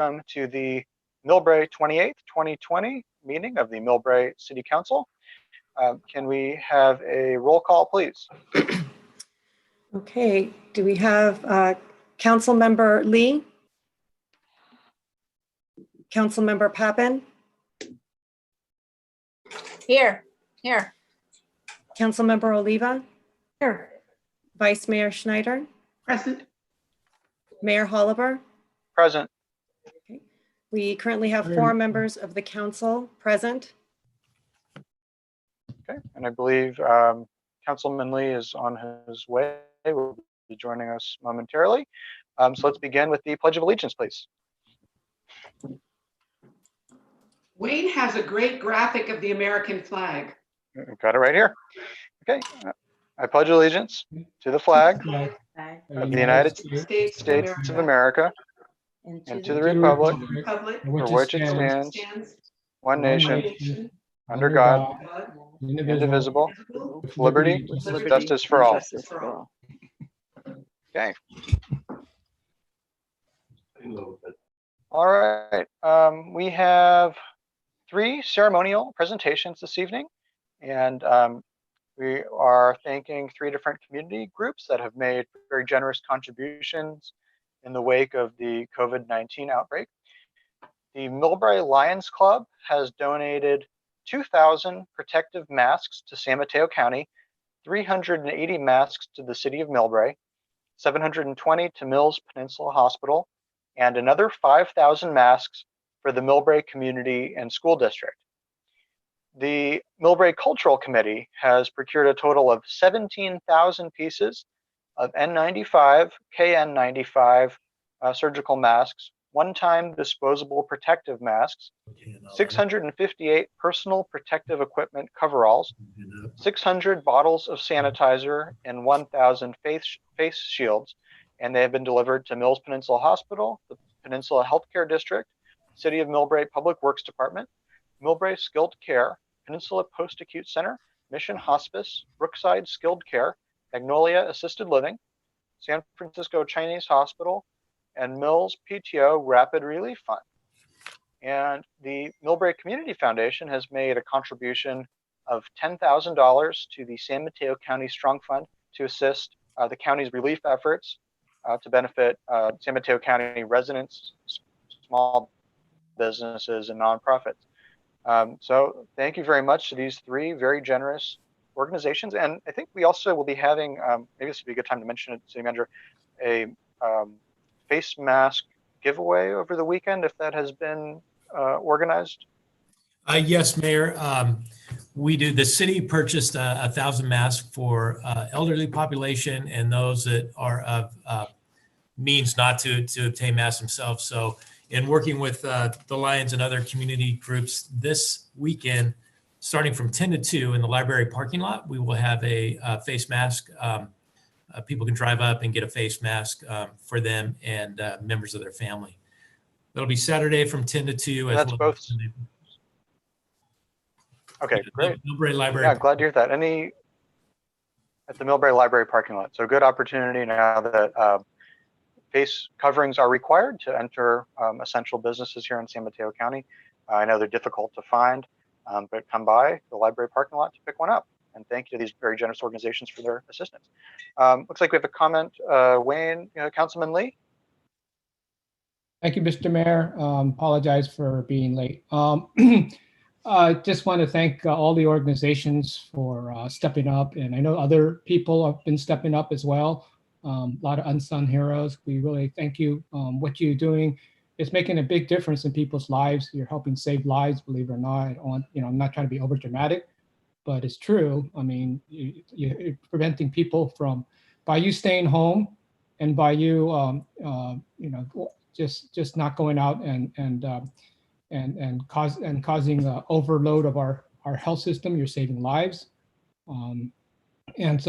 welcome to the Millbrae 28th, 2020 meeting of the Millbrae City Council. Can we have a roll call, please? Okay, do we have Council Member Lee? Council Member Pappen? Here. Council Member Oliva? Here. Vice Mayor Schneider? Present. Mayor Holliver? Present. Okay. We currently have 4 members of the council present. Okay, and I believe Councilman Lee is on his way. Will be joining us momentarily. So let's begin with the Pledge of Allegiance, please. Wayne has a great graphic of the American flag. Got it right here. Okay, I pledge allegiance to the flag of the United States of America and to the republic for which it stands, one nation, under God, indivisible, with liberty and justice for all. Okay. All right. We have 3 ceremonial presentations this evening, and we are thanking 3 different community groups that have made very generous contributions in the wake of the COVID-19 outbreak. The Millbrae Lions Club has donated 2,000 protective masks to San Mateo County, 380 masks to the city of Millbrae, 720 to Mills Peninsula Hospital, and another 5,000 masks for the Millbrae Community and School District. The Millbrae Cultural Committee has procured a total of 17,000 pieces of N95, KN95 surgical masks, one-time disposable protective masks, 658 personal protective equipment coveralls, 600 bottles of sanitizer, and 1,000 face shields, and they have been delivered to Mills Peninsula Hospital, the Peninsula Healthcare District, City of Millbrae Public Works Department, Millbrae Skilled Care, Peninsula Post-Acute Center, Mission Hospice, Brookside Skilled Care, Magnolia Assisted Living, San Francisco Chinese Hospital, and Mills PTO Rapid Relief Fund. And the Millbrae Community Foundation has made a contribution of $10,000 to the San Mateo County Strong Fund to assist the county's relief efforts to benefit San Mateo County residents, small businesses, and nonprofits. So thank you very much to these 3 very generous organizations. And I think we also will be having, maybe this would be a good time to mention it, City Manager, a face mask giveaway over the weekend, if that has been organized. Yes, Mayor. We do. The city purchased 1,000 masks for elderly population and those that are of means not to obtain masks themselves. So in working with the Lions and other community groups this weekend, starting from 10 to 2 in the library parking lot, we will have a face mask. People can drive up and get a face mask for them and members of their family. That'll be Saturday from 10 to 2. That's both. Okay, great. Millbrae Library. Yeah, glad to hear that. At the Millbrae Library parking lot. So good opportunity now that face coverings are required to enter essential businesses here in San Mateo County. I know they're difficult to find, but come by the library parking lot to pick one up. And thank you to these very generous organizations for their assistance. Looks like we have a comment. Wayne, Councilman Lee. Thank you, Mr. Mayor. Apologize for being late. I just want to thank all the organizations for stepping up. And I know other people have been stepping up as well. A lot of unsung heroes. We really thank you. What you're doing is making a big difference in people's lives. You're helping save lives, believe it or not. I'm not trying to be over dramatic, but it's true. I mean, you're preventing people from, by you staying home and by you, just not going out and causing overload of our health system. You're saving lives. And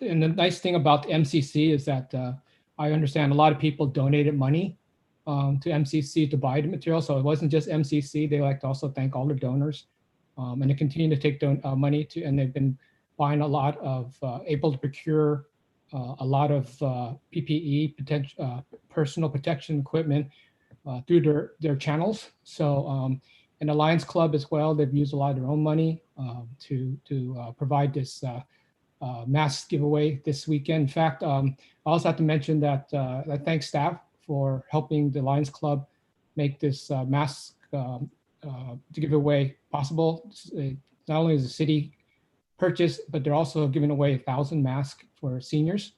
the nice thing about the MCC is that I understand a lot of people donated money to MCC to buy the material. So it wasn't just MCC. They like to also thank all the donors. And they continue to take money and they've been buying a lot of, able to procure a lot of PPE, personal protection equipment, through their channels. So, and the Lions Club as well, they've used a lot of their own money to provide this mask giveaway this weekend. In fact, I also have to mention that I thank staff for helping the Lions Club make this mask to give away possible. Not only is the city purchase, but they're also giving away 1,000 masks for seniors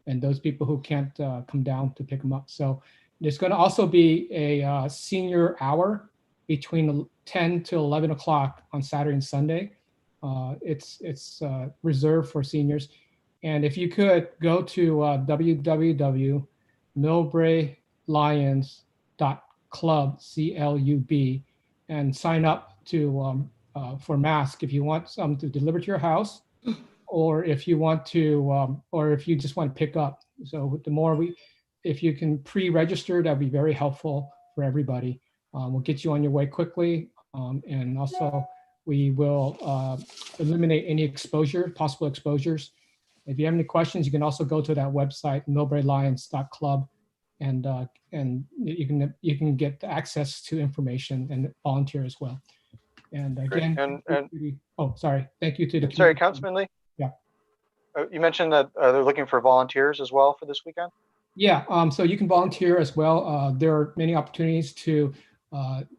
and those people who can't come down to pick them up. So there's going to also be a senior hour between 10 to 11 o'clock on Saturday and Sunday. It's reserved for seniors. And if you could go to www.millbraylions.club, CLUB, and sign up to for mask if you want some to deliver to your house, or if you want to, or if you just want to pick up. So the more if you can pre-register, that'd be very helpful for everybody. We'll get you on your way quickly, and also we will eliminate any possible exposures. If you have any questions, you can also go to that website, millbraylions.club, and you can get access to information and volunteer as well. And again, sorry, thank you to the sorry, Councilman Lee. Yeah. You mentioned that they're looking for volunteers as well for this weekend. Yeah, so you can volunteer as well. There are many opportunities to.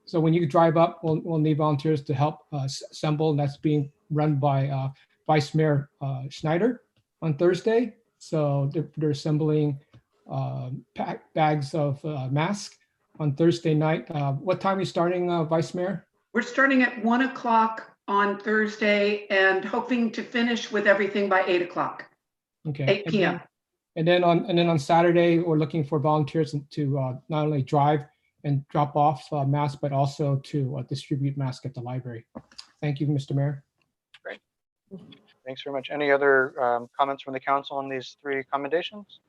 So when you drive up, we'll need volunteers to help assemble. And that's being run by Vice Mayor Schneider on Thursday. So they're assembling bags of masks on Thursday night. What time are you starting, Vice Mayor? We're starting at 1 o'clock on Thursday and hoping to finish with everything by 8 o'clock. Okay. 8 p.m. And then on Saturday, we're looking for volunteers to not only drive and drop off masks, but also to distribute masks at the library. Thank you, Mr. Mayor. Great. Thanks very much. Any other comments from the council on these three commendations?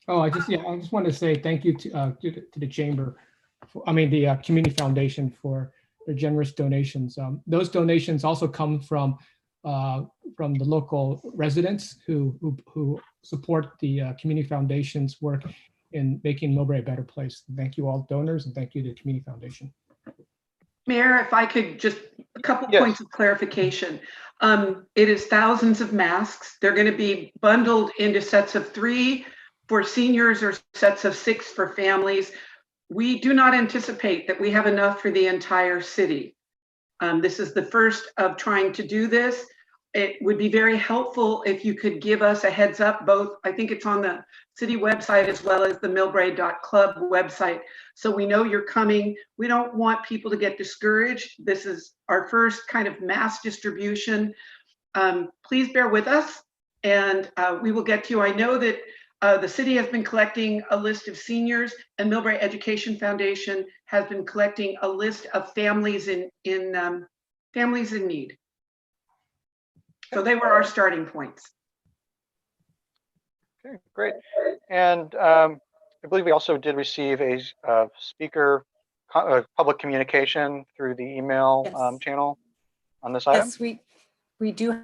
Oh, I just want to say thank you to the chamber, the Community Foundation for their generous donations. Those donations also come from the local residents who support the Community Foundation's work in making Millbrae a better place. Thank you all donors, and thank you to the Community Foundation. Mayor, if I could just a couple Yes. points of clarification. It is thousands of masks. They're going to be bundled into sets of 3 for seniors or sets of 6 for families. We do not anticipate that we have enough for the entire city. This is the first of trying to do this. It would be very helpful if you could give us a heads up, both, I think it's on the city website as well as the millbray.club website. So we know you're coming. We don't want people to get discouraged. This is our first kind of mass distribution. Please bear with us and we will get to you. I know that the city has been collecting a list of seniors, and Millbrae Education Foundation has been collecting a list of families in need. So they were our starting points. Okay, great. And I believe we also did receive a speaker public communication through the email Yes. channel on this item. Yes, we do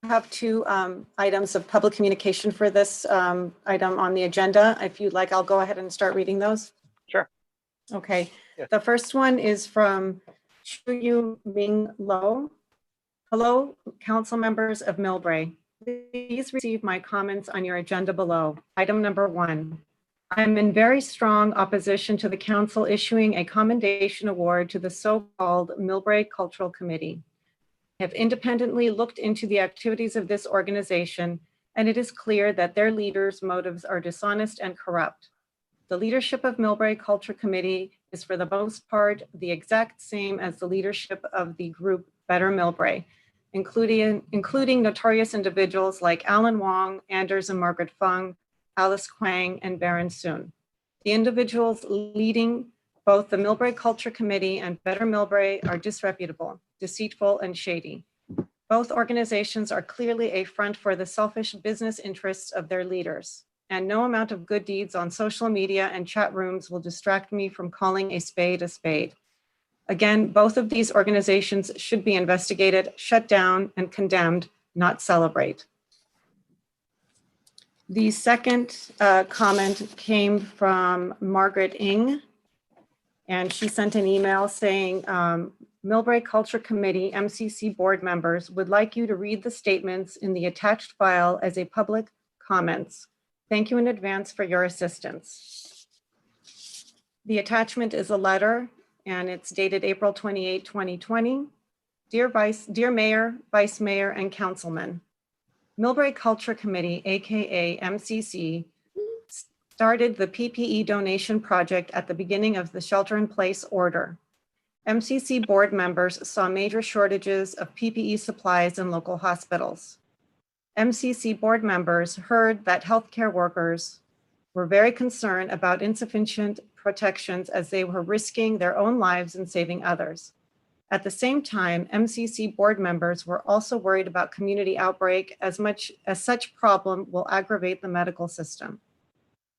have 2 items of public communication for this item on the agenda. If you'd like, I'll go ahead and start reading those. Sure. Okay. Yeah. The first one is from Chuyu Ming Lo. Hello, council members of Millbrae. Please receive my comments on your agenda below. Item number 1. I'm in very strong opposition to the council issuing a commendation award to the so-called Millbrae Cultural Committee. I have independently looked into the activities of this organization, and it is clear that their leaders' motives are dishonest and corrupt. The leadership of Millbrae Culture Committee is for the most part the exact same as the leadership of the group Better Millbrae, including notorious individuals like Alan Wong, Anders and Margaret Fung, Alice Kwang, and Baron Soon. The individuals leading both the Millbrae Culture Committee and Better Millbrae are disreputable, deceitful, and shady. Both organizations are clearly a front for the selfish business interests of their leaders, and no amount of good deeds on social media and chat rooms will distract me from calling a spade a spade. Again, both of these organizations should be investigated, shut down, and condemned, not celebrate. The second comment came from Margaret Ing, and she sent an email saying, Millbrae Culture Committee MCC board members would like you to read the statements in the attached file as a public comments. Thank you in advance for your assistance. The attachment is a letter, and it's dated April 28, 2020. Dear Mayor, Vice Mayor, and Councilman, Millbrae Culture Committee, AKA MCC, started the PPE donation project at the beginning of the shelter-in-place order. MCC board members saw major shortages of PPE supplies in local hospitals. MCC board members heard that healthcare workers were very concerned about insufficient protections as they were risking their own lives and saving others. At the same time, MCC board members were also worried about community outbreak as much as such problem will aggravate the medical system.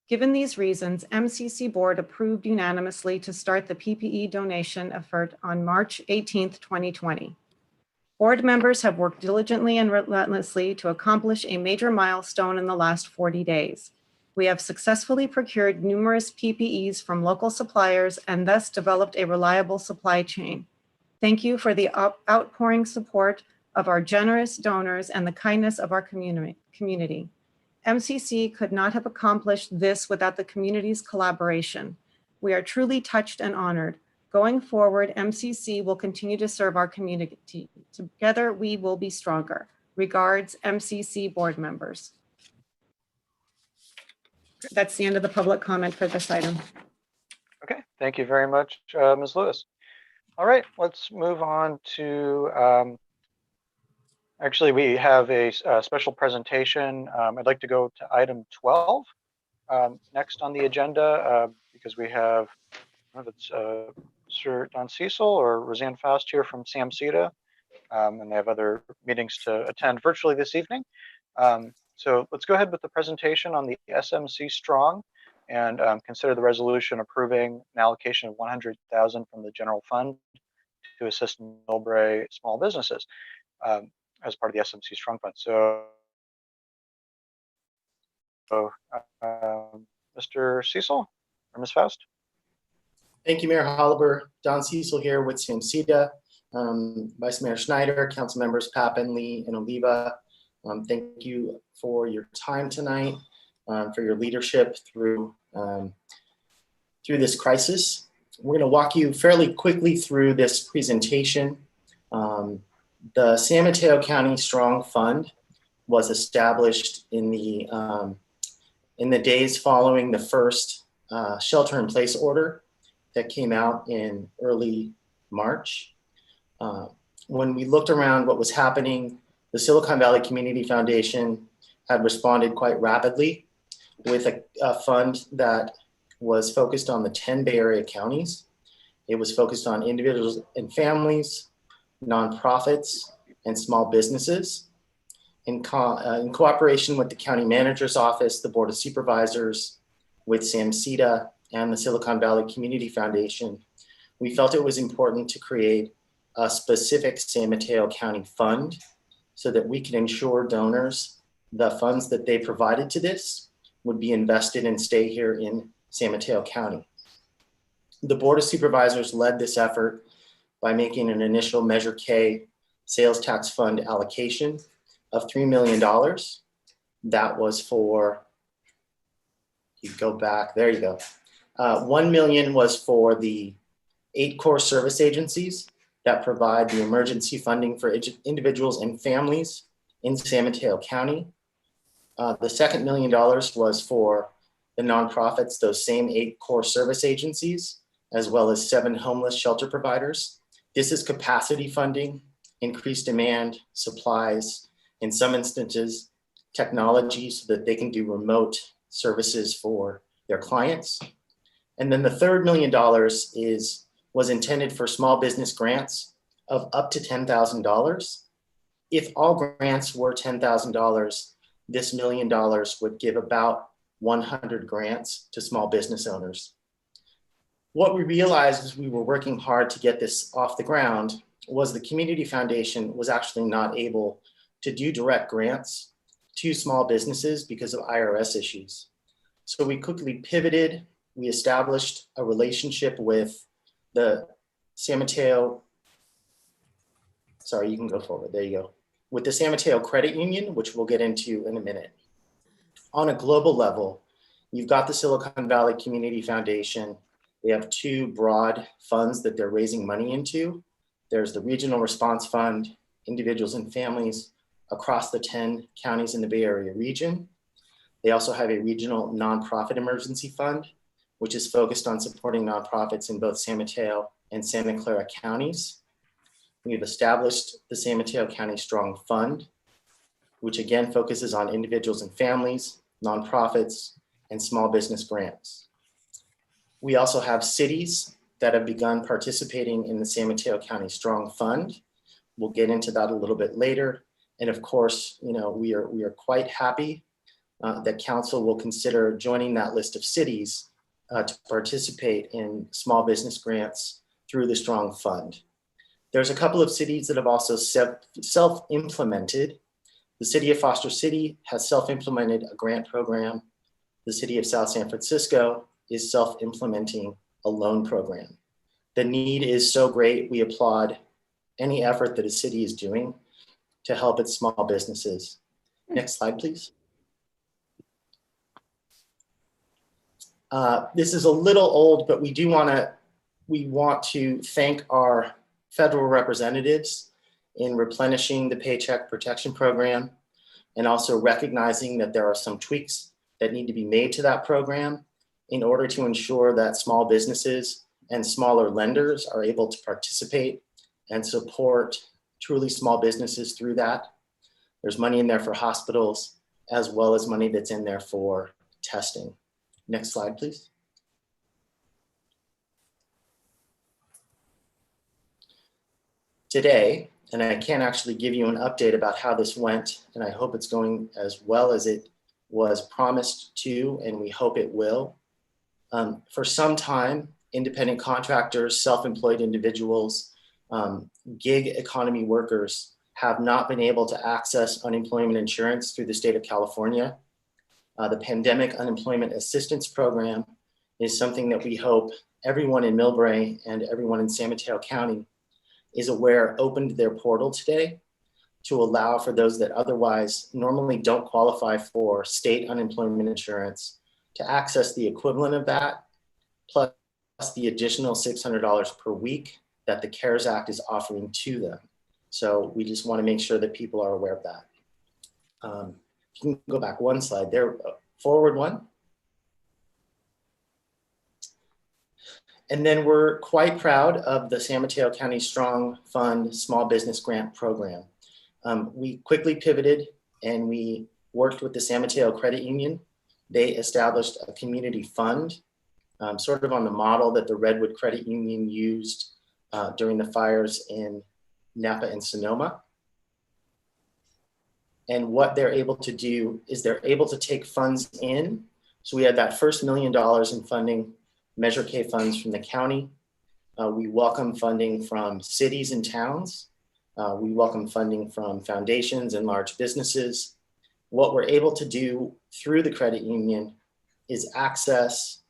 Given these reasons, MCC board approved unanimously to start the PPE donation effort on March 18th, 2020. Board members have worked diligently and relentlessly to accomplish a major milestone in the last 40 days. We have successfully procured numerous PPEs from local suppliers and thus developed a reliable supply chain. Thank you for the outpouring support of our generous donors and the kindness of our community. MCC could not have accomplished this without the community's collaboration. We are truly touched and honored. Going forward, MCC will continue to serve our community. Together, we will be stronger. Regards, MCC board members. That's the end of the public comment for this item. Okay, thank you very much, Ms. Lewis. All right, let's move on to, actually, we have a special presentation. I'd like to go to item 12 next on the agenda because we have, I don't know if it's Sir Don Cecil or Roseanne Faust here from SAMCETA, and they have other meetings to attend virtually this evening. So let's go ahead with the presentation on the SMC Strong and consider the resolution approving an allocation of $100,000 from the general fund to assist Millbrae small businesses as part of the SMC Strong Fund. So, Mr. Cecil or Ms. Faust? Thank you, Mayor Holliber. Don Cecil here with SAMCETA, Vice Mayor Schneider, Council Members Pappen, Lee, and Oliva. Thank you for your time tonight, for your leadership through this crisis. We're going to walk you fairly quickly through this presentation. The San Mateo County Strong Fund was established in the days following the first shelter-in-place order that came out in early March. When we looked around what was happening, the Silicon Valley Community Foundation had responded quite rapidly with a fund that was focused on the 10 Bay Area counties. It was focused on individuals and families, nonprofits, and small businesses. In cooperation with the County Manager's Office, the Board of Supervisors, with SAMCETA, and the Silicon Valley Community Foundation, we felt it was important to create a specific San Mateo County fund so that we could ensure donors the funds that they provided to this would be invested and stay here in San Mateo County. The Board of Supervisors led this effort by making an initial Measure K sales tax fund allocation of $3 million. That was for, you go back, there you go. 1 million was for the 8 core service agencies that provide the emergency funding for individuals and families in San Mateo County. The second $1 million was for the nonprofits, those same 8 core service agencies, as well as 7 homeless shelter providers. This is capacity funding, increased demand, supplies, in some instances, technology so that they can do remote services for their clients. And then the third $1 million was intended for small business grants of up to $10,000. If all grants were $10,000, this $1 million would give about 100 grants to small business owners. What we realized as we were working hard to get this off the ground was the Community Foundation was actually not able to do direct grants to small businesses because of IRS issues. So we quickly pivoted. We established a relationship with the San Mateo, sorry, you can go forward, there you go, with the San Mateo Credit Union, which we'll get into in a minute. On a global level, you've got the Silicon Valley Community Foundation. They have two broad funds that they're raising money into. There's the Regional Response Fund, individuals and families across the 10 counties in the Bay Area region. They also have a regional nonprofit emergency fund, which is focused on supporting nonprofits in both San Mateo and Santa Clara counties. We've established the San Mateo County Strong Fund, which again focuses on individuals and families, nonprofits, and small business grants. We also have cities that have begun participating in the San Mateo County Strong Fund. We'll get into that a little bit later. And of course, we are quite happy that council will consider joining that list of cities to participate in small business grants through the Strong Fund. There's a couple of cities that have also self-implemented. The city of Foster City has self-implemented a grant program. The city of South San Francisco is self-implementing a loan program. The need is so great, we applaud any effort that a city is doing to help its small businesses. Next slide, please. This is a little old, but we want to thank our federal representatives in replenishing the Paycheck Protection Program and also recognizing that there are some tweaks that need to be made to that program in order to ensure that small businesses and smaller lenders are able to participate and support truly small businesses through that. There's money in there for hospitals, as well as money that's in there for testing. Next slide, please. Today, and I can't actually give you an update about how this went, and I hope it's going as well as it was promised to, and we hope it will. For some time, independent contractors, self-employed individuals, gig economy workers have not been able to access unemployment insurance through the state of California. The Pandemic Unemployment Assistance Program is something that we hope everyone in Millbrae and everyone in San Mateo County is aware opened their portal today to allow for those that otherwise normally don't qualify for state unemployment insurance to access the equivalent of that, plus the additional $600 per week that the CARES Act is offering to them. So we just want to make sure that people are aware of that. You can go back one slide there, forward one. And then we're quite proud of the San Mateo County Strong Fund Small Business Grant Program. We quickly pivoted and we worked with the San Mateo Credit Union. They established a community fund, sort of on the model that the Redwood Credit Union used during the fires in Napa and Sonoma. And what they're able to do is they're able to take funds in. So we had that first $1 million in funding, Measure K funds from the county. We welcome funding from cities and towns. We welcome funding from foundations and large businesses. What we're able to do through the credit union is access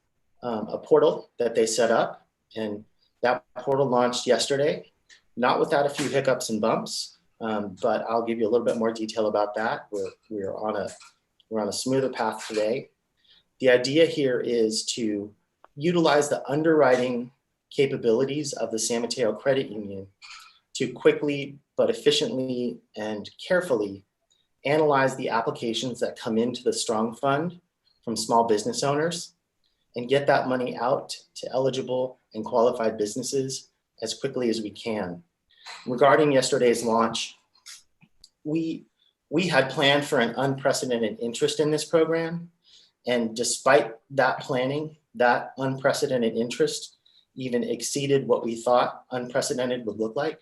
a portal that they set up. And that portal launched yesterday, not without a few hiccups and bumps, but I'll give you a little bit more detail about that. We're on a smoother path today. The idea here is to utilize the underwriting capabilities of the San Mateo Credit Union to quickly but efficiently and carefully analyze the applications that come into the Strong Fund from small business owners and get that money out to eligible and qualified businesses as quickly as we can. Regarding yesterday's launch, we had planned for an unprecedented interest in this program. And despite that planning, that unprecedented interest even exceeded what we thought unprecedented would look like.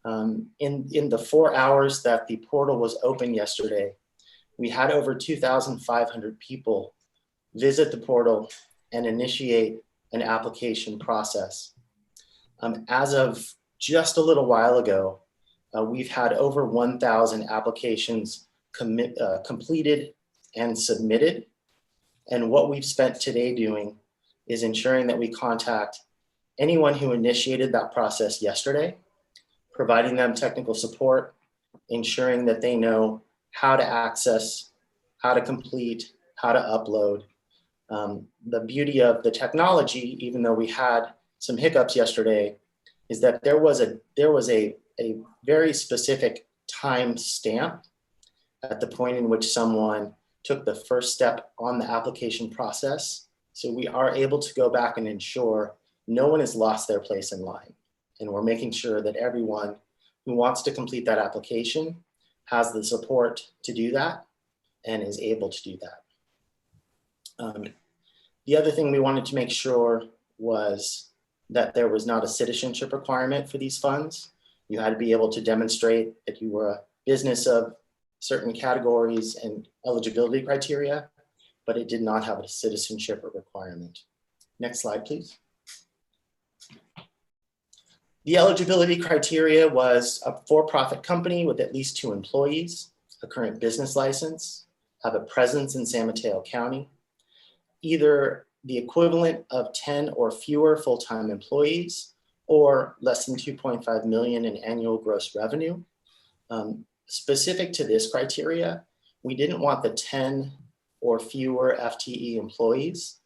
In the 4 hours that the portal was open yesterday, we had over 2,500 people visit the portal and initiate an application process. As of just a little while ago, we've had over 1,000 applications completed and submitted. And what we've spent today doing is ensuring that we contact anyone who initiated that process yesterday, providing them technical support, ensuring that they know how to access, how to complete, how to upload. The beauty of the technology, even though we had some hiccups yesterday, is that there was a very specific time stamp at the point in which someone took the first step on the application process. So we are able to go back and ensure no one has lost their place in line. And we're making sure that everyone who wants to complete that application has the support to do that and is able to do that. The other thing we wanted to make sure was that there was not a citizenship requirement for these funds. You had to be able to demonstrate that you were a business of certain categories and eligibility criteria, but it did not have a citizenship requirement. Next slide, please. The eligibility criteria was a for-profit company with at least 2 employees, a current business license, have a presence in San Mateo County, either the equivalent of 10 or fewer full-time employees, or less than 2.5 million in annual gross revenue. Specific to this criteria, we didn't want the 10 or fewer FTE employees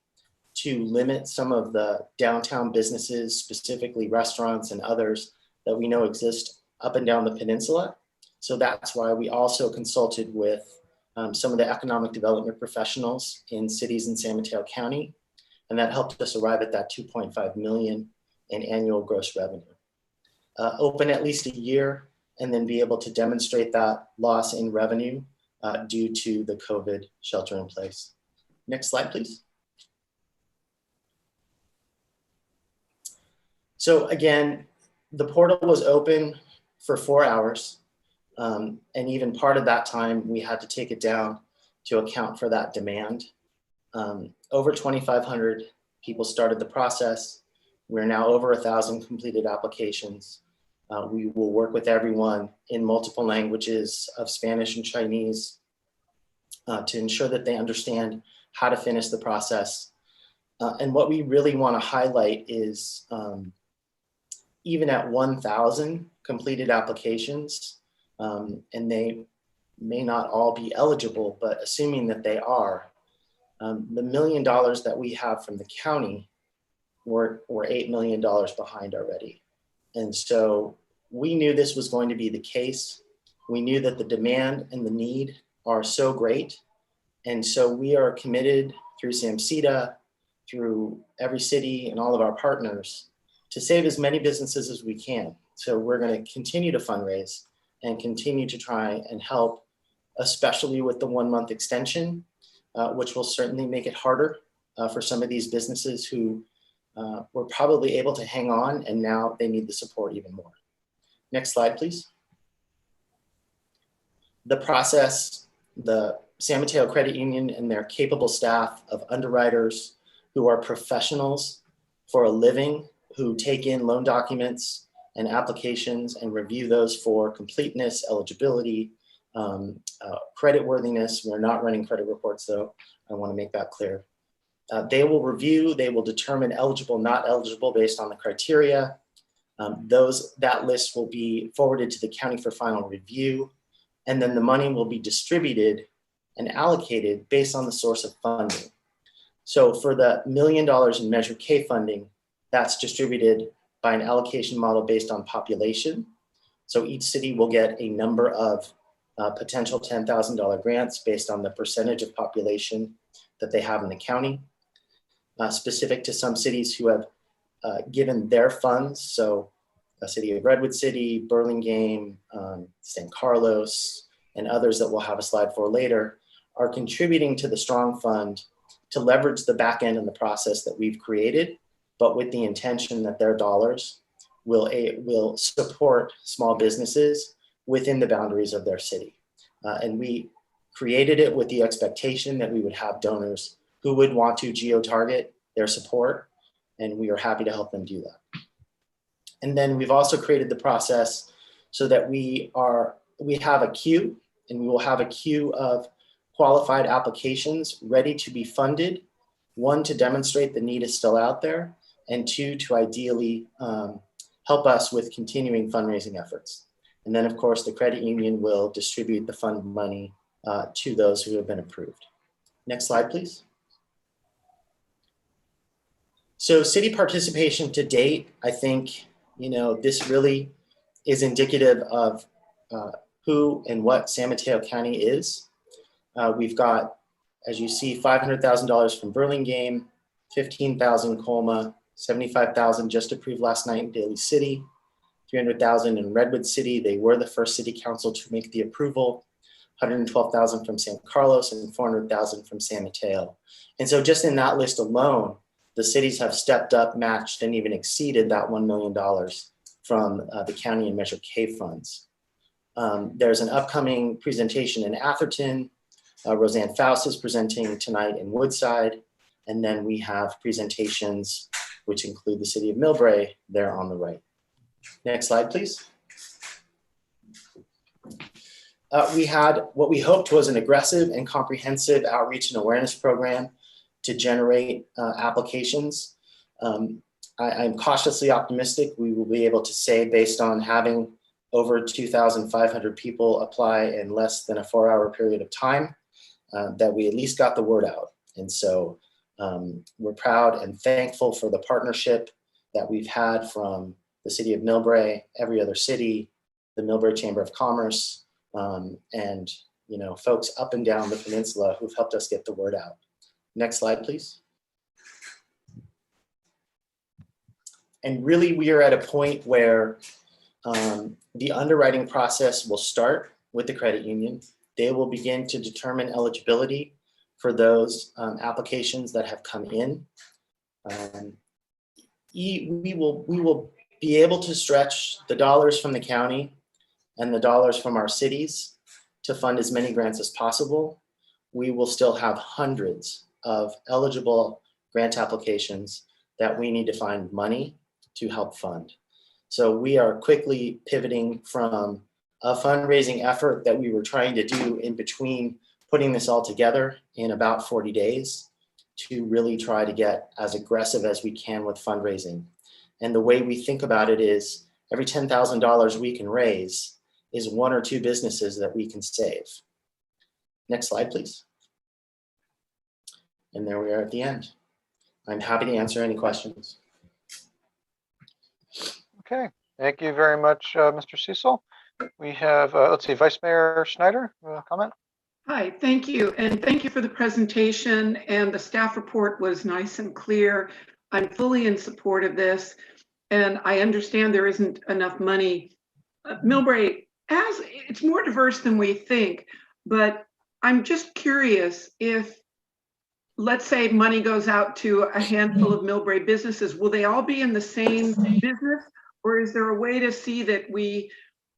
to limit some of the downtown businesses, specifically restaurants and others that we know exist up and down the peninsula. So that's why we also consulted with some of the economic development professionals in cities in San Mateo County, and that helped us arrive at that 2.5 million in annual gross revenue. Open at least a year and then be able to demonstrate that loss in revenue due to the COVID shelter in place. Next slide, please. So again, the portal was open for 4 hours. And even part of that time, we had to take it down to account for that demand. Over 2,500 people started the process. We're now over 1,000 completed applications. We will work with everyone in multiple languages of Spanish and Chinese to ensure that they understand how to finish the process. And what we really want to highlight is even at 1,000 completed applications, and they may not all be eligible, but assuming that they are, the $1 million that we have from the county, we're $8 million behind already. And so we knew this was going to be the case. We knew that the demand and the need are so great. And so we are committed through SAMCETA, through every city and all of our partners to save as many businesses as we can. So we're going to continue to fundraise and continue to try and help, especially with the 1-month extension, which will certainly make it harder for some of these businesses who were probably able to hang on and now they need the support even more. Next slide, please. The process, the San Mateo Credit Union and their capable staff of underwriters who are professionals for a living, who take in loan documents and applications and review those for completeness, eligibility, creditworthiness. We're not running credit reports though. I want to make that clear. They will review, they will determine eligible, not eligible based on the criteria. That list will be forwarded to the county for final review, and then the money will be distributed and allocated based on the source of funding. So for the $1 million in Measure K funding, that's distributed by an allocation model based on population. So each city will get a number of potential $10,000 grants based on the percentage of population that they have in the county. Specific to some cities who have given their funds, so the city of Redwood City, Burlingame, San Carlos, and others that we'll have a slide for later, are contributing to the Strong Fund to leverage the back end in the process that we've created, but with the intention that their dollars will support small businesses within the boundaries of their city. And we created it with the expectation that we would have donors who would want to geo-target their support, and we are happy to help them do that. And then we've also created the process so that we have a queue and we will have a queue of qualified applications ready to be funded. One, to demonstrate the need is still out there, and two, to ideally help us with continuing fundraising efforts. And then, of course, the credit union will distribute the fund money to those who have been approved. Next slide, please. So city participation to date, I think, this really is indicative of who and what San Mateo County is. We've got, as you see, $500,000 from Burlingame, $15,000 Colma, $75,000 just approved last night in Daly City, $300,000 in Redwood City. They were the first city council to make the approval. $112,000 from San Carlos and $400,000 from San Mateo. And so just in that list alone, the cities have stepped up, matched, and even exceeded that $1 million from the county and Measure K funds. There's an upcoming presentation in Atherton. Roseanne Faust is presenting tonight in Woodside. And then we have presentations which include the city of Millbrae there on the right. Next slide, please. We had what we hoped was an aggressive and comprehensive outreach and awareness program to generate applications. I'm cautiously optimistic we will be able to say, based on having over 2,500 people apply in less than a 4-hour period of time, that we at least got the word out. And so we're proud and thankful for the partnership that we've had from the city of Millbrae, every other city, the Millbrae Chamber of Commerce, and folks up and down the peninsula who've helped us get the word out. Next slide, please. And really, we are at a point where the underwriting process will start with the credit union. They will begin to determine eligibility for those applications that have come in. We will be able to stretch the dollars from the county and the dollars from our cities to fund as many grants as possible. We will still have hundreds of eligible grant applications that we need to find money to help fund. So we are quickly pivoting from a fundraising effort that we were trying to do in between putting this all together in about 40 days to really try to get as aggressive as we can with fundraising. And the way we think about it is every $10,000 we can raise is 1 or 2 businesses that we can save. Next slide, please. And there we are at the end. I'm happy to answer any questions. Okay, thank you very much, Mr. Cecil. We have, let's see, Vice Mayor Schneider, comment? Hi, thank you. And thank you for the presentation, and the staff report was nice and clear. I'm fully in support of this, and I understand there isn't enough money. Millbrae, as it's more diverse than we think, but I'm just curious if, let's say money goes out to a handful of Millbrae businesses, will they all be in the same business? Or is there a way to see that we,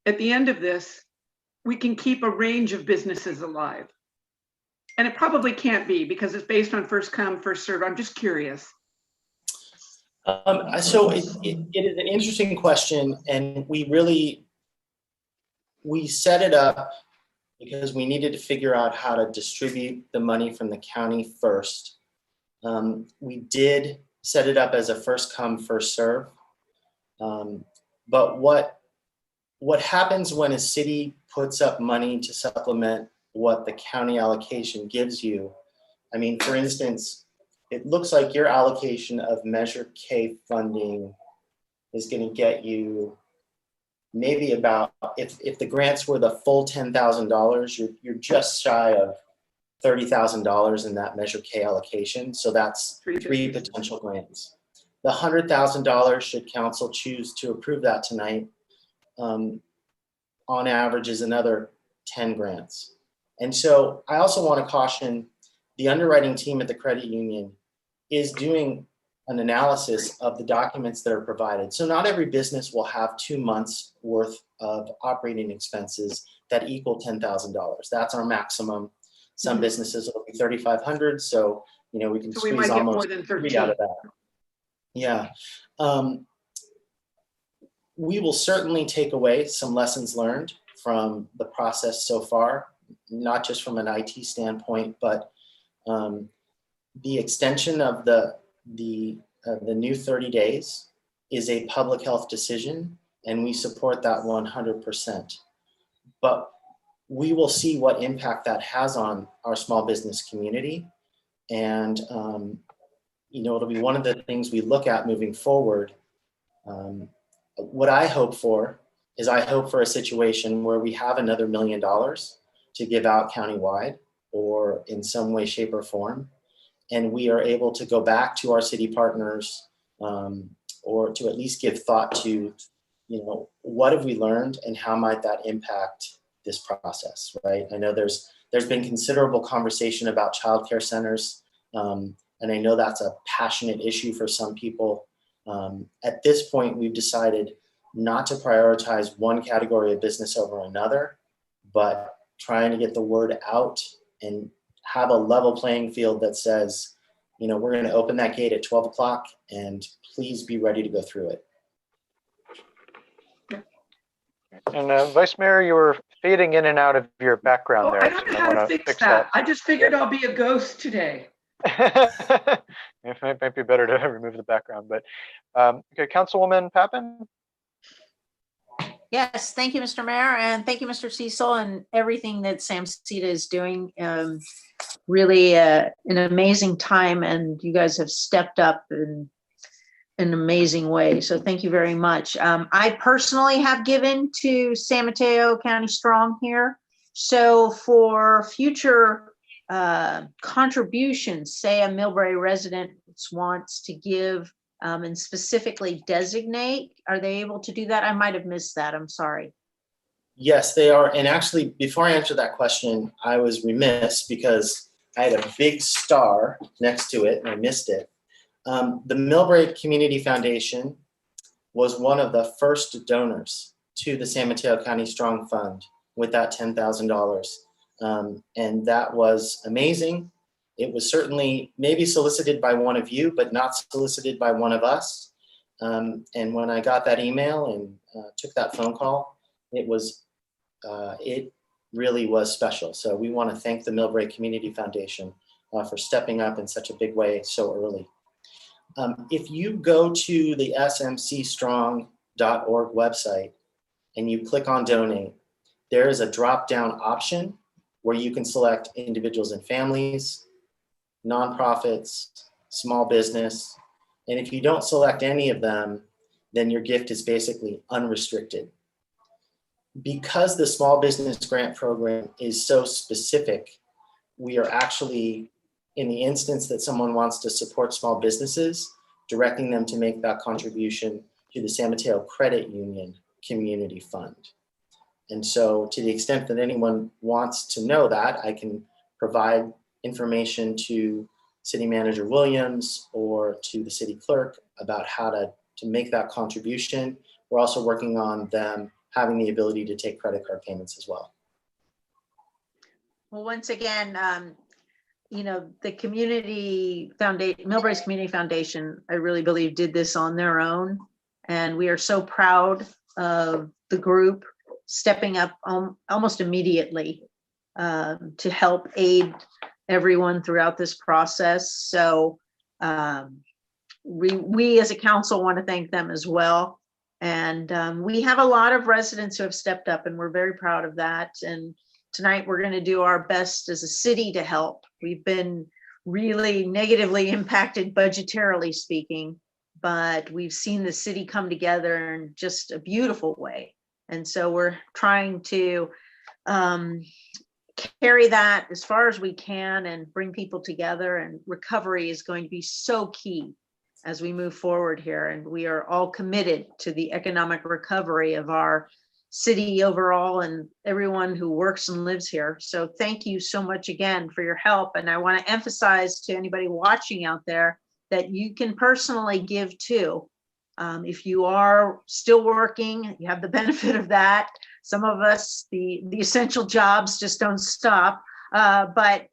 at the end of this, we can keep a range of businesses alive? And it probably can't be because it's based on first come, first serve. I'm just curious. So it is an interesting question, and we set it up because we needed to figure out how to distribute the money from the county first. We did set it up as a first come, first serve. But what happens when a city puts up money to supplement what the county allocation gives you? I mean, for instance, it looks like your allocation of Measure K funding is going to get you maybe about, if the grants were the full $10,000, you're just shy of $30,000 in that Measure K allocation. So that's 3 potential grants. The $100,000, should council choose to approve that tonight, on average is another 10 grants. And so I also want to caution the underwriting team at the credit union is doing an analysis of the documents that are provided. So not every business will have 2 months worth of operating expenses that equal $10,000. That's our maximum. Some businesses will be 3,500. So, we can squeeze might almost get more than 13 out of that. Yeah. We will certainly take away some lessons learned from the process so far, not just from an IT standpoint, but the extension of the new 30 days is a public health decision, and we support that 100%. But we will see what impact that has on our small business community. And, it'll be one of the things we look at moving forward. What I hope for is I hope for a situation where we have another $1 million to give out countywide or in some way, shape, or form. And we are able to go back to our city partners or to at least give thought to, what have we learned and how might that impact this process, right? I know there's been considerable conversation about childcare centers, and I know that's a passionate issue for some people. At this point, we've decided not to prioritize one category of business over another, but trying to get the word out and have a level playing field that says, we're going to open that gate at 12 o'clock and please be ready to go through it. And Vice Mayor, you were fading in and out of your background there. I don't know how to fix that. I just figured I'll be a ghost today. It might be better to remove the background, but okay, Councilwoman Pappen. Yes, thank you, Mr. Mayor, and thank you, Mr. Cecil, and everything that Samsita is doing. Really an amazing time, and you guys have stepped up in an amazing way. So thank you very much. I personally have given to San Mateo County Strong here. So for future contributions, say a Millbrae resident wants to give and specifically designate, are they able to do that? I might have missed that. I'm sorry. Yes, they are. And actually, before I answer that question, I was remiss because I had a big star next to it and I missed it. The Millbrae Community Foundation was one of the first donors to the San Mateo County Strong Fund with that $10,000. And that was amazing. It was certainly maybe solicited by one of you, but not solicited by one of us. And when I got that email and took that phone call, it really was special. So we want to thank the Millbrae Community Foundation for stepping up in such a big way so early. If you go to the smcstrong.org website and you click on donate, there is a drop-down option where you can select individuals and families, nonprofits, small business. And if you don't select any of them, then your gift is basically unrestricted. Because the small business grant program is so specific, we are actually, in the instance that someone wants to support small businesses, directing them to make that contribution to the San Mateo Credit Union Community Fund. And so to the extent that anyone wants to know that, I can provide information to City Manager Williams or to the city clerk about how to make that contribution. We're also working on them having the ability to take credit card payments as well. Well, once again, the community foundation, Millbrae's Community Foundation, I really believe did this on their own. And we are so proud of the group stepping up almost immediately to help aid everyone throughout this process. So we as a council want to thank them as well. And we have a lot of residents who have stepped up and we're very proud of that. And tonight we're going to do our best as a city to help. We've been really negatively impacted budgetarily speaking, but we've seen the city come together in just a beautiful way. And so we're trying to carry that as far as we can and bring people together, and recovery is going to be so key as we move forward here. And we are all committed to the economic recovery of our city overall and everyone who works and lives here. So thank you so much again for your help. And I want to emphasize to anybody watching out there that you can personally give too. If you are still working, you have the benefit of that. Some of us, the essential jobs just don't stop, but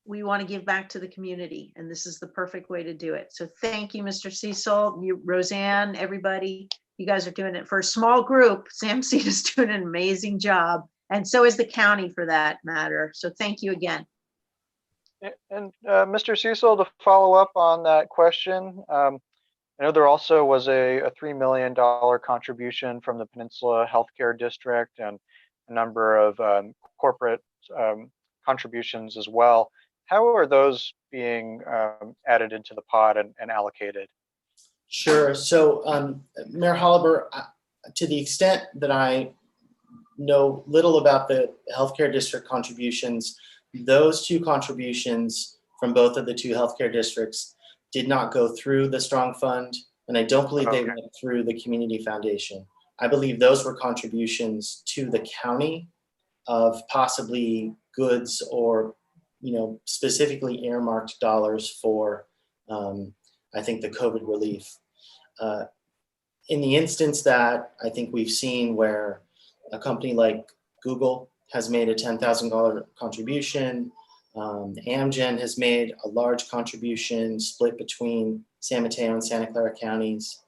we want to give back to the community, and this is the perfect way to do it. So thank you, Mr. Cecil, you, Roseanne, everybody. You guys are doing it for a small group. Sam Cita's doing an amazing job, And so is the county for that matter. So thank you again. And Mr. Cecil, to follow up on that question, I know there also was a $3 million contribution from the Peninsula Healthcare District and a number of corporate contributions as well. How are those being added into the pot and allocated? Sure. So, Mayor Holliber, to the extent that I know little about the healthcare district contributions, those two contributions from both of the two healthcare districts did not go through the Strong Fund, and I don't believe they went through the Community Foundation. I believe those were contributions to the county of possibly goods or, specifically earmarked dollars for, I think, the COVID relief. In the instance that I think we've seen where a company like Google has made a $10,000 contribution, Amgen has made a large contribution split between San Mateo and Santa Clara counties.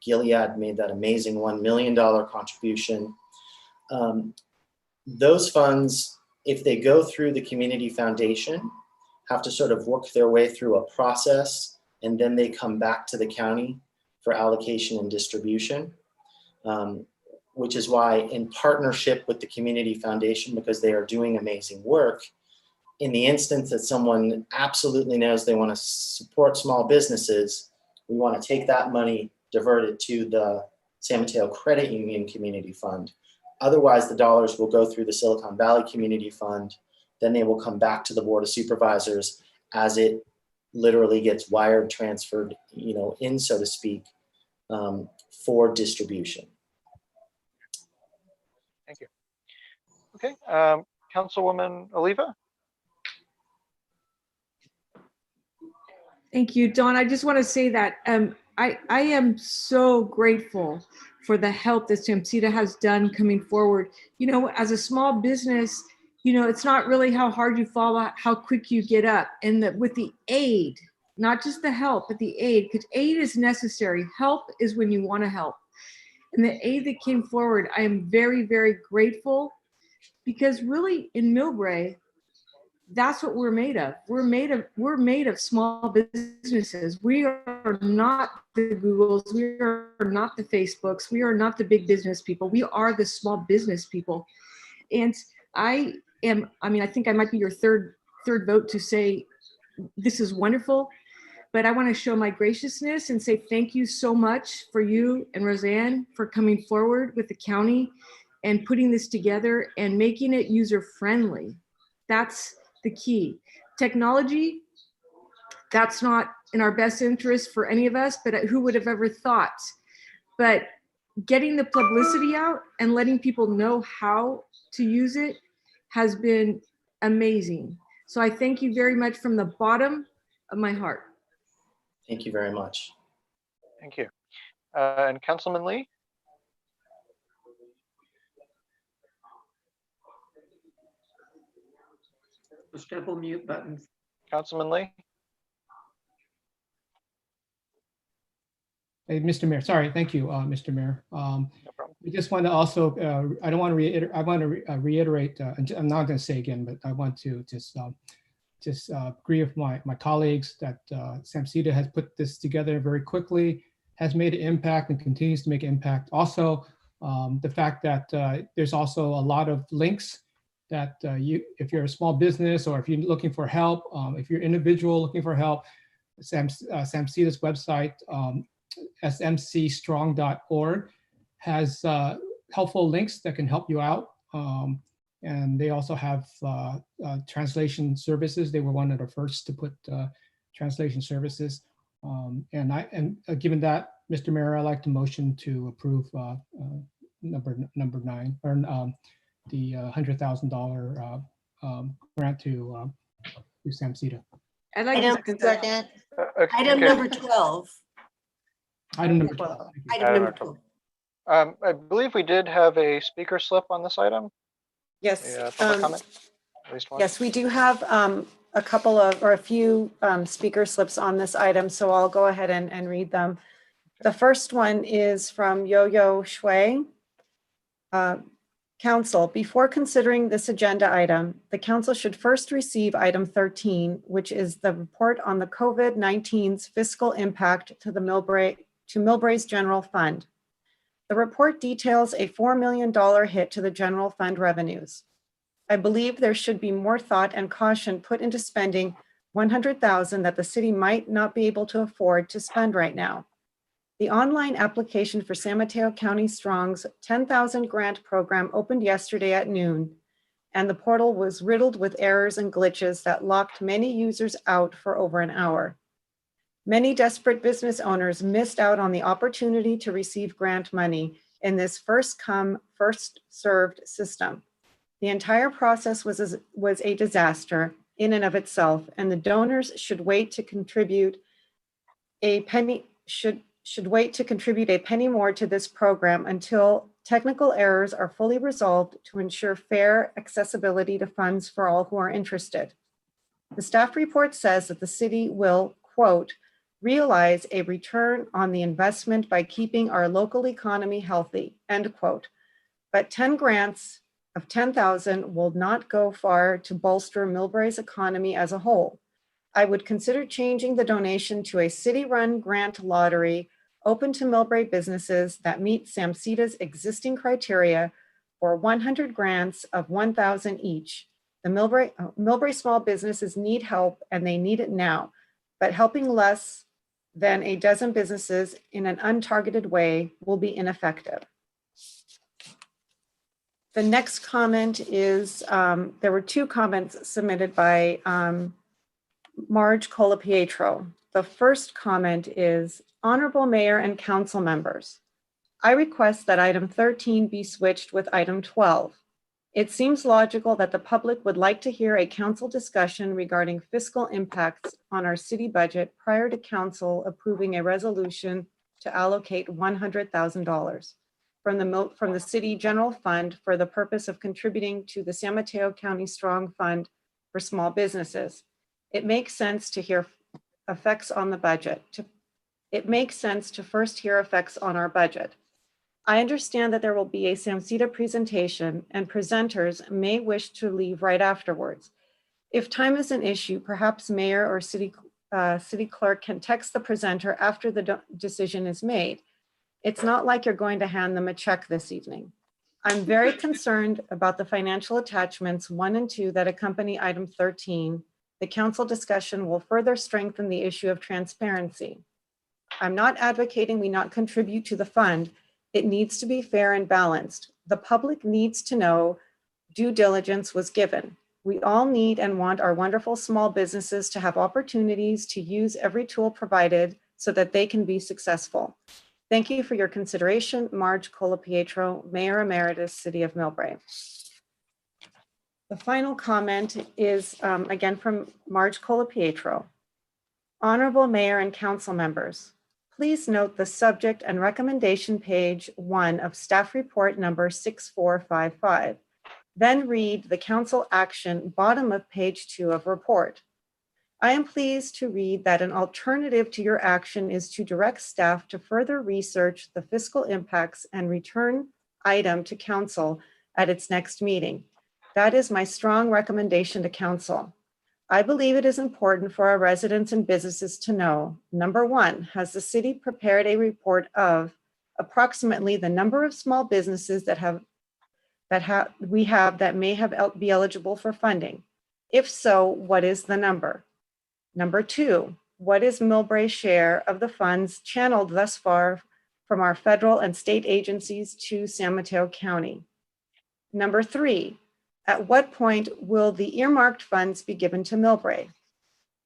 Gilead made that amazing $1 million contribution. Those funds, if they go through the Community Foundation, have to sort of work their way through a process, and then they come back to the county for allocation and distribution, which is why, in partnership with the Community Foundation, because they are doing amazing work, in the instance that someone absolutely knows they want to support small businesses, we want to take that money, divert it to the San Mateo Credit Union Community Fund. Otherwise, the dollars will go through the Silicon Valley Community Fund. Then they will come back to the Board of Supervisors as it literally gets wired transferred, in, so to speak, for distribution. Thank you. Okay, Councilwoman Oliva? Thank you, Dawn. I just want to say that I am so grateful for the help that SAMCITA has done coming forward. As a small business, it's not really how hard you fall, how quick you get up. And that with the aid, not just the help, but the aid, because aid is necessary. Help is when you want to help. And the aid that came forward, I am very, very grateful, because really in Millbrae, that's what we're made of. We're made of small businesses. We are not the Googles. We are not the Facebooks. We are not the big business people. We are the small business people. And I think I might be your third vote to say this is wonderful, but I want to show my graciousness and say thank you so much for you and Roseanne for coming forward with the county and putting this together and making it user friendly. That's the key. Technology, that's not in our best interest for any of us, but who would have ever thought? But getting the publicity out and letting people know how to use it has been amazing. So I thank you very much from the bottom of my heart. Thank you very much. Thank you. And Councilman Lee? Those double mute buttons. Councilman Lee? Hey, Mr. Mayor, sorry, thank you, Mr. Mayor. No problem. I just want to also, I don't want to reiterate, I want to reiterate, I'm not going to say again, but I want to just agree with my colleagues that SAMCITA has put this together very quickly, has made an impact and continues to make an impact. Also, the fact that there's also a lot of links that if you're a small business or if you're looking for help, if you're an individual looking for help, SAMCITA's website, smcstrong.org, has helpful links that can help you out. And they also have translation services. They were one of the first to put translation services. And given that, Mr. Mayor, I'd like to motion to approve number 9, or the $100,000 grant to SAMCITA. I'd like Item to second. Okay. Item number 12. Item number 12. Thank you. Item number 12. I believe we did have a speaker slip on this item. Yes. Yeah, public comment, at least one. Yes, we do have a couple of, or a few speaker slips on this item, so I'll go ahead and read them. The first one is from Yo-Yo Shui. Council, before considering this agenda item, the council should first receive item 13, which is the report on the COVID-19's fiscal impact to Millbrae's general fund. The report details a $4 million hit to the general fund revenues. I believe there should be more thought and caution put into spending $100,000 that the city might not be able to afford to spend right now. The online application for San Mateo County Strong's 10,000 grant program opened yesterday at noon, and the portal was riddled with errors and glitches that locked many users out for over an hour. Many desperate business owners missed out on the opportunity to receive grant money in this first come, first served system. The entire process was a disaster in and of itself, and the donors should wait to contribute a penny more to this program until technical errors are fully resolved to ensure fair accessibility to funds for all who are interested. The staff report says that the city will, quote, realize a return on the investment by keeping our local economy healthy, end quote. But 10 grants of 10,000 will not go far to bolster Millbrae's economy as a whole. I would consider changing the donation to a city-run grant lottery open to Millbrae businesses that meet SAMCITA's existing criteria for 100 grants of 1,000 each. The Millbrae small businesses need help and they need it now, but helping less than a dozen businesses in an untargeted way will be ineffective. The next comment is, there were two comments submitted by Marge Colapietro. The first comment is, Honorable Mayor and Council members, I request that item 13 be switched with item 12. It seems logical that the public would like to hear a council discussion regarding fiscal impacts on our city budget prior to council approving a resolution to allocate $100,000 from the city general fund for the purpose of contributing to the San Mateo County Strong Fund for small businesses. It makes sense to hear effects on the budget. It makes sense to first hear effects on our budget. I understand that there will be a SAMCITA presentation and presenters may wish to leave right afterwards. If time is an issue, perhaps mayor or city clerk can text the presenter after the decision is made. It's not like you're going to hand them a check this evening. I'm very concerned about the financial attachments 1 and 2 that accompany item 13. The council discussion will further strengthen the issue of transparency. I'm not advocating we not contribute to the fund. It needs to be fair and balanced. The public needs to know due diligence was given. We all need and want our wonderful small businesses to have opportunities to use every tool provided so that they can be successful. Thank you for your consideration. Marge Colapietro, Mayor Emeritus, City of Millbrae. The final comment is again from Marge Colapietro. Honorable Mayor and Council members, please note the subject and recommendation page 1 of staff report number 6455. Then read the council action bottom of page 2 of report. I am pleased to read that an alternative to your action is to direct staff to further research the fiscal impacts and return item to council at its next meeting. That is my strong recommendation to council. I believe it is important for our residents and businesses to know, number 1, has the city prepared a report of approximately the number of small businesses that may be eligible for funding? If so, what is the number? Number 2, what is Millbrae's share of the funds channeled thus far from our federal and state agencies to San Mateo County? Number 3, at what point will the earmarked funds be given to Millbrae?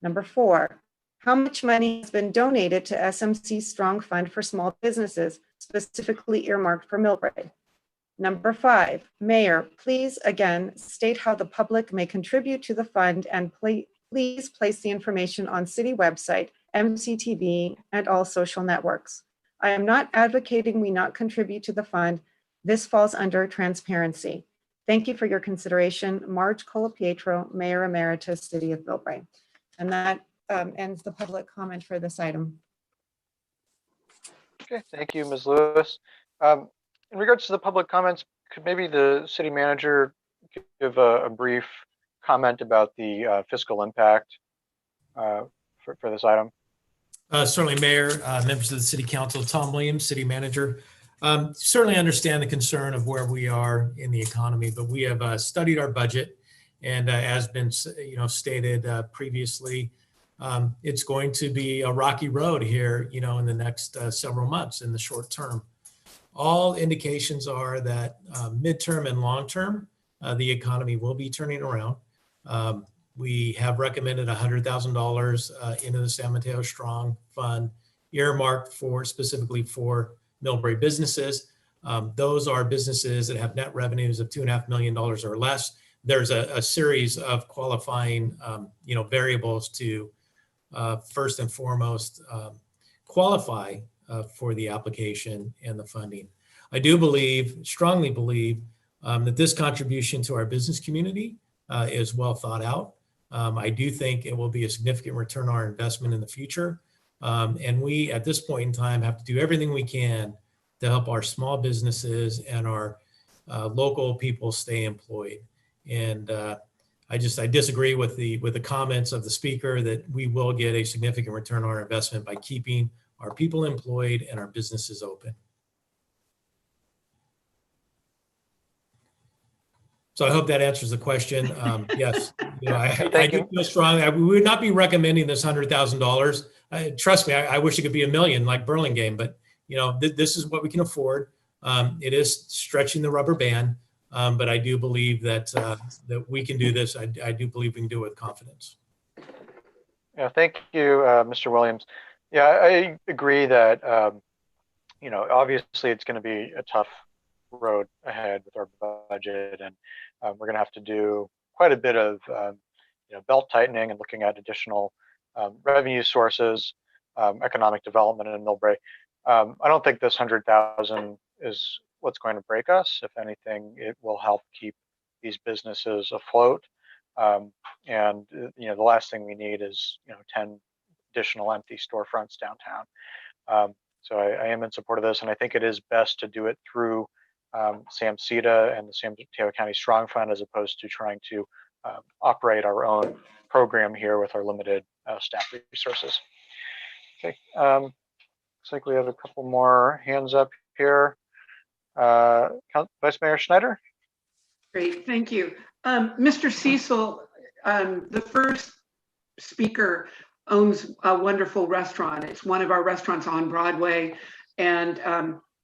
Number 4, how much money has been donated to SMC Strong Fund for small businesses, specifically earmarked for Millbrae? Number 5, Mayor, please again state how the public may contribute to the fund and please place the information on city website, MCTV, and all social networks. I am not advocating we not contribute to the fund. This falls under transparency. Thank you for your consideration. Marge Colapietro, Mayor Emeritus, City of Millbrae. And that ends the public comment for this item. Okay, thank you, Ms. Lewis. In regards to the public comments, could maybe the city manager give a brief comment about the fiscal impact for this item? Certainly, Mayor, members of the City Council, Tom Williams, City Manager. Certainly understand the concern of where we are in the economy, but we have studied our budget, and as been stated previously, it's going to be a rocky road here, in the next several months in the short term. All indications are that midterm and long term, the economy will be turning around. We have recommended $100,000 into the San Mateo Strong Fund, earmarked specifically for Millbrae businesses. Those are businesses that have net revenues of $2.5 million or less. There's a series of qualifying, variables to first and foremost qualify for the application and the funding. I do strongly believe, that this contribution to our business community is well thought out. I do think it will be a significant return on our investment in the future. And we, at this point in time, have to do everything we can to help our small businesses and our local people stay employed. And I disagree with the comments of the speaker that we will get a significant return on our investment by keeping our people employed and our businesses open. So I hope that answers the question. Yes, I do feel strongly. We would not be recommending this $100,000. Trust me, I wish it could be $1 million like Burlingame, but this is what we can afford. It is stretching the rubber band, but I do believe that we can do this. I do believe we can do it with confidence. Yeah, thank you, Mr. Williams. Yeah, I agree that obviously it's going to be a tough road ahead with our budget, and we're going to have to do quite a bit of belt tightening and looking at additional revenue sources, economic development in Millbrae. I don't think this 100,000 is what's going to break us. If anything, it will help keep these businesses afloat. And the last thing we need is 10 additional empty storefronts downtown. So I am in support of this, and I think it is best to do it through SAMCTA and the San Mateo County Strong Fund, as opposed to trying to operate our own program here with our limited staff resources. Okay, looks like we have a couple more hands up here. Vice Mayor Schneider. Great, thank you. Mr. Cecil, the first speaker owns a wonderful restaurant. It's one of our restaurants on Broadway, and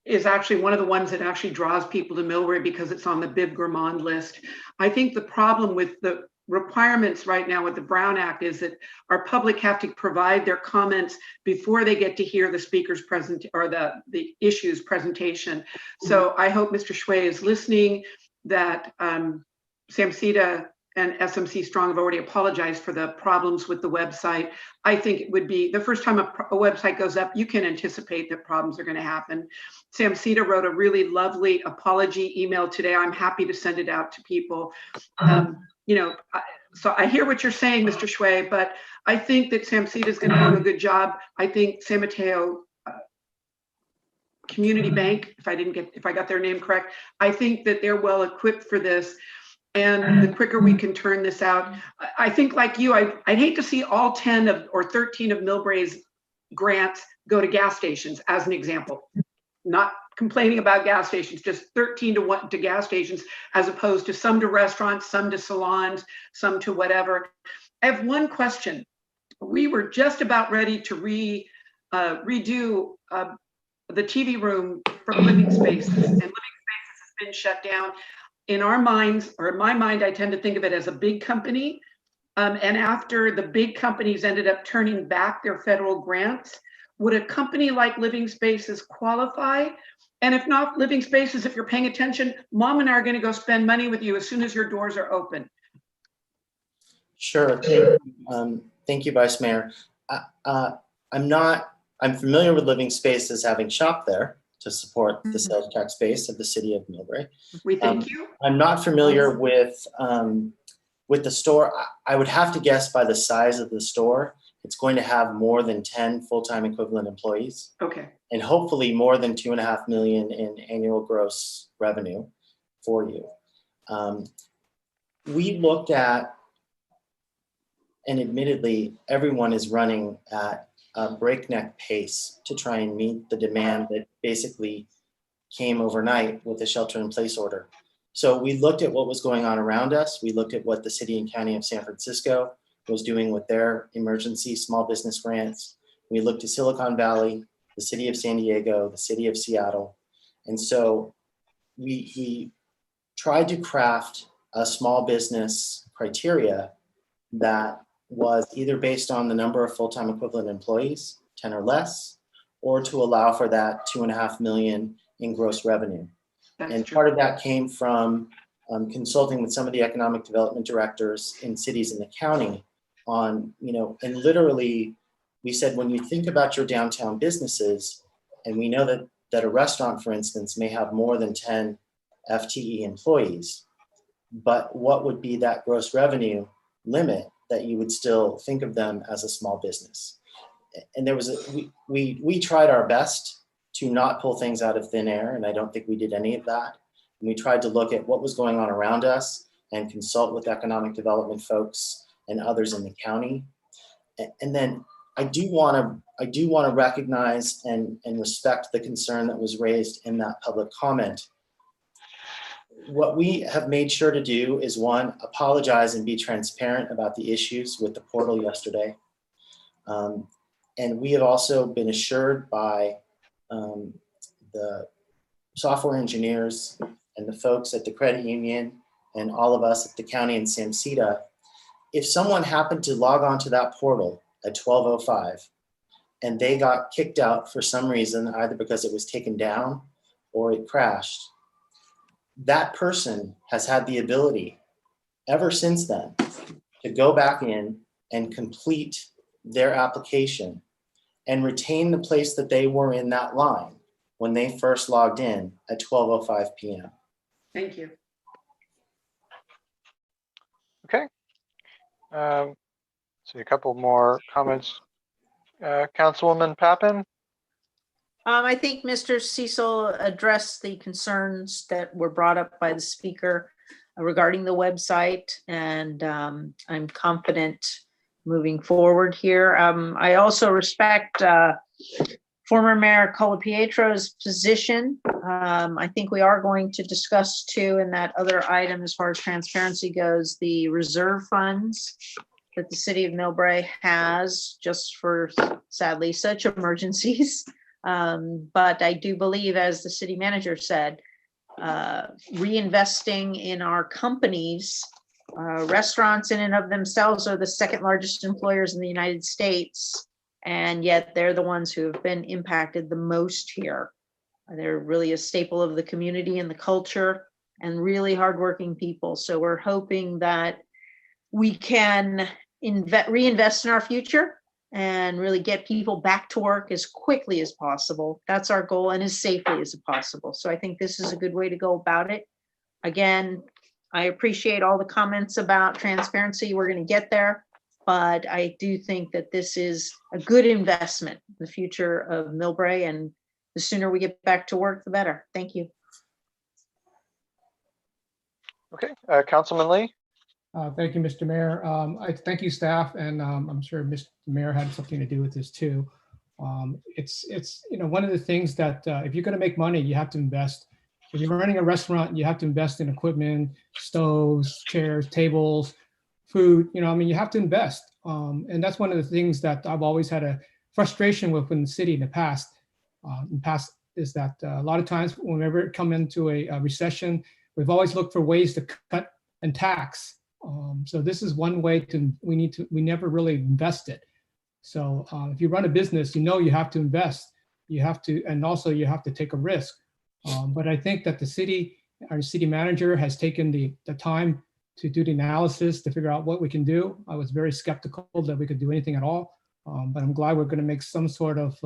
is actually one of the ones that actually draws people to Millbrae because it's on the Bib Gourmand list. I think the problem with the requirements right now with the Brown Act is that our public have to provide their comments before they get to hear the speaker's the issue's presentation. So I hope Mr. Shui is listening, that SAMCTA and SMC Strong have already apologized for the problems with the website. I think it would be the first time a website goes up, you can anticipate that problems are going to happen. SAMCTA wrote a really lovely apology email today. I'm happy to send it out to people. So I hear what you're saying, Mr. Shui, but I think that SAMCTA is going to do a good job. I think San Mateo Community Bank, if I got their name correct, I think that they're well equipped for this. And the quicker we can turn this out, I think, like you, I'd hate to see all 10 or 13 of Millbrae's grants go to gas stations, as an example. Not complaining about gas stations, just 13 to gas stations, as opposed to some to restaurants, some to salons, some to whatever. I have one question. We were just about ready to redo the TV room from Living Spaces, and Living Spaces has been shut down. In our minds, or in my mind, I tend to think of it as a big company. And after the big companies ended up turning back their federal grants, would a company like Living Spaces qualify? And if not, Living Spaces, if you're paying attention, Mom and I are going to go spend money with you as soon as your doors are open. Sure. Thank you, Vice Mayor. I'm familiar with Living Spaces, having shopped there to support the sales tax base of the city of Millbrae. We thank you. I'm not familiar with the store. I would have to guess by the size of the store, it's going to have more than 10 full-time equivalent employees. Okay. And hopefully more than $2.5 million in annual gross revenue for you. We looked at, and admittedly, everyone is running at a breakneck pace to try and meet the demand that basically came overnight with the shelter-in-place order. So we looked at what was going on around us. We looked at what the city and county of San Francisco was doing with their emergency small business grants. We looked at Silicon Valley, the city of San Diego, the city of Seattle. And so we tried to craft a small business criteria that was either based on the number of full-time equivalent employees, 10 or less, or to allow for that 2.5 million in gross revenue. And part of that came from consulting with some of the economic development directors in cities in the county on, and literally we said, when you think about your downtown businesses, and we know that a restaurant, for instance, may have more than 10 FTE employees, but what would be that gross revenue limit that you would still think of them as a small business? And there was we tried our best to not pull things out of thin air, and I don't think we did any of that. And we tried to look at what was going on around us and consult with economic development folks and others in the county. And then I do want to recognize and respect the concern that was raised in that public comment. What we have made sure to do is, one, apologize and be transparent about the issues with the portal yesterday. And we have also been assured by the software engineers and the folks at the credit union and all of us at the county and SAMCETA, if someone happened to log on to that portal at 12:05 and they got kicked out for some reason, either because it was taken down or it crashed, that person has had the ability ever since then to go back in and complete their application and retain the place that they were in that line when they first logged in at 12:05 p.m. Thank you. Okay. See a couple more comments. Councilwoman Pappen? I think Mr. Cecil addressed the concerns that were brought up by the speaker regarding the website, and I'm confident moving forward here. I also respect former Mayor Colapietro's position. I think we are going to discuss too in that other item, as far as transparency goes, the reserve funds that the city of Millbrae has just for, sadly, such emergencies. But I do believe, as the city manager said, reinvesting in our companies, restaurants in and of themselves are the second largest employers in the United States, and yet they're the ones who have been impacted the most here. They're really a staple of the community and the culture, and really hardworking people. So we're hoping that we can reinvest in our future and really get people back to work as quickly as possible. That's our goal, and as safely as possible. So I think this is a good way to go about it. Again, I appreciate all the comments about transparency. We're going to get there, but I do think that this is a good investment in the future of Millbrae, and the sooner we get back to work, the better. Thank you. Okay, Councilman Lee? Thank you, Mr. Mayor. I thank you, staff, and I'm sure Mr. Mayor had something to do with this too. It's one of the things that if you're going to make money, you have to invest. If you're running a restaurant, you have to invest in equipment, stoves, chairs, tables, food. You have to invest, and that's one of the things that I've always had a frustration with in the city in the past. Is that a lot of times whenever it come into a recession, we've always looked for ways to cut and tax. So this is one way we never really invested. So if you run a business, you have to invest, and also you have to take a risk. But I think that our city manager has taken the time to do the analysis to figure out what we can do. I was very skeptical that we could do anything at all, but I'm glad we're going to make some sort of,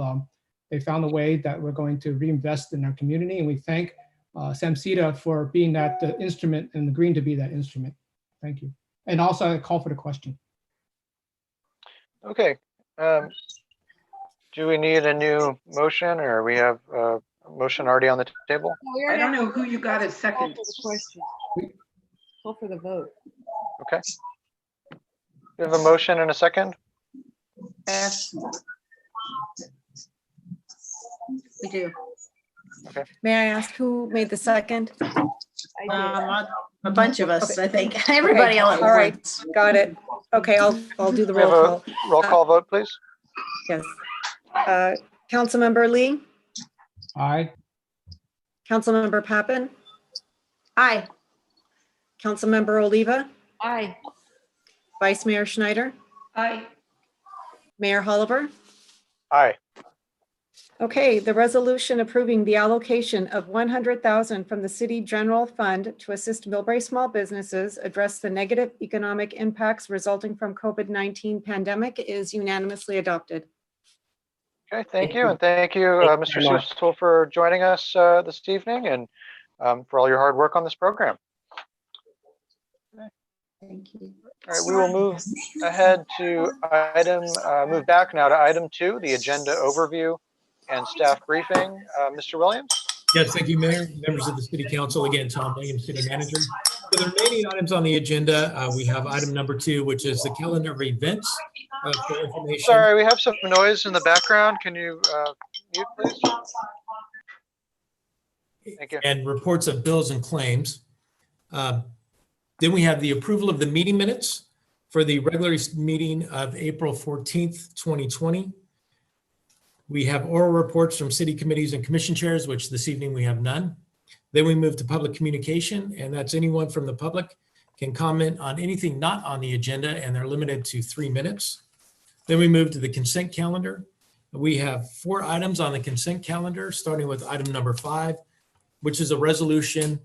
they found a way that we're going to reinvest in our community, and we thank SAMCETA for being that instrument and agreeing to be that instrument. Thank you. And also I call for the question. Okay. Do we need a new motion, or we have Motion already on the table? No, we I already don't have know who you got as to call second. for the question. Call for the vote. Okay. We have a motion and a second. Yes. We do. May I ask who made the second? A bunch of us, I think. Everybody all at All right, once. got it. Okay, I'll do the We have roll a call. roll call vote, please. Yes. Councilmember Lee, Aye. Councilmember Pappen, Aye. Councilmember Oliva, Aye. Vice Mayor Schneider, Aye. Mayor Holliver. Aye. Okay, the resolution approving the allocation of $100,000 from the city general fund to assist Millbrae small businesses address the negative economic impacts resulting from COVID-19 pandemic is unanimously adopted. Okay, thank you. And thank you, Mr. Sewell, for joining us this evening and for all your hard work on this program. Thank you. All right, we will move ahead to move back now to item 2, the agenda overview and staff briefing. Mr. Williams? Yes, thank you, Mayor, members of the City Council. Again, Tom Williams, City Manager. For the remaining items on the agenda, we have item number 2, which is the calendar of events for information. Sorry, we have some noise in the background. Can you mute, please? Thank you. And reports of bills and claims. Then we have the approval of the meeting minutes for the regular meeting of April 14th, 2020. We have oral reports from city committees and commission chairs, which this evening we have none. Then we move to public communication, and that's anyone from the public can comment on anything not on the agenda, and they're limited to 3 minutes. Then we move to the consent calendar. We have 4 items on the consent calendar, starting with item number 5, which is a resolution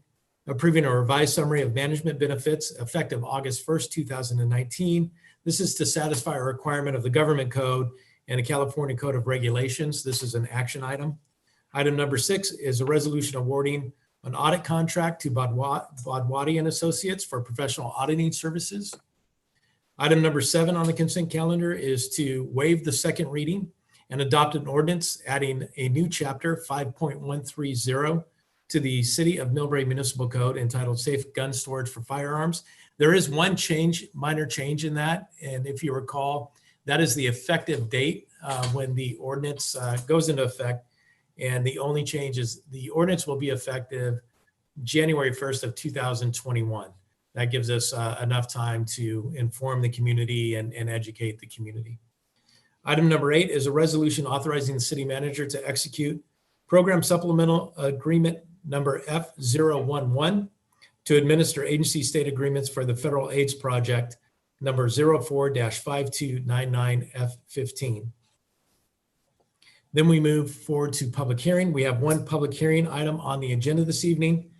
approving a revised summary of management benefits effective August 1st, 2019. This is to satisfy a requirement of the government code and the California Code of Regulations. This is an action item. Item number 6 is a resolution awarding an audit contract to Badwadi and Associates for professional auditing services. Item number 7 on the consent calendar is to waive the second reading and adopt an ordinance adding a new chapter 5.130 to the City of Millbrae Municipal Code entitled Safe Gun Storage for Firearms. There is one change, minor change in that, and if you recall, that is the effective date when the ordinance goes into effect. And the only change is the ordinance will be effective January 1st of 2021. That gives us enough time to inform the community and educate the community. Item number 8 is a resolution authorizing the city manager to execute program supplemental agreement number F011 to administer agency state agreements for the federal AIDS project number 04-5299F15. Then we move forward to public hearing. We have one public hearing item on the agenda this evening,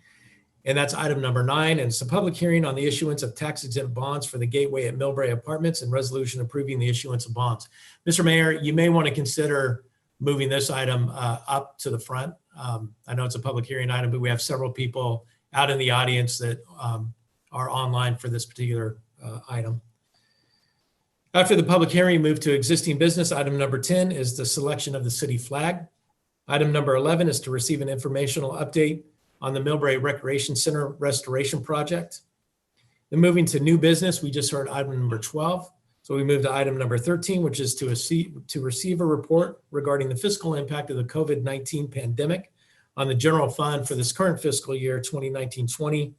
and that's item number 9. And it's a public hearing on the issuance of tax exempt bonds for the Gateway at Millbrae Apartments and resolution approving the issuance of bonds. Mr. Mayor, you may want to consider moving this item up to the front. I know it's a public hearing item, but we have several people out in the audience that are online for this particular item. After the public hearing, move to existing business. Item number 10 is the selection of the city flag. Item number 11 is to receive an informational update on the Millbrae Recreation Center restoration project. Then moving to new business, we just heard item number 12. So we move to item number 13, which is to receive a report regarding the fiscal impact of the COVID-19 pandemic on the general fund for this current fiscal year, 2019-20.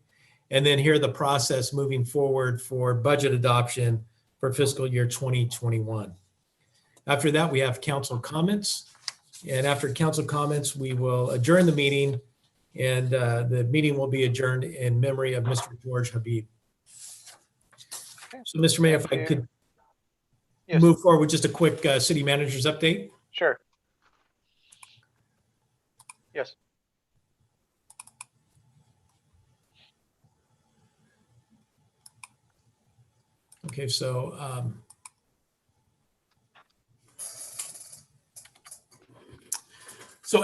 And then hear the process moving forward for budget adoption for fiscal year 2021. After that, we have council comments. And after council comments, we will adjourn the meeting, and the meeting will be adjourned in memory of Mr. George Habib. So Mr. Mayor, if I could move forward with just a quick city manager's update. Sure. Yes. Okay, so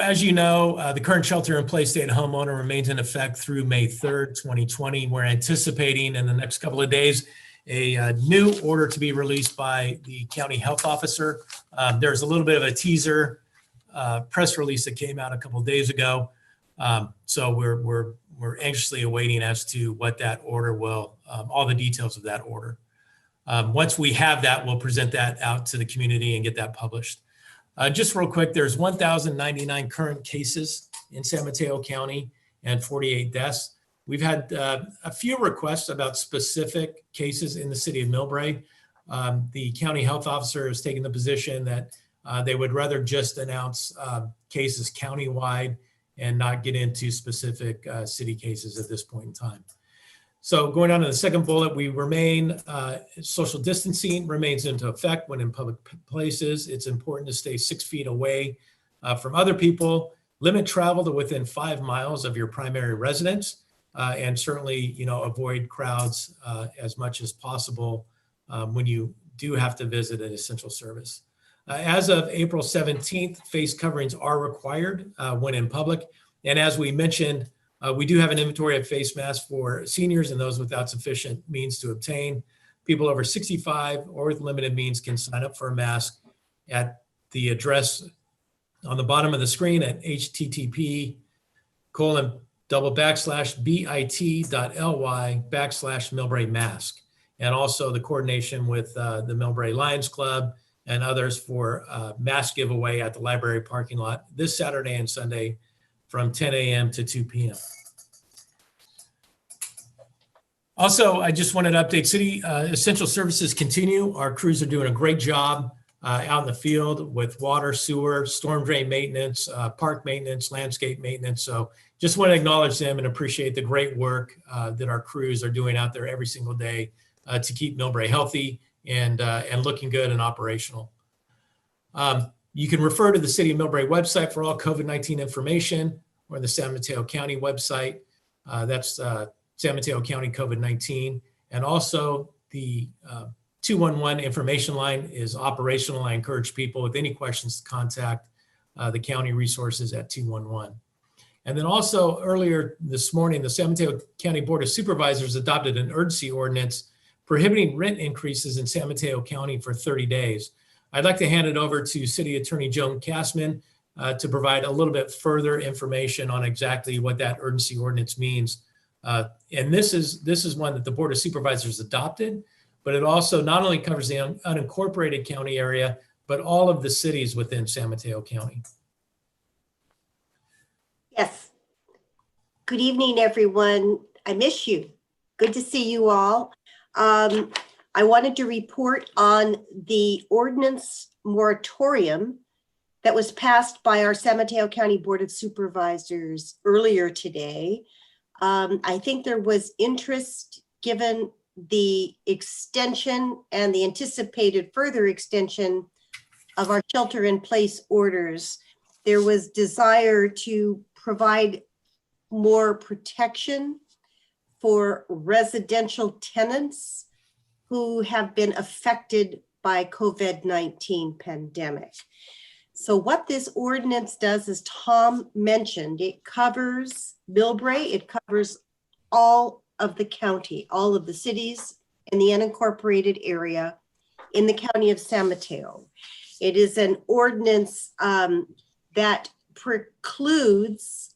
as you know, the current shelter-in-place stay-at-home order remains in effect through May 3rd, 2020. We're anticipating in the next couple of days a new order to be released by the county health officer. There's a little bit of a teaser press release that came out a couple of days ago. So we're anxiously awaiting as to what that order will, all the details of that order. Once we have that, we'll present that out to the community and get that published. Just real quick, there's 1,099 current cases in San Mateo County and 48 deaths. We've had a few requests about specific cases in the city of Millbrae. The county health officer has taken the position that they would rather just announce cases countywide and not get into specific city cases at this point in time. So going on to the second bullet, we remain, social distancing remains into effect when in public places. It's important to stay 6 feet away from other people, limit travel to within 5 miles of your primary residence, and certainly, avoid crowds as much as possible when you do have to visit an essential service. As of April 17th, face coverings are required when in public. And as we mentioned, we do have an inventory of face masks for seniors and those without sufficient means to obtain. People over 65 or with limited means can sign up for a mask at the address on the bottom of the screen at http://bit.ly/Millbrae mask. And also the coordination with the Millbrae Lions Club and others for mask giveaway at the library parking lot this Saturday and Sunday from 10 a.m. to 2 p.m. Also, I just wanted to update city essential services continue. Our crews are doing a great job out in the field with water, sewer, storm drain maintenance, park maintenance, landscape maintenance. So just want to acknowledge them and appreciate the great work that our crews are doing out there every single day to keep Millbrae healthy and looking good and operational. You can refer to the City of Millbrae website for all COVID-19 information, or the San Mateo County website. That's San Mateo County COVID-19. And also the 211 information line is operational. I encourage people with any questions to contact the county resources at 211. And then also earlier this morning, the San Mateo County Board of Supervisors adopted an urgency ordinance prohibiting rent increases in San Mateo County for 30 days. I'd like to hand it over to City Attorney Joan Castman to provide a little bit further information on exactly what that urgency ordinance means. And this is one that the Board of Supervisors adopted, but it also not only covers the unincorporated county area, but all of the cities within San Mateo County. Yes. Good evening, everyone. I miss you. Good to see you all. I wanted to report on the ordinance moratorium that was passed by our San Mateo County Board of Supervisors earlier today. I think there was interest given the extension and the anticipated further extension of our shelter-in-place orders. There was desire to provide more protection for residential tenants who have been affected by COVID-19 pandemic. So what this ordinance does, as Tom mentioned, it covers Millbrae, it covers all of the county, all of the cities in the unincorporated area in the county of San Mateo. It is an ordinance that precludes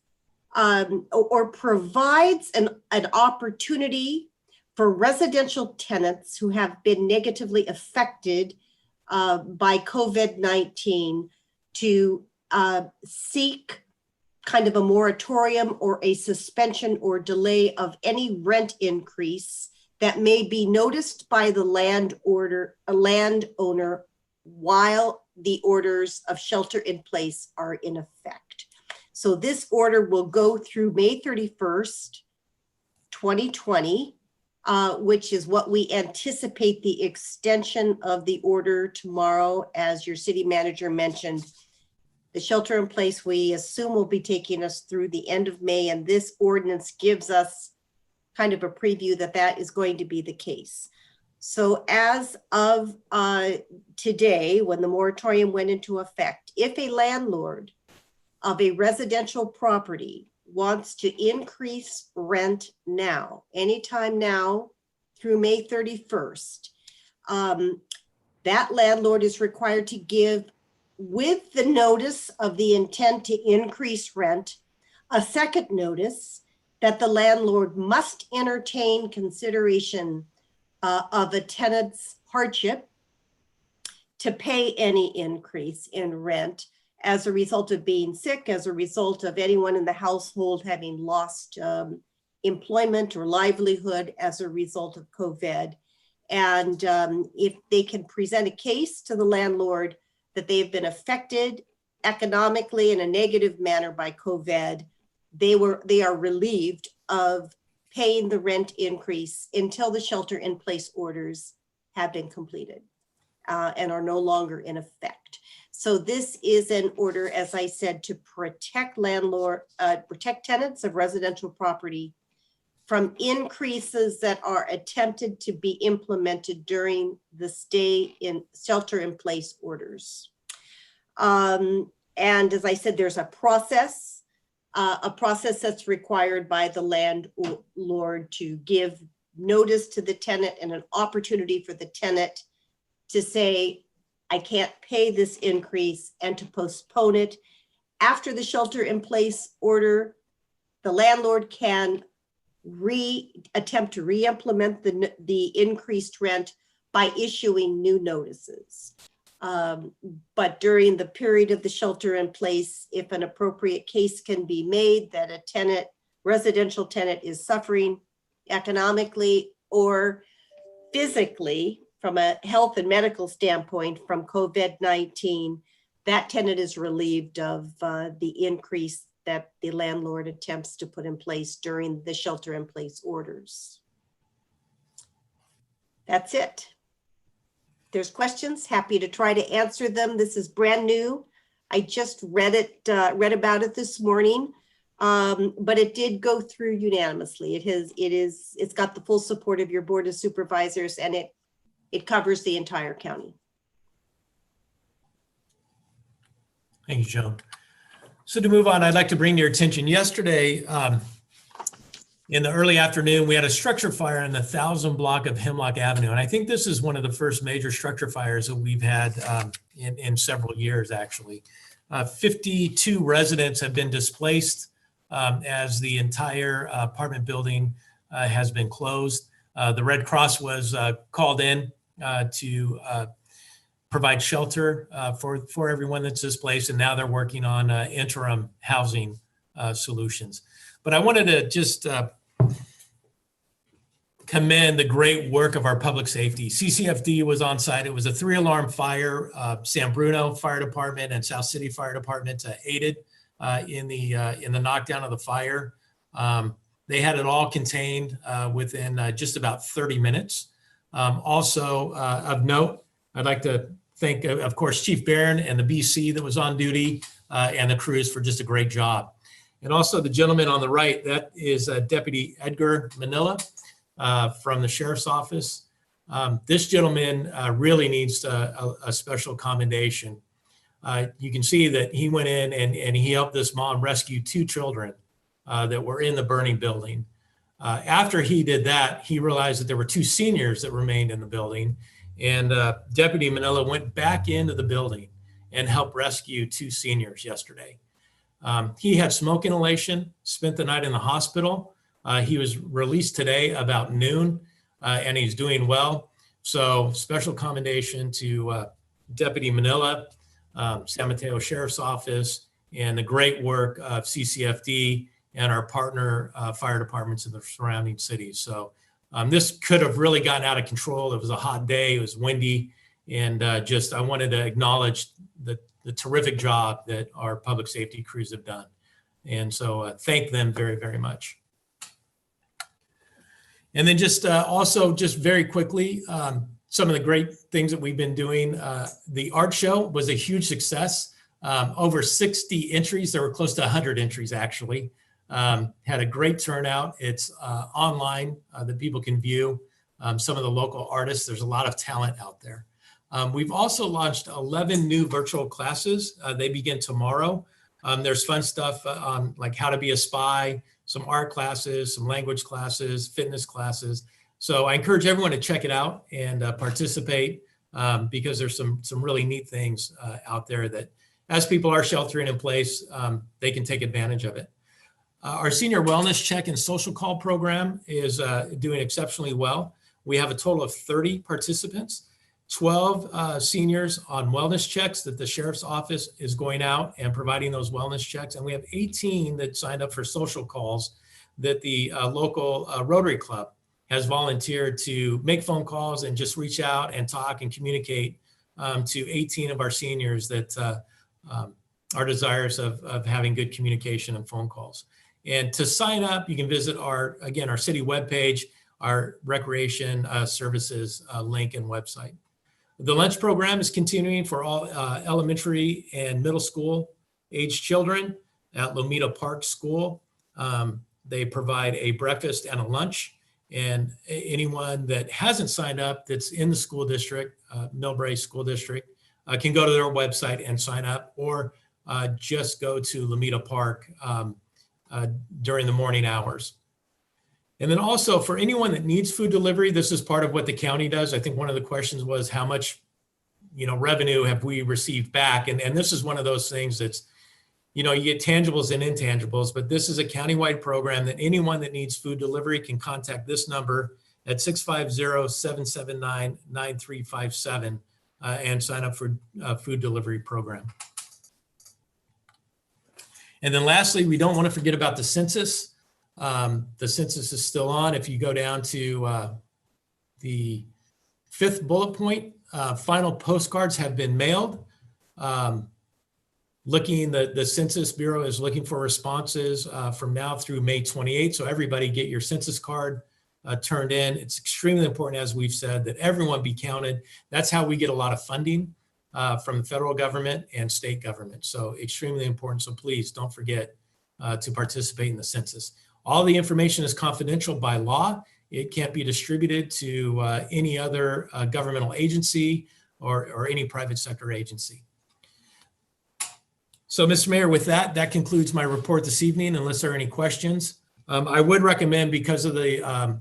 or provides an opportunity for residential tenants who have been negatively affected by COVID-19 to seek kind of a moratorium or a suspension or delay of any rent increase that may be noticed by the landowner while the orders of shelter in place are in effect. So this order will go through May 31st, 2020, which is what we anticipate the extension of the order tomorrow. As your city manager mentioned, the shelter in place, we assume, will be taking us through the end of May, and this ordinance gives us kind of a preview that that is going to be the case. So as of today, when the moratorium went into effect, if a landlord of a residential property wants to increase rent now, anytime now through May 31st, that landlord is required to give with the notice of the intent to increase rent, a second notice that the landlord must entertain consideration of a tenant's hardship to pay any increase in rent as a result of being sick, as a result of anyone in the household having lost employment or livelihood as a result of COVID. And if they can present a case to the landlord that they have been affected economically in a negative manner by COVID, they are relieved of paying the rent increase until the shelter-in-place orders have been completed and are no longer in effect. So this is an order, as I said, to protect protect tenants of residential property from increases that are attempted to be implemented during the stay in shelter-in-place orders. And as I said, there's a process that's required by the landlord to give notice to the tenant and an opportunity for the tenant to say, I can't pay this increase, and to postpone it. After the shelter-in-place order, the landlord can attempt to re-implement the increased rent by issuing new notices. But during the period of the shelter-in-place, if an appropriate case can be made that a residential tenant is suffering economically or physically from a health and medical standpoint from COVID-19, that tenant is relieved of the increase that the landlord attempts to put in place during the shelter-in-place orders. That's it. If there's questions, happy to try to answer them. This is brand new. I just read about it this morning, but it did go through unanimously. It's got the full support of your Board of Supervisors, and it covers the entire county. Thank you, Joan. So to move on, I'd like to bring to your attention, yesterday in the early afternoon, we had a structure fire in the 1000 block of Hemlock Avenue. And I think this is one of the first major structure fires that we've had in several years, actually. 52 residents have been displaced as the entire apartment building has been closed. The Red Cross was called in to provide shelter for everyone that's displaced, and now they're working on interim housing solutions. But I wanted to just commend the great work of our public safety. CCFD was on site. It was a 3-alarm fire. San Bruno Fire Department and South City Fire Department aided in the knockdown of the fire. They had it all contained within just about 30 minutes. Also of note, I'd like to thank, of course, Chief Barron and the BC that was on duty and the crews for just a great job. And also the gentleman on the right, that is Deputy Edgar Manila from the Sheriff's Office. This gentleman really needs a special commendation. You can see that he went in and he helped this mom rescue 2 children that were in the burning building. After he did that, he realized that there were 2 seniors that remained in the building, and Deputy Manila went back into the building and helped rescue 2 seniors yesterday. He had smoke inhalation, spent the night in the hospital. He was released today about noon, and he's doing well. So special commendation to Deputy Manila, San Mateo Sheriff's Office, and the great work of CCFD and our partner fire departments in the surrounding cities. So this could have really gotten out of control. It was a hot day, it was windy, and I wanted to acknowledge the terrific job that our public safety crews have done. And so thank them very, very much. And then just very quickly, some of the great things that we've been doing. The art show was a huge success. Over 60 entries. There were close to 100 entries, actually. Had a great turnout. It's online that people can view some of the local artists. There's a lot of talent out there. We've also launched 11 new virtual classes. They begin tomorrow. There's fun stuff on like how to be a spy, some art classes, some language classes, fitness classes. So I encourage everyone to check it out and participate. because there's some really neat things out there that as people are sheltering in place, they can take advantage of it. Our senior wellness check and social call program is doing exceptionally well. We have a total of 30 participants, 12 seniors on wellness checks that the sheriff's office is going out and providing those wellness checks. And we have 18 that signed up for social calls that the local Rotary Club has volunteered to make phone calls and just reach out and talk and communicate to 18 of our seniors that are desirous of having good communication and phone calls. And to sign up, you can visit our city webpage, our recreation services link and website. The lunch program is continuing for all elementary and middle school age children at Lomita Park School. They provide a breakfast and a lunch. And anyone that hasn't signed up that's in the school district, Millbrae School District, can go to their website and sign up, or just go to Lomita Park during the morning hours. And then also for anyone that needs food delivery, this is part of what the county does. I think one of the questions was how much, revenue have we received back? And this is one of those things that's, you get tangibles and intangibles, but this is a countywide program that anyone that needs food delivery can contact this number at 650-779-9357 and sign up for a food delivery program. And then lastly, we don't want to forget about the census. The census is still on. If you go down to the 5th bullet point, final postcards have been mailed. The Census Bureau is looking for responses from now through May 28th. So everybody get your census card turned in. It's extremely important, as we've said, that everyone be counted. That's how we get a lot of funding from the federal government and state government. So extremely important. So please don't forget to participate in the census. All the information is confidential by law. It can't be distributed to any other governmental agency or any private sector agency. So, Mr. Mayor, with that concludes my report this evening, unless there are any questions. I would recommend, because of the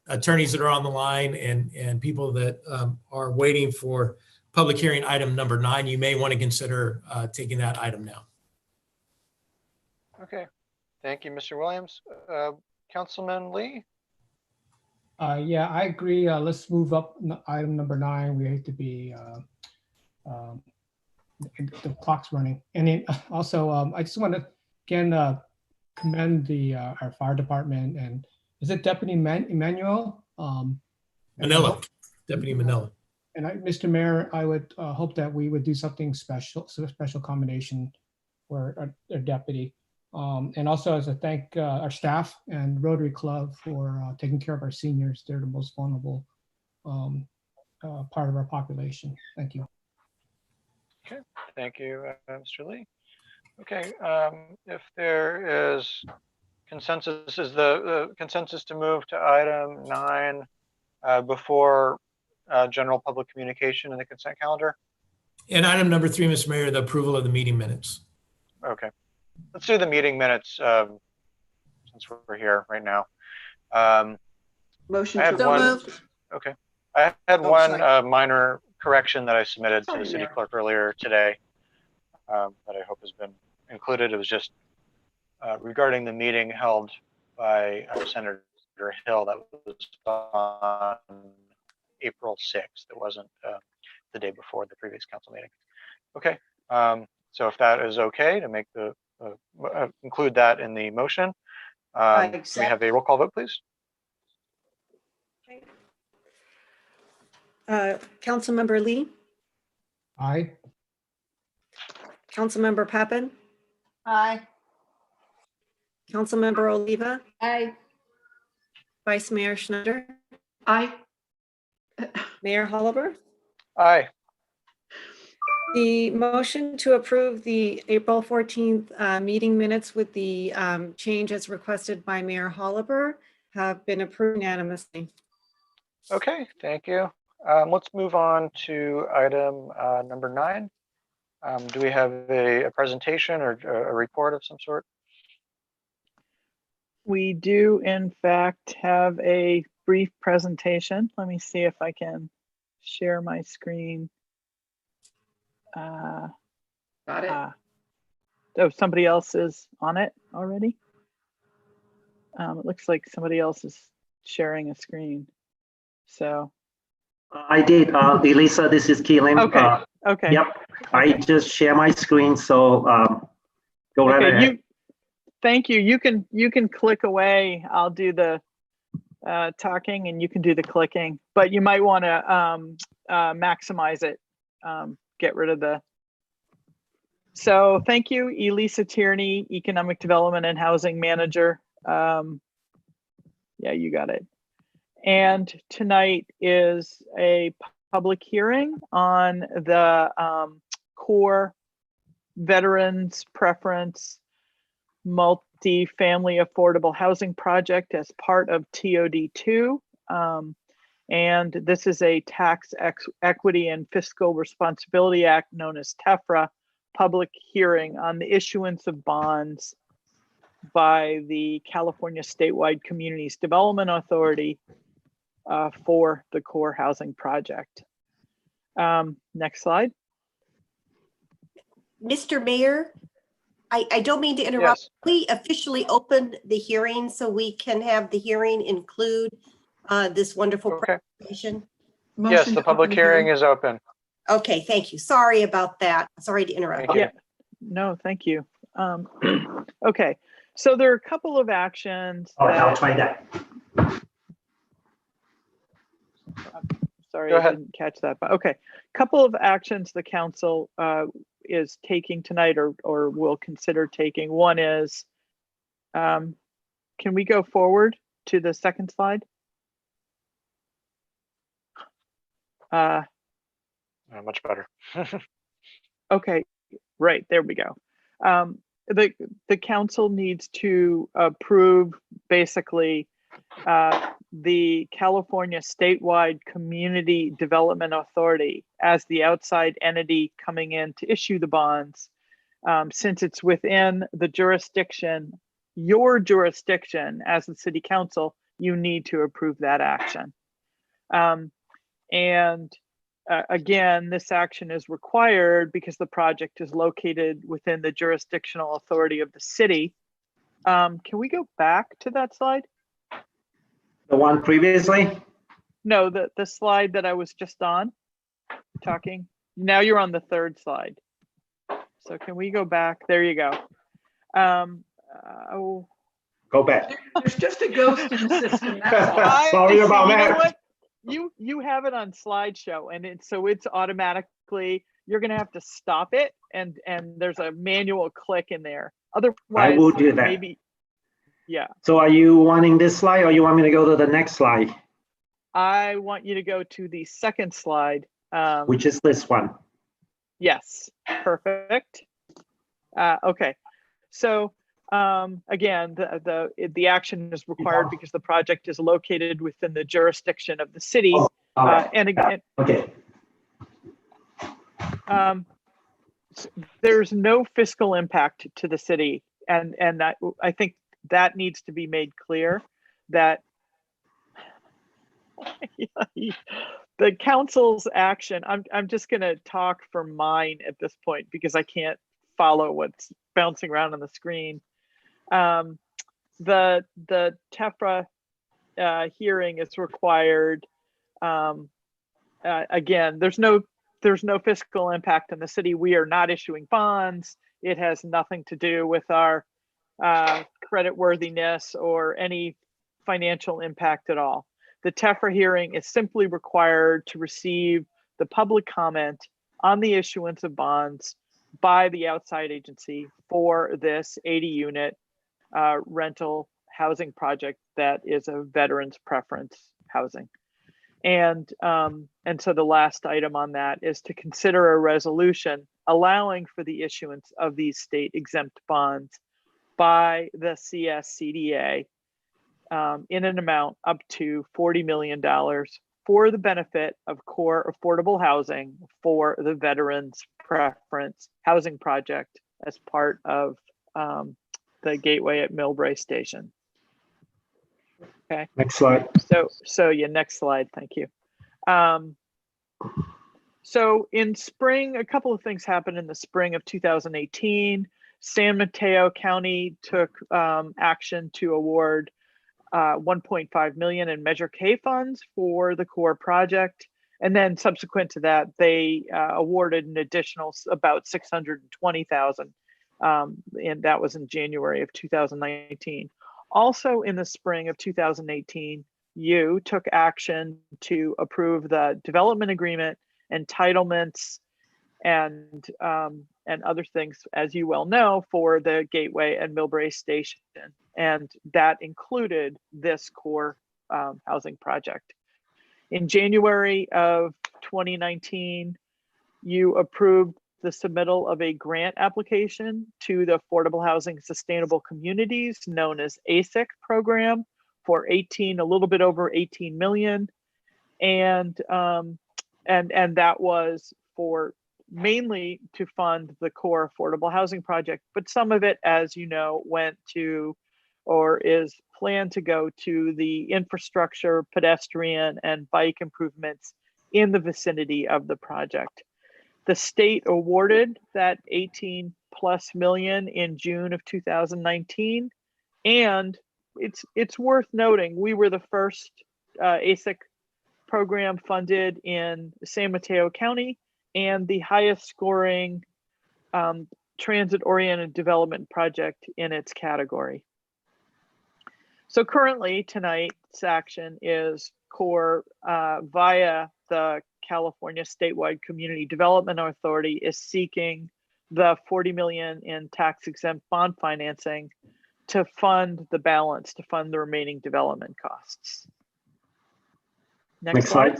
attorneys that are on the line and people that are waiting for public hearing item number 9, you may want to consider taking that item now. Okay, thank you, Mr. Williams. Councilman Lee? Yeah, I agree. Let's move up item number 9. We have to be, the clock's running. And then also, I just want to again commend our fire department, and is it Deputy Emmanuel? Manila, Deputy Manila. And Mr. Mayor, I would hope that we would do something special, special combination for our deputy. And also as a thank our staff and Rotary Club for taking care of our seniors. They're the most vulnerable part of our population. Thank you. Okay, thank you, Mr. Lee. Okay, if there is consensus, is the consensus to move to item 9 before general public communication in the consent calendar? And item number 3, Mr. Mayor, the approval of the meeting minutes. Okay, let's do the meeting minutes since we're here right now. Motion I had to one. approve. Okay, I had Oh, one sorry. minor correction that I submitted to Sorry, the city Mayor. clerk earlier today that I hope has been included. It was just regarding the meeting held by Senator Hill that was on April 6th. It wasn't the day before the previous council meeting. Okay, so if that is okay to make the include that in the motion, can we have a roll call vote, please? Councilmember Lee, Aye. Councilmember Pappen, Aye. Councilmember Oliva, Aye. Vice Mayor Schneider, Aye. Mayor Holliver. Aye. The motion to approve the April 14th meeting minutes with the change as requested by Mayor Holliver have been approved unanimously. Okay, thank you. Let's move on to item number 9. Do we have a presentation or a report of some sort? We do, in fact, have a brief presentation. Let me see if I can share my screen. Got it. Oh, somebody else is on it already. It looks like somebody else is sharing a screen. So. I did, Elisa, this is Keelan. Okay, okay. Yep, I just share my screen, so go right ahead. Thank you. You can click away. I'll do the talking and you can do the clicking, but you might want to maximize it. Get rid of the. So thank you, Elisa Tierney, Economic Development and Housing Manager. Yeah, you got it. And tonight is a public hearing on the core veterans preference multi-family affordable housing project as part of TOD2. And this is a Tax Equity and Fiscal Responsibility Act, known as TEFRA, public hearing on the issuance of bonds by the California Statewide Communities Development Authority for the core housing project. Next slide. Mr. Mayor, I don't mean to interrupt. Yes. We officially open the hearing so we can have the hearing include this wonderful Okay. presentation. Yes, Motion the to public open hearing is open. Okay, thank you. Sorry about that. Sorry to interrupt. Thank you. Yeah, no, thank you. Okay, so there are a couple of actions. All right, I'll try that. Sorry, Go I ahead. didn't catch that, but okay. Couple of actions the council is taking tonight or will consider taking. One is, can we go forward to the second slide? Much better. Okay, right, there we go. The council needs to approve basically the California Statewide Community Development Authority as the outside entity coming in to issue the bonds. Since it's within the jurisdiction, your jurisdiction as the city council, you need to approve that action. Again, this action is required because the project is located within the jurisdictional authority of the city. Can we go back to that slide? The one previously? No, the slide that I was just on talking. Now you're on the third slide. So can we go back? There you go. Go back. There's just a ghost in the system, that's all. Sorry about You know that. what? You have it on slideshow, and it's automatically, you're gonna have to stop it, and there's a manual click in there. Otherwise, I will do that. maybe, yeah. So are you wanting this slide or you want me to go to the next slide? I want you to go to the second slide. Which is this one? Yes, perfect. Okay, so again, the action is required because the project is located within the jurisdiction of the city. Oh, all right. And again, Okay. there's no fiscal impact to the city, and I think that needs to be made clear that the council's action. I'm just going to talk for mine at this point because I can't follow what's bouncing around on the screen. The TEFRA hearing is required. Again, there's no fiscal impact on the city. We are not issuing bonds. It has nothing to do with our credit worthiness or any financial impact at all. The TEFRA hearing is simply required to receive the public comment on the issuance of bonds by the outside agency for this 80 unit rental housing project that is a veterans preference housing. And so the last item on that is to consider a resolution allowing for the issuance of these state exempt bonds by the CSCDA in an amount up to $40 million for the benefit of core affordable housing for the veterans preference housing project as part of the Gateway at Millbrae Station. Okay. Next slide. So yeah, next slide. Thank you. So in spring, a couple of things happened in the spring of 2018. San Mateo County took action to award 1.5 million in Measure K funds for the core project. And then subsequent to that, they awarded an additional about 620,000. And that was in January of 2019. Also in the spring of 2018, you took action to approve the development agreement, entitlements, and other things, as you well know, for the Gateway and Millbrae Station. And that included this core housing project. In January of 2019, you approved the submittal of a grant application to the Affordable Housing Sustainable Communities, known as ASIC program, for a little bit over 18 million. And that was for mainly to fund the core affordable housing project, but some of it, as you know, went to or is planned to go to the infrastructure, pedestrian, and bike improvements in the vicinity of the project. The state awarded that 18+ million in June of 2019, and it's worth noting we were the first ASIC program funded in San Mateo County and the highest scoring transit-oriented development project in its category. So currently tonight's action is core via the California Statewide Community Development Authority is seeking the 40 million in tax exempt bond financing to fund the balance, to fund the remaining development costs. Next slide.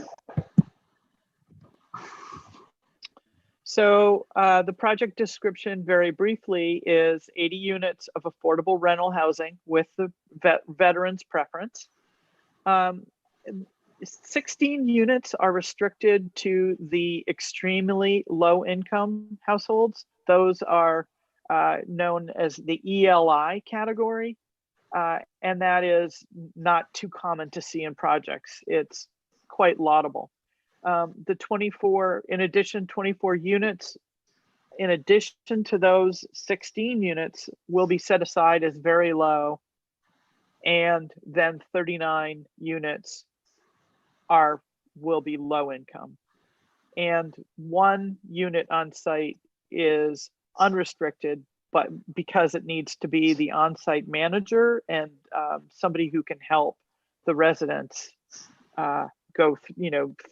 So the project description, very briefly, is 80 units of affordable rental housing with the veterans preference. 16 units are restricted to the extremely low income households. Those are known as the ELI category. And that is not too common to see in projects. It's quite laudable. The 24 units, in addition to those 16 units, will be set aside as very low, and then 39 units will be low income. And 1 unit on site is unrestricted, but because it needs to be the on-site manager and somebody who can help the residents go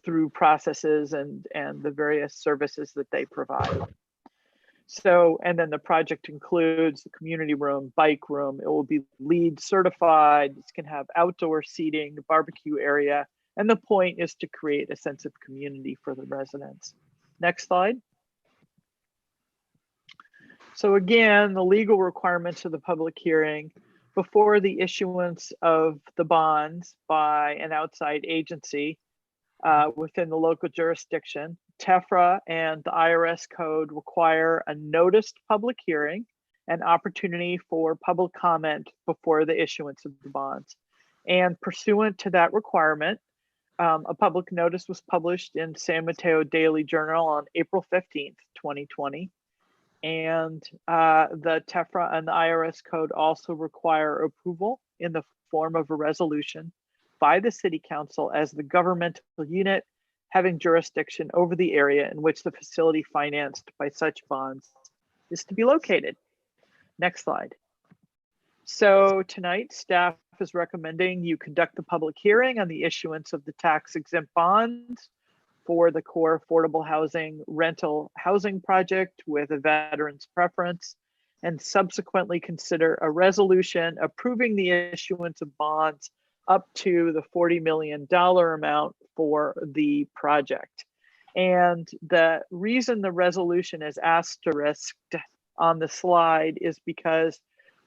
through processes and the various services that they provide. So, and then the project includes the community room, bike room. It will be LEED certified. It can have outdoor seating, barbecue area. And the point is to create a sense of community for the residents. Next slide. So again, the legal requirements of the public hearing: before the issuance of the bonds by an outside agency within the local jurisdiction, TEFRA and the IRS code require a noticed public hearing, an opportunity for public comment before the issuance of the bonds. And pursuant to that requirement, a public notice was published in San Mateo Daily Journal on April 15th, 2020. And the TEFRA and the IRS code also require approval in the form of a resolution by the City Council as the governmental unit having jurisdiction over the area in which the facility financed by such bonds is to be located. Next slide. So tonight, staff is recommending you conduct the public hearing on the issuance of the tax exempt bonds for the core affordable housing rental housing project with a veteran's preference, and subsequently consider a resolution approving the issuance of bonds up to the $40 million amount for the project. And the reason the resolution is asterisked on the slide is because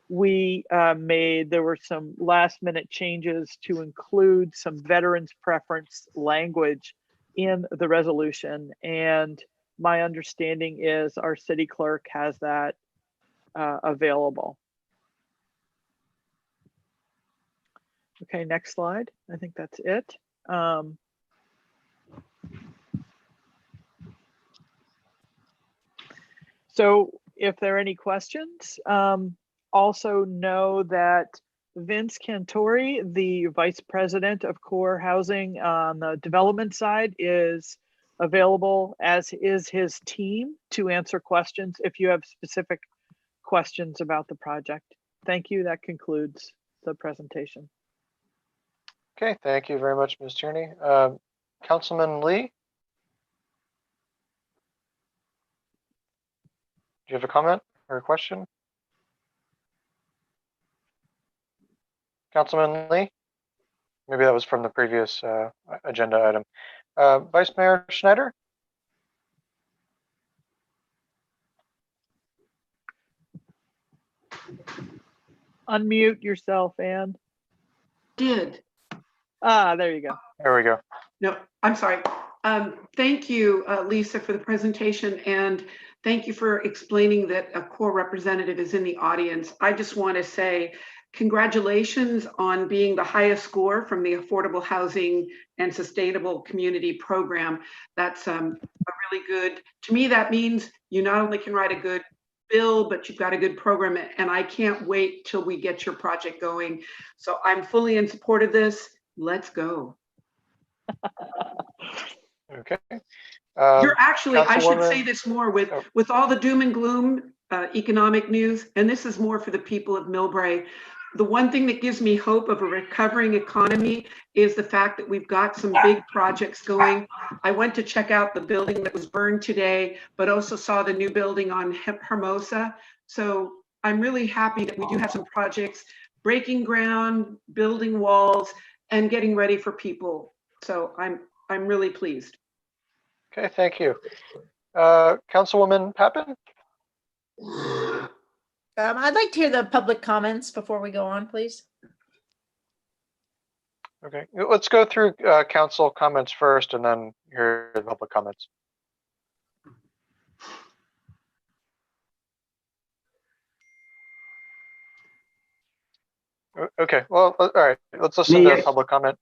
there were some last minute changes to include some veterans preference language in the resolution. And my understanding is our city clerk has that available. Okay, next slide. I think that's it. So if there are any questions, also know that Vince Cantori, the Vice President of Core Housing on the development side, is available, as is his team, to answer questions if you have specific questions about the project. Thank you. That concludes the presentation. Okay, thank you very much, Ms. Tierney. Councilman Lee? Do you have a comment or a question? Councilman Lee? Maybe that was from the previous agenda item. Vice Mayor Schneider? Unmute yourself, Anne. Did. There you go. There we go. No, I'm sorry. Thank you, Lisa, for the presentation, and thank you for explaining that a core representative is in the audience. I just want to say congratulations on being the highest score from the Affordable Housing and Sustainable Community Program. That's a really good, to me, that means you not only can write a good bill, but you've got a good program, and I can't wait till we get your project going. So I'm fully in support of this. Let's go. Okay. You're actually, I should say Councilwoman- this more with all the doom and gloom economic news, and this is more for the people of Millbrae. The one thing that gives me hope of a recovering economy is the fact that we've got some big projects going. I went to check out the building that was burned today, but also saw the new building on Hermosa. So I'm really happy that we do have some projects breaking ground, building walls, and getting ready for people. So I'm really pleased. Okay, thank you. Councilwoman Pappen? I'd like to hear the public comments before we go on, please. Okay, let's go through council comments first and then hear the public comments. Okay, well, all right, let's listen to Mayor- the public comment.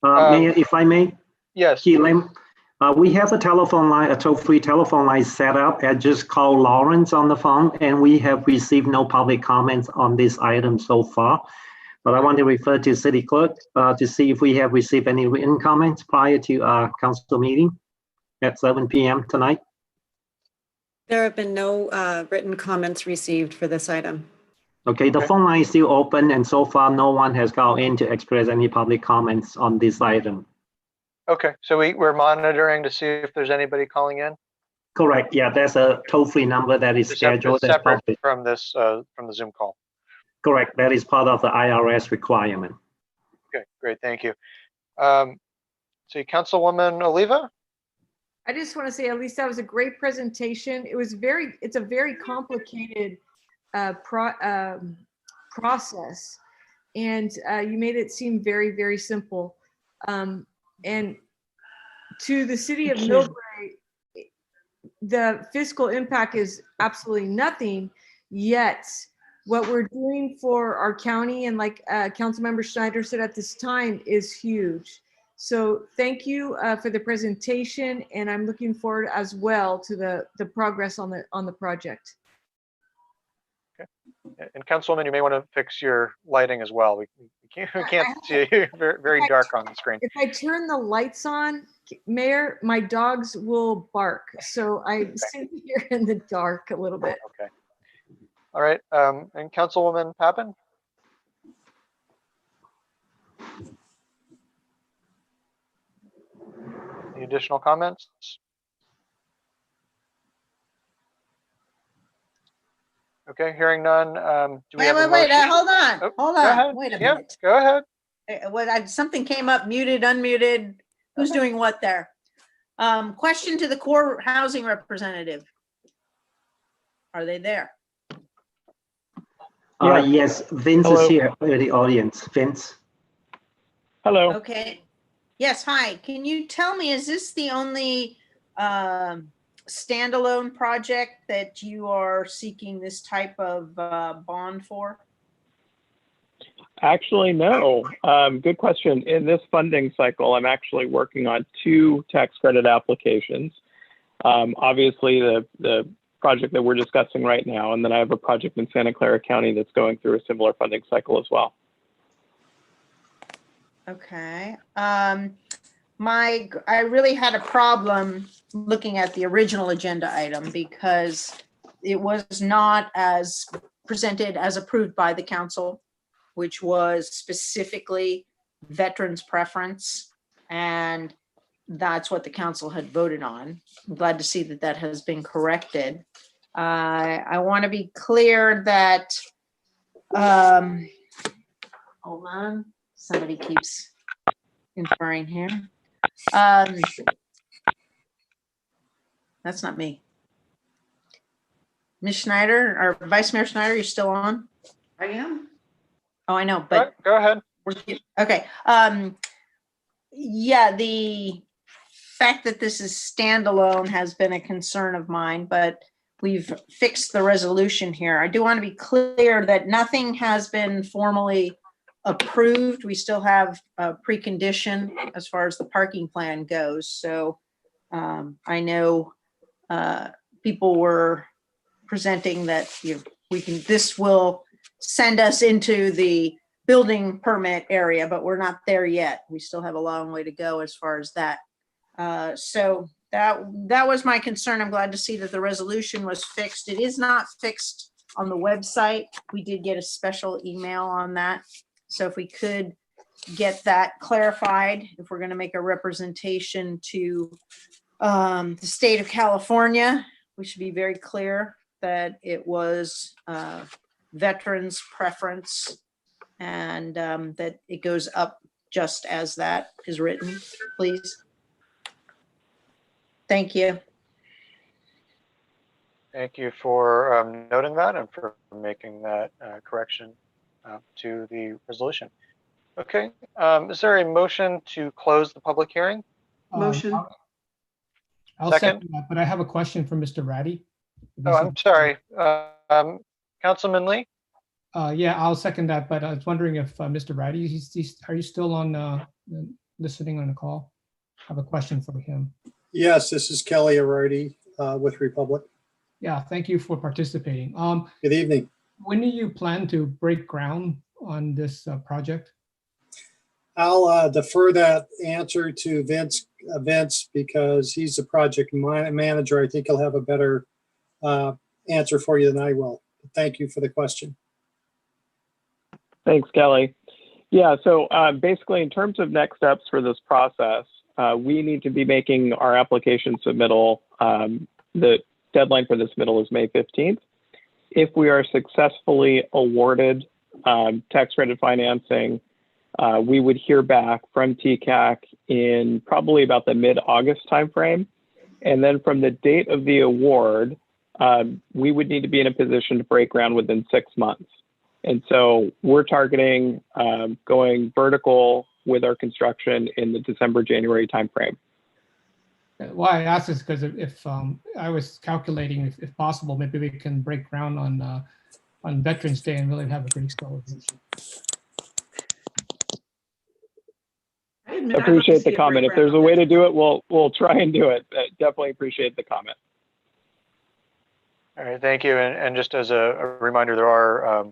Mayor, if I may, Yes, we have a telephone line, a toll-free telephone line set up. I just called Lawrence on the phone, and we have received no public comments on this item so far. But I want to refer to City Clerk to see if we have received any written comments prior to our council meeting at 7 p.m. tonight. There have been no written comments received for this item. Okay, the Okay. phone line is still open, and so far no one has called in to express any public comments on this item. okay, so we're monitoring to see if there's anybody calling in. Correct. Yeah, there's a toll-free number that is scheduled. It's separate from this, from the Zoom call. Correct. That is part of the IRS requirement. Okay, great, thank you. So Councilwoman Oliva? I just want to say, at least that was a great presentation. It's a very complicated process, and you made it seem very, very simple. And to the city of Millbrae, the fiscal impact is absolutely nothing, yet what we're doing for our county, and like Councilmember Schneider said at this time, is huge. So thank you for the presentation, and I'm looking forward as well to the progress on the project. And Councilwoman, you may want to fix your lighting as well. We can't see you, very dark on the screen. If I turn the lights on, Mayor, my dogs will bark. So I'm sitting here in the dark a little bit. Okay. All right, and Councilwoman Pappen? Any additional comments? Okay, hearing none. Do we have a Wait, motion? hold on, Oh, hold go ahead. on, wait a Yeah, minute. go ahead. Something came up, muted, unmuted. Who's doing what there? Question to the core housing representative. Are they there? Yes, Vince Hello. is here in the audience. Vince. Hello. Okay. Yes, hi. Can you tell me, is this the only standalone project that you are seeking this type of bond for? Actually, no. Good question. In this funding cycle, I'm actually working on 2 tax credit applications. Obviously, the project that we're discussing right now. And then I have a project in Santa Clara County that's going through a similar funding cycle as well. Okay. I really had a problem looking at the original agenda item because it was not as presented as approved by the council, which was specifically veterans preference. And that's what the council had voted on. I'm glad to see that that has been corrected. I want to be clear that, hold on, somebody keeps inferring here. That's not me. Ms. Schneider, or Vice Mayor Schneider, you still on? I am. Oh, I know, but Go ahead. okay. Yeah, the fact that this is standalone has been a concern of mine, but we've fixed the resolution here. I do want to be clear that nothing has been formally approved. We still have a precondition as far as the parking plan goes. So I know people were presenting that this will send us into the building permit area, but we're not there yet. We still have a long way to go as far as that. So that was my concern. I'm glad to see that the resolution was fixed. It is not fixed on the website. We did get a special email on that. So if we could get that clarified, if we're going to make a representation to the state of California, we should be very clear that it was veterans preference and that it goes up just as that is written, please. Thank you. Thank you for noting that and for making that correction to the resolution. Okay, is there a motion to close the public hearing? Motion. I'll second that, but I have a question for Mr. Ratty. Oh, I'm sorry. Councilman Lee? Yeah, I'll second that, but I was wondering if Mr. Ratty, are you still on listening on the call? I have a question for him. Yes, this is Kelly Arardi with Republic. Yeah, thank you for participating. Good evening. When do you plan to break ground on this project? I'll defer that answer to Vince because he's the project manager. I think he'll have a better answer for you than I will. Thank you for the question. Thanks, Kelly. Yeah, so basically in terms of next steps for this process, we need to be making our application submittal. The deadline for the submittal is May 15th. If we are successfully awarded tax credit financing, we would hear back from TCAC in probably about the mid-August timeframe. And then from the date of the award, we would need to be in a position to break ground within 6 months. And so we're targeting going vertical with our construction in the December-January timeframe. Why I asked is because if I was calculating, if possible, maybe we can break ground on Veterans Day and really have a great celebration. Appreciate the comment. If there's a way to do it, we'll try and do it. Definitely appreciate the comment. All right, thank you. And just as a reminder, there are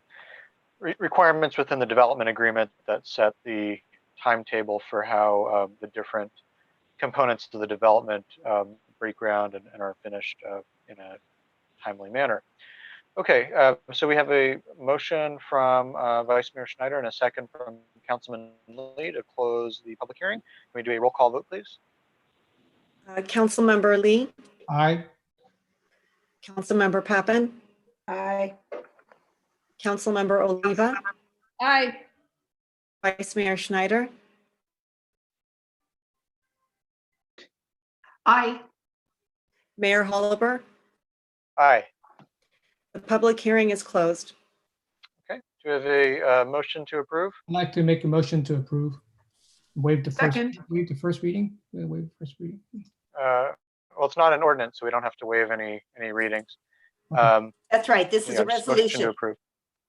requirements within the development agreement that set the timetable for how the different components of the development break ground and are finished in a timely manner. Okay, so we have a motion from Vice Mayor Schneider and a second from Councilman Lee to close the public hearing. Can we do a roll call vote, please? Councilmember Lee, Aye. Councilmember Pappen, Aye. Councilmember Oliva, Aye. Vice Mayor Schneider, Aye. Mayor Holliber. Aye. The public hearing is closed. Okay, do we have a motion to approve? I'd like to make a motion to approve. Waive the Second. first reading. Waive the first reading. Well, it's not an ordinance, so we don't have to waive any readings. Okay. That's right. This is Yeah, a just motion to resolution. approve.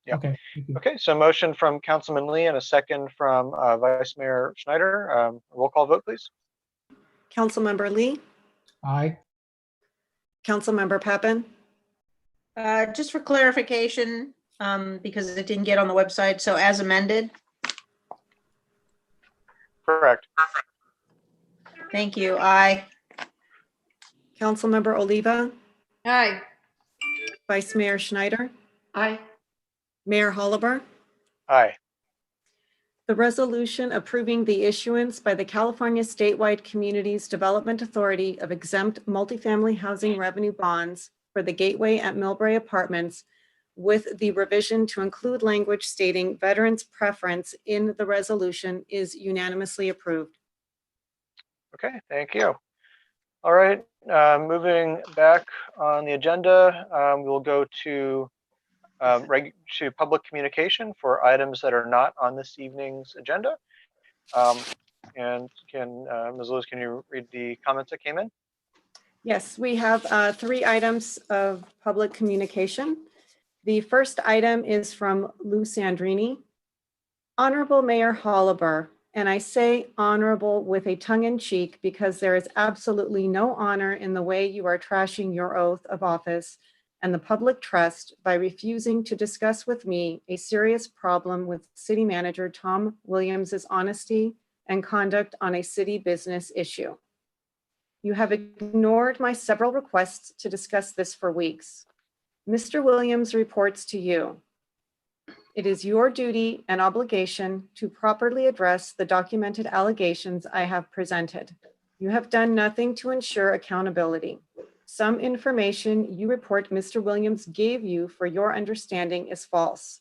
Yeah. Okay. Thank you. Okay, so motion from Councilman Lee and a second from Vice Mayor Schneider. Roll call vote, please. Councilmember Lee, Aye. Councilmember Pappen, Just for clarification, because it didn't get on the website, so as amended, Correct. thank you. Aye. Councilmember Oliva, Aye. Vice Mayor Schneider, Aye. Mayor Holliber. Aye. The resolution approving the issuance by the California Statewide Communities Development Authority of exempt multifamily housing revenue bonds for the Gateway at Millbrae Apartments with the revision to include language stating veterans preference in the resolution is unanimously approved. Okay, thank you. All right, moving back on the agenda, we'll go to public communication for items that are not on this evening's agenda. And Ms. Lewis, can you read the comments that came in? Yes, we have 3 items of public communication. The first item is from Lou Sandrini. Honorable Mayor Holliber, and I say honorable with a tongue in cheek because there is absolutely no honor in the way you are trashing your oath of office and the public trust by refusing to discuss with me a serious problem with City Manager Tom Williams's honesty and conduct on a city business issue. You have ignored my several requests to discuss this for weeks. Mr. Williams reports to you. It is your duty and obligation to properly address the documented allegations I have presented. You have done nothing to ensure accountability. Some information you report Mr. Williams gave you for your understanding is false.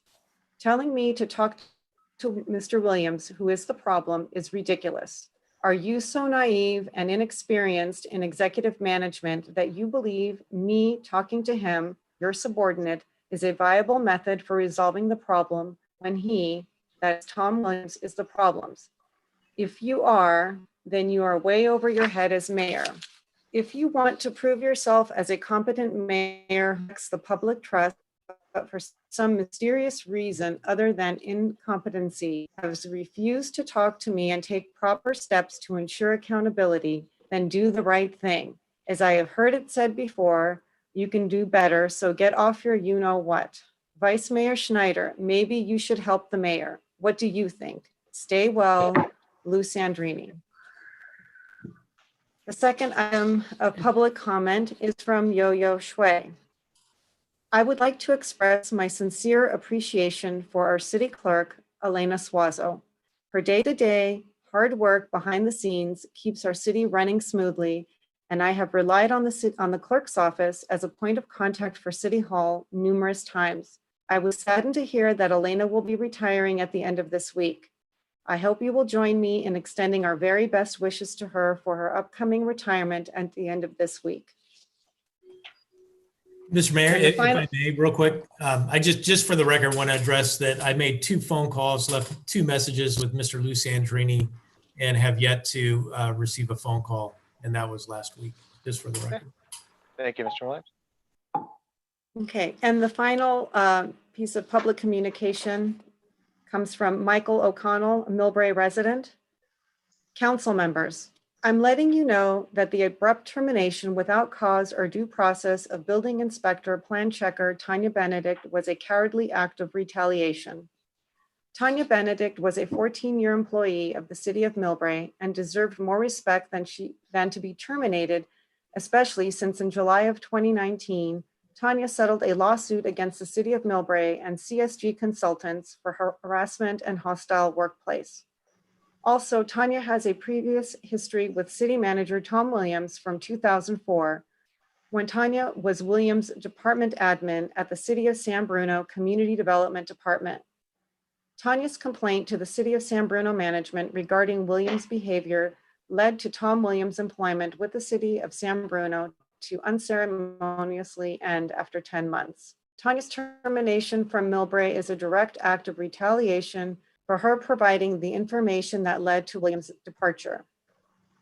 Telling me to talk to Mr. Williams, who is the problem, is ridiculous. Are you so naive and inexperienced in executive management that you believe me talking to him, your subordinate, is a viable method for resolving the problem when he, that is Tom Williams, is the problems? If you are, then you are way over your head as mayor. If you want to prove yourself as a competent mayor who lacks the public trust, but for some mysterious reason other than incompetency has refused to talk to me and take proper steps to ensure accountability, then do the right thing. As I have heard it said before, you can do better, so get off your you-know-what. Vice Mayor Schneider, maybe you should help the mayor. What do you think? Stay well, Lou Sandrini. The second item of public comment is from Yo-Yo Shui. I would like to express my sincere appreciation for our city clerk, Elena Suazo. Her day-to-day hard work behind the scenes keeps our city running smoothly, and I have relied on the clerk's office as a point of contact for City Hall numerous times. I was saddened to hear that Elena will be retiring at the end of this week. I hope you will join me in extending our very best wishes to her for her upcoming retirement at the end of this week. Mr. Mayor, if I may, real quick, I just for the record want to address that I made 2 phone calls, left 2 messages with Mr. Lou Sandrini, and have yet to receive a phone call, and that was last week, just for the record. Thank you, Mr. Williams. Okay, and the final piece of public communication comes from Michael O'Connell, a Millbrae resident. Council members, I'm letting you know that the abrupt termination without cause or due process of building inspector plan checker Tanya Benedict was a cowardly act of retaliation. Tanya Benedict was a 14-year employee of the city of Millbrae and deserved more respect than to be terminated, especially since in July of 2019, Tanya settled a lawsuit against the city of Millbrae and CSG Consultants for harassment and hostile workplace. Also, Tanya has a previous history with city manager Tom Williams from 2004, when Tanya was Williams' department admin at the City of San Bruno Community Development Department. Tanya's complaint to the City of San Bruno management regarding Williams' behavior led to Tom Williams' employment with the City of San Bruno to unceremoniously end after 10 months. Tanya's termination from Millbrae is a direct act of retaliation for her providing the information that led to Williams' departure.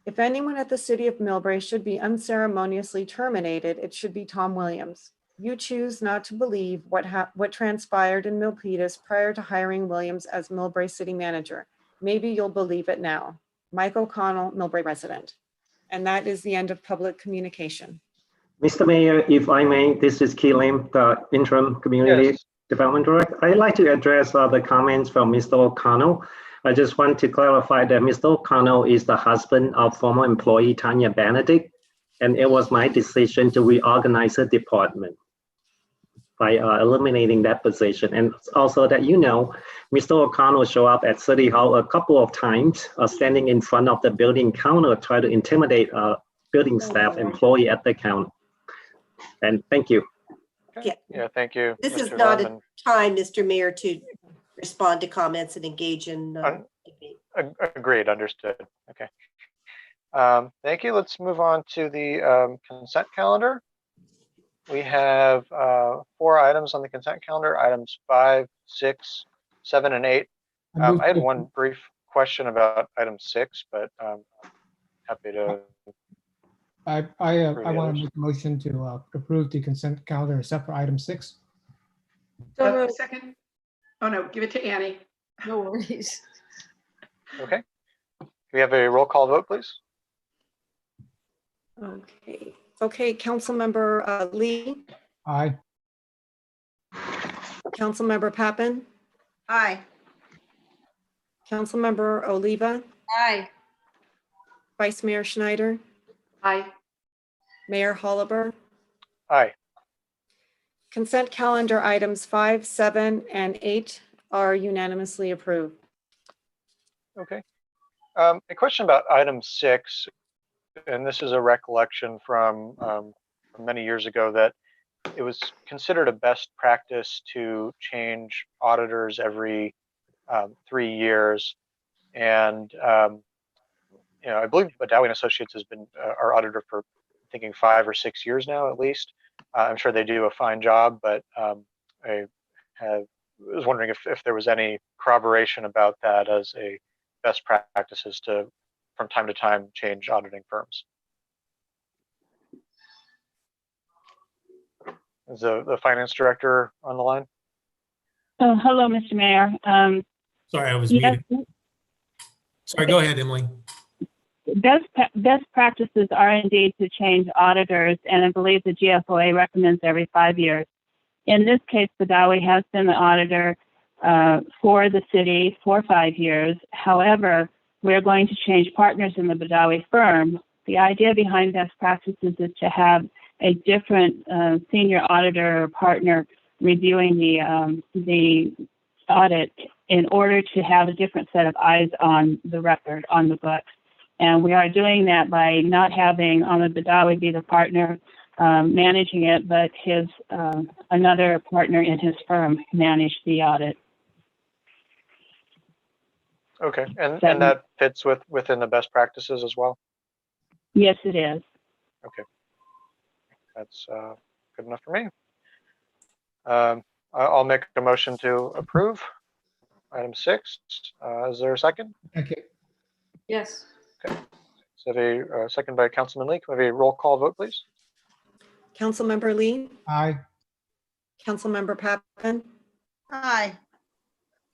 If anyone at the City of Millbrae should be unceremoniously terminated, it should be Tom Williams. You choose not to believe what transpired in Milpitas prior to hiring Williams as Millbrae City Manager. Maybe you'll believe it now. Mike O'Connell, Millbrae resident. And that is the end of public communication. Mr. Mayor, if I may, this is Key Lim, the interim community Yes. development director. I'd like to address the comments from Mr. O'Connell. I just want to clarify that Mr. O'Connell is the husband of former employee Tanya Benedict, and it was my decision to reorganize the department by eliminating that position. And also that Mr. O'Connell showed up at City Hall a couple of times, standing in front of the building counter, try to intimidate building staff employee at the counter. And thank you. Okay. Yeah, thank you. This is Mr. not Lim, a time, Mr. Mayor, to respond to comments and engage in debate. Agreed, understood. Okay. Thank you. Let's move on to the consent calendar. We have 4 items on the consent calendar, items 5, 6, 7, and 8. I had one brief question about item 6, but happy to. I want to make a motion to approve the consent calendar except for item 6. Second. Oh, no, give it to Annie. No worries. Okay. Can we have a roll call vote, please? Okay. Okay, Councilmember Lee, Aye. Councilmember Pappen, Aye. Councilmember Oliva, Aye. Vice Mayor Schneider, Aye. Mayor Holliber. Aye. Consent calendar items 5, 7, and 8 are unanimously approved. Okay. A question about item 6, and this is a recollection from many years ago, that it was considered a best practice to change auditors every 3 years. And I believe Badawi & Associates has been our auditor for thinking 5 or 6 years now, at least. I'm sure they do a fine job, but I was wondering if there was any corroboration about that as a best practices to, from time to time, change auditing firms. Is the finance director on the line? Oh, hello, Mr. Mayor. Sorry, I was yes, muted. Sorry, go ahead, Emily. best practices are indeed to change auditors, and I believe the GFOA recommends every 5 years. In this case, Badawi has been the auditor for the city for 5 years. However, we're going to change partners in the Badawi firm. The idea behind best practices is to have a different senior auditor or partner reviewing the audit in order to have a different set of eyes on the record, on the books. And we are doing that by not having Ahmed Badawi be the partner managing it, but his another partner in his firm manage the audit. Okay, and that fits within the best practices as well? Yes, it is. Okay, that's good enough for me. I'll make a motion to approve item 6. Is there a second? Thank you. Yes. Okay, so a second by Councilman Lee. Can we have a roll call vote, please? Councilmember Lee, Aye. Councilmember Pappen, Aye.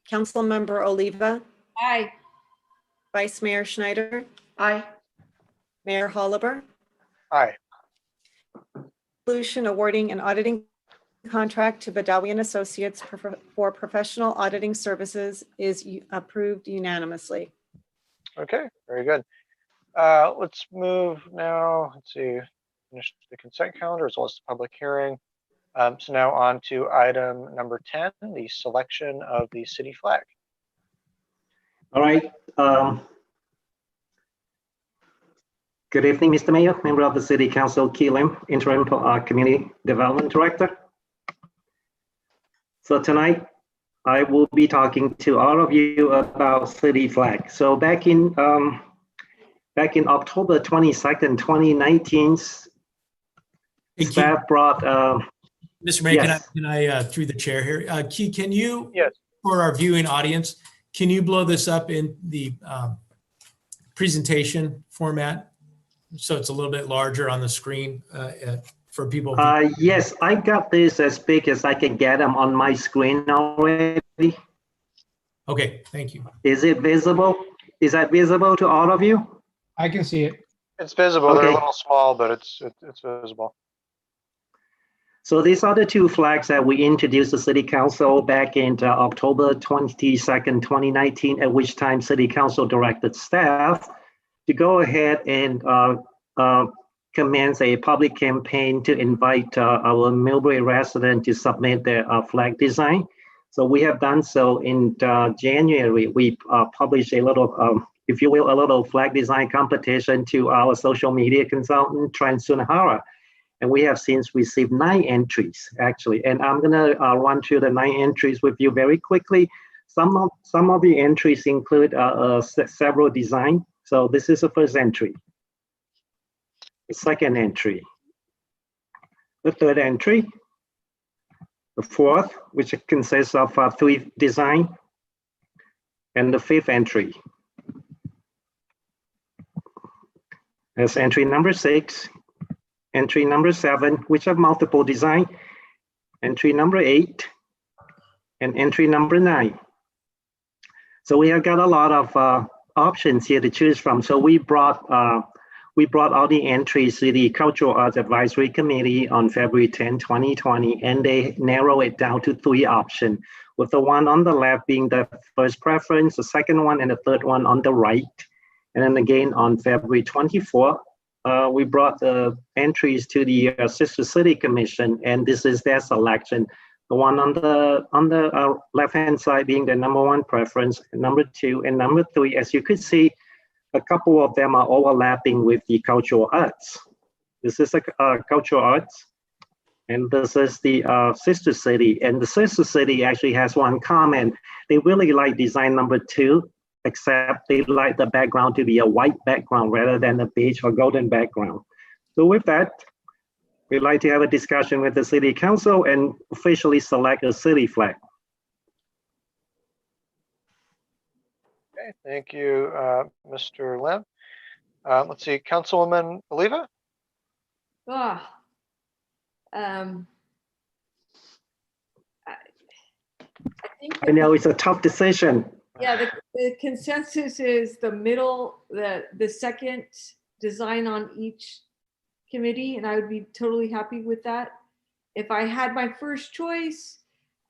Councilmember Oliva, Aye. Vice Mayor Schneider, Aye. Mayor Holliber. Aye. Resolution awarding an auditing contract to Badawi & Associates for professional auditing services is approved unanimously. Okay, very good. Let's move now. Let's see, finish the consent calendar as well as the public hearing. So now on to item number 10, the selection of the city flag. All right. Good evening, Mr. Mayor, member of the City Council, Key Lim, Interim Community Development Director. So tonight, I will be talking to all of you about city flag. So back in October 22nd, 2019, staff brought. Mr. Mayor, yes. can I through the chair here? Key, can you, yes, for our viewing audience, can you blow this up in the presentation format so it's a little bit larger on the screen for people? Yes, I got this as big as I can get them on my screen already. Okay, thank you. Is it visible? Is that visible to all of you? I can see it. it's visible. Okay. They're a little small, but it's visible. So these are the two flags that we introduced to City Council back in October 22nd, 2019, at which time City Council directed staff to go ahead and commence a public campaign to invite our Millbrae residents to submit their flag design. So we have done so in January. We published a little, if you will, a little flag design competition to our social media consultant, Tran Sunahara. And we have since received 9 entries, actually. And I'm gonna run through the 9 entries with you very quickly. Some of the entries include several designs. So this is the first entry. The second entry. The third entry. The fourth, which consists of 3 designs. And the 5th entry. That's entry number 6. Entry number 7, which have multiple design, entry number 8, and entry number 9. So we have got a lot of options here to choose from. So we brought all the entries to the Cultural Arts Advisory Committee on February 10, 2020, and they narrow it down to 3 options, with the one on the left being the first preference, the second one, and the third one on the right. And then again on February 24th, we brought the entries to the Sister City Commission, and this is their selection. The one on the left-hand side being the number 1 preference, number 2, and number 3. As you could see, a couple of them are overlapping with the cultural arts. This is a cultural arts, and this is the Sister City. And the Sister City actually has one comment. They really like design number 2. Except they like the background to be a white background rather than a beige or golden background. So with that, we'd like to have a discussion with the City Council and officially select a city flag. Okay, thank you, Mr. Lim. Let's see, Councilwoman Oliva? I think I know it's a tough decision. yeah, the consensus is the middle, the second design on each committee, and I would be totally happy with that. If I had my first choice,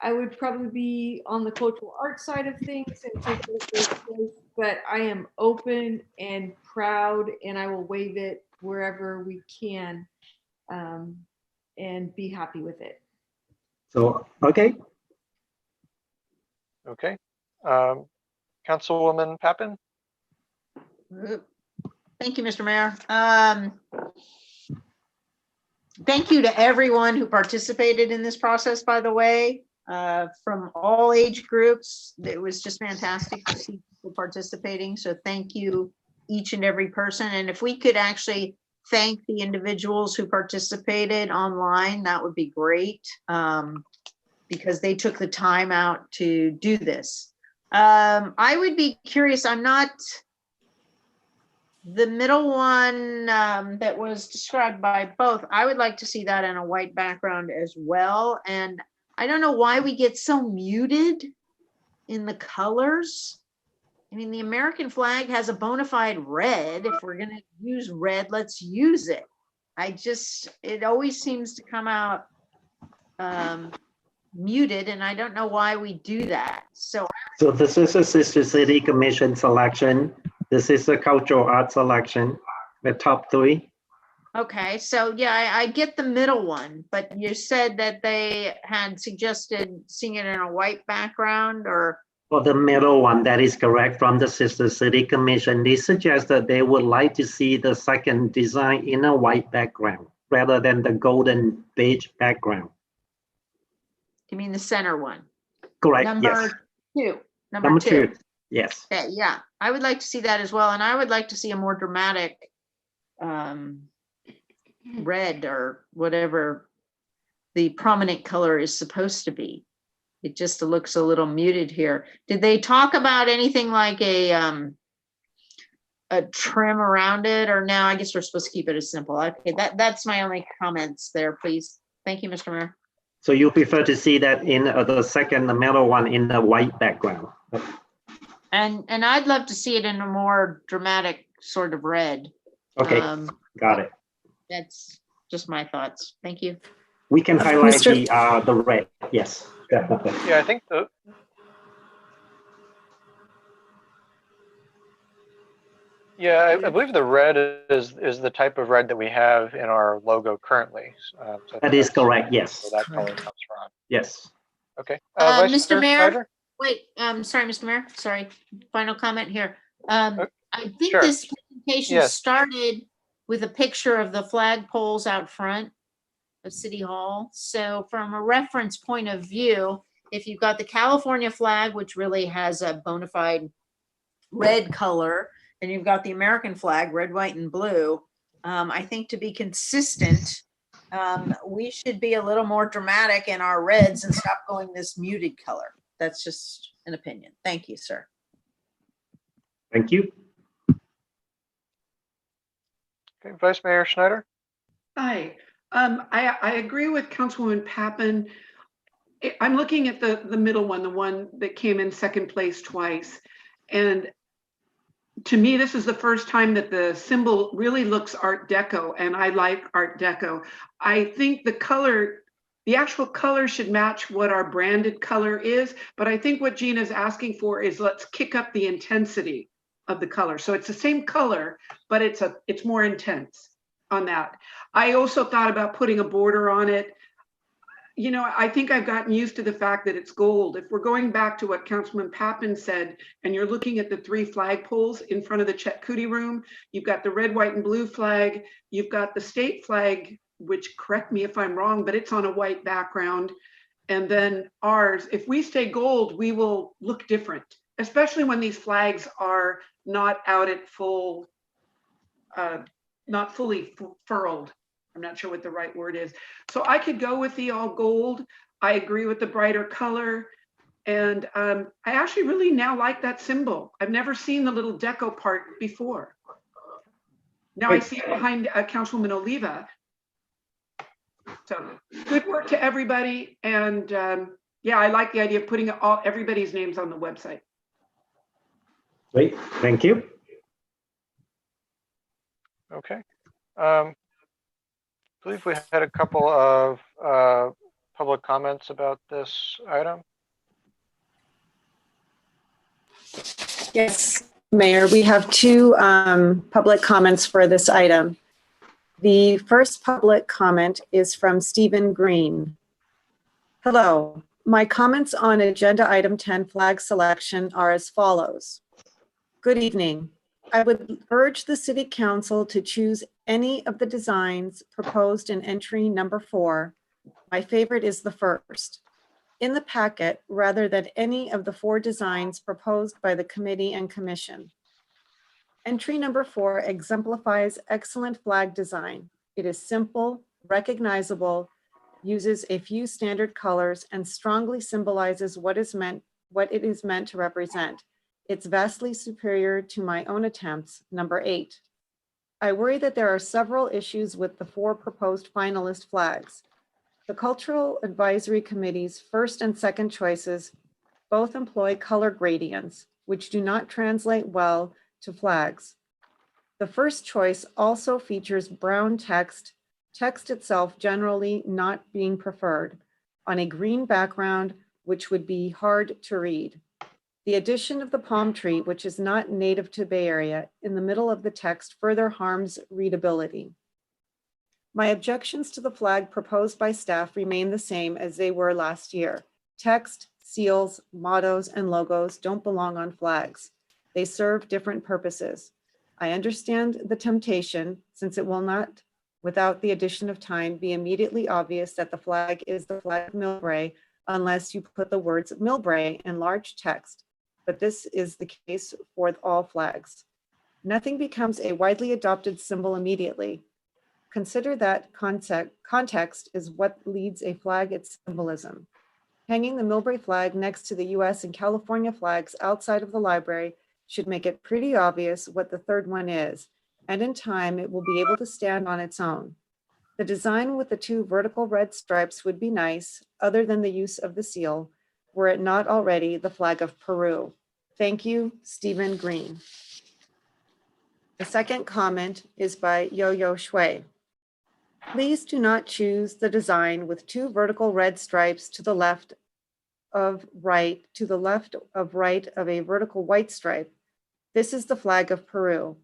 I would probably be on the cultural arts side of things and take the first choice, but I am open and proud, and I will wave it wherever we can, and be happy with it. So, okay. Okay. Councilwoman Pappen? Thank you, Mr. Mayor. Thank you to everyone who participated in this process, by the way, from all age groups. It was just fantastic to see people participating. So thank you, each and every person. And if we could actually thank the individuals who participated online, that would be great, because they took the time out to do this. I would be curious, I'm not, the middle one that was described by both, I would like to see that in a white background as well. And I don't know why we get so muted in the colors. I mean, the American flag has a bona fide red. If we're gonna use red, let's use it. It always seems to come out muted, and I don't know why we do that. So this is a Sister City Commission selection. This is a cultural arts selection, the top 3. okay, so yeah, I get the middle one, but you said that they had suggested seeing it in a white background, or? For the middle one, that is correct, from the Sister City Commission. They suggest that they would like to see the second design in a white background rather than the golden beige background. You mean the center one? Correct, Number yes. 2. Number 2, yes. Okay, yeah, I would like to see that as well. And I would like to see a more dramatic red, or whatever the prominent color is supposed to be. It just looks a little muted here. Did they talk about anything like a trim around it, or no? I guess we're supposed to keep it as simple. Okay, that's my only comments there, please. Thank you, Mr. Mayor. So you prefer to see that in the middle one in the white background? And I'd love to see it in a more dramatic sort of red. Okay, got it. That's just my thoughts. Thank you. We can highlight Mr. the red. Yes, definitely. Yeah, I think I believe the red is the type of red that we have in our logo currently. So I think That is that's correct. Yes. where that color comes from. Yes. Okay. Mr. Chair Mayor, Snyder? wait, sorry, Mr. Mayor, sorry, final comment here. I think sure. this presentation Yes. started with a picture of the flag poles out front of City Hall. So from a reference point of view, if you've got the California flag, which really has a bona fide red color, and you've got the American flag, red, white, and blue, I think to be consistent, we should be a little more dramatic in our reds and stop going this muted color. That's just an opinion. Thank you, sir. Thank you. Okay, Vice Mayor Schneider? Hi. I agree with Councilwoman Pappen. I'm looking at the middle one, the one that came in second place twice. And to me, this is the first time that the symbol really looks Art Deco, and I like Art Deco. I think the color, the actual color should match what our branded color is, but I think what Gina's asking for is let's kick up the intensity of the color. So it's the same color, but it's more intense on that. I also thought about putting a border on it. You know, I think I've gotten used to the fact that it's gold. If we're going back to what Councilman Pappen said, and you're looking at the 3 flagpoles in front of the Chet Cootie room, you've got the red, white, and blue flag. You've got the state flag, which, correct me if I'm wrong, but it's on a white background. And then ours, if we stay gold, we will look different, especially when these flags are not out at full, not fully furled. I'm not sure what the right word is. So I could go with the all gold. I agree with the brighter color. And I actually really now like that symbol. I've never seen the little deco part before. Now I see it behind Councilwoman Oliva. So good work to everybody. And yeah, I like the idea of putting everybody's names on the website. Great, thank you. Okay. I believe we had a couple of public comments about this item. Yes, Mayor, we have 2 public comments for this item. The first public comment is from Stephen Green. Hello, my comments on agenda item 10 flag selection are as follows. Good evening. I would urge the City Council to choose any of the designs proposed in entry number 4. My favorite is the first. In the packet, rather than any of the 4 designs proposed by the committee and commission. Entry number 4 exemplifies excellent flag design. It is simple, recognizable, uses a few standard colors, and strongly symbolizes what it is meant to represent. It's vastly superior to my own attempts, number 8. I worry that there are several issues with the 4 proposed finalist flags. The Cultural Advisory Committee's first and second choices both employ color gradients, which do not translate well to flags. The first choice also features brown text itself generally not being preferred, on a green background, which would be hard to read. The addition of the palm tree, which is not native to Bay Area, in the middle of the text further harms readability. My objections to the flag proposed by staff remain the same as they were last year. Text, seals, mottos, and logos don't belong on flags. They serve different purposes. I understand the temptation, since it will not, without the addition of time, be immediately obvious that the flag is the flag of Millbrae unless you put the words Millbrae in large text. But this is the case for all flags. Nothing becomes a widely adopted symbol immediately. Consider that context is what leads a flag its symbolism. Hanging the Millbrae flag next to the US and California flags outside of the library should make it pretty obvious what the third one is, and in time it will be able to stand on its own. The design with the 2 vertical red stripes would be nice, other than the use of the seal, were it not already the flag of Peru. Thank you, Stephen Green. The second comment is by Yo-Yo Shui. Please do not choose the design with 2 vertical red stripes to the left of right of a vertical white stripe. This is the flag of Peru,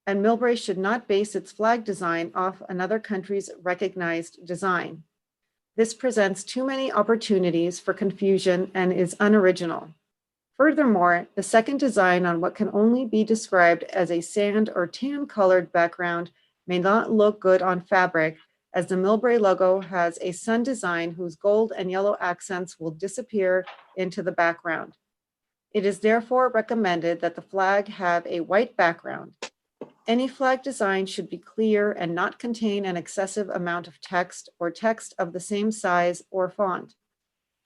and Millbrae should not base its flag design off another country's recognized design. This presents too many opportunities for confusion and is unoriginal. Furthermore, the second design on what can only be described as a sand or tan colored background may not look good on fabric, as the Millbrae logo has a sun design whose gold and yellow accents will disappear into the background. It is therefore recommended that the flag have a white background. Any flag design should be clear and not contain an excessive amount of text or text of the same size or font.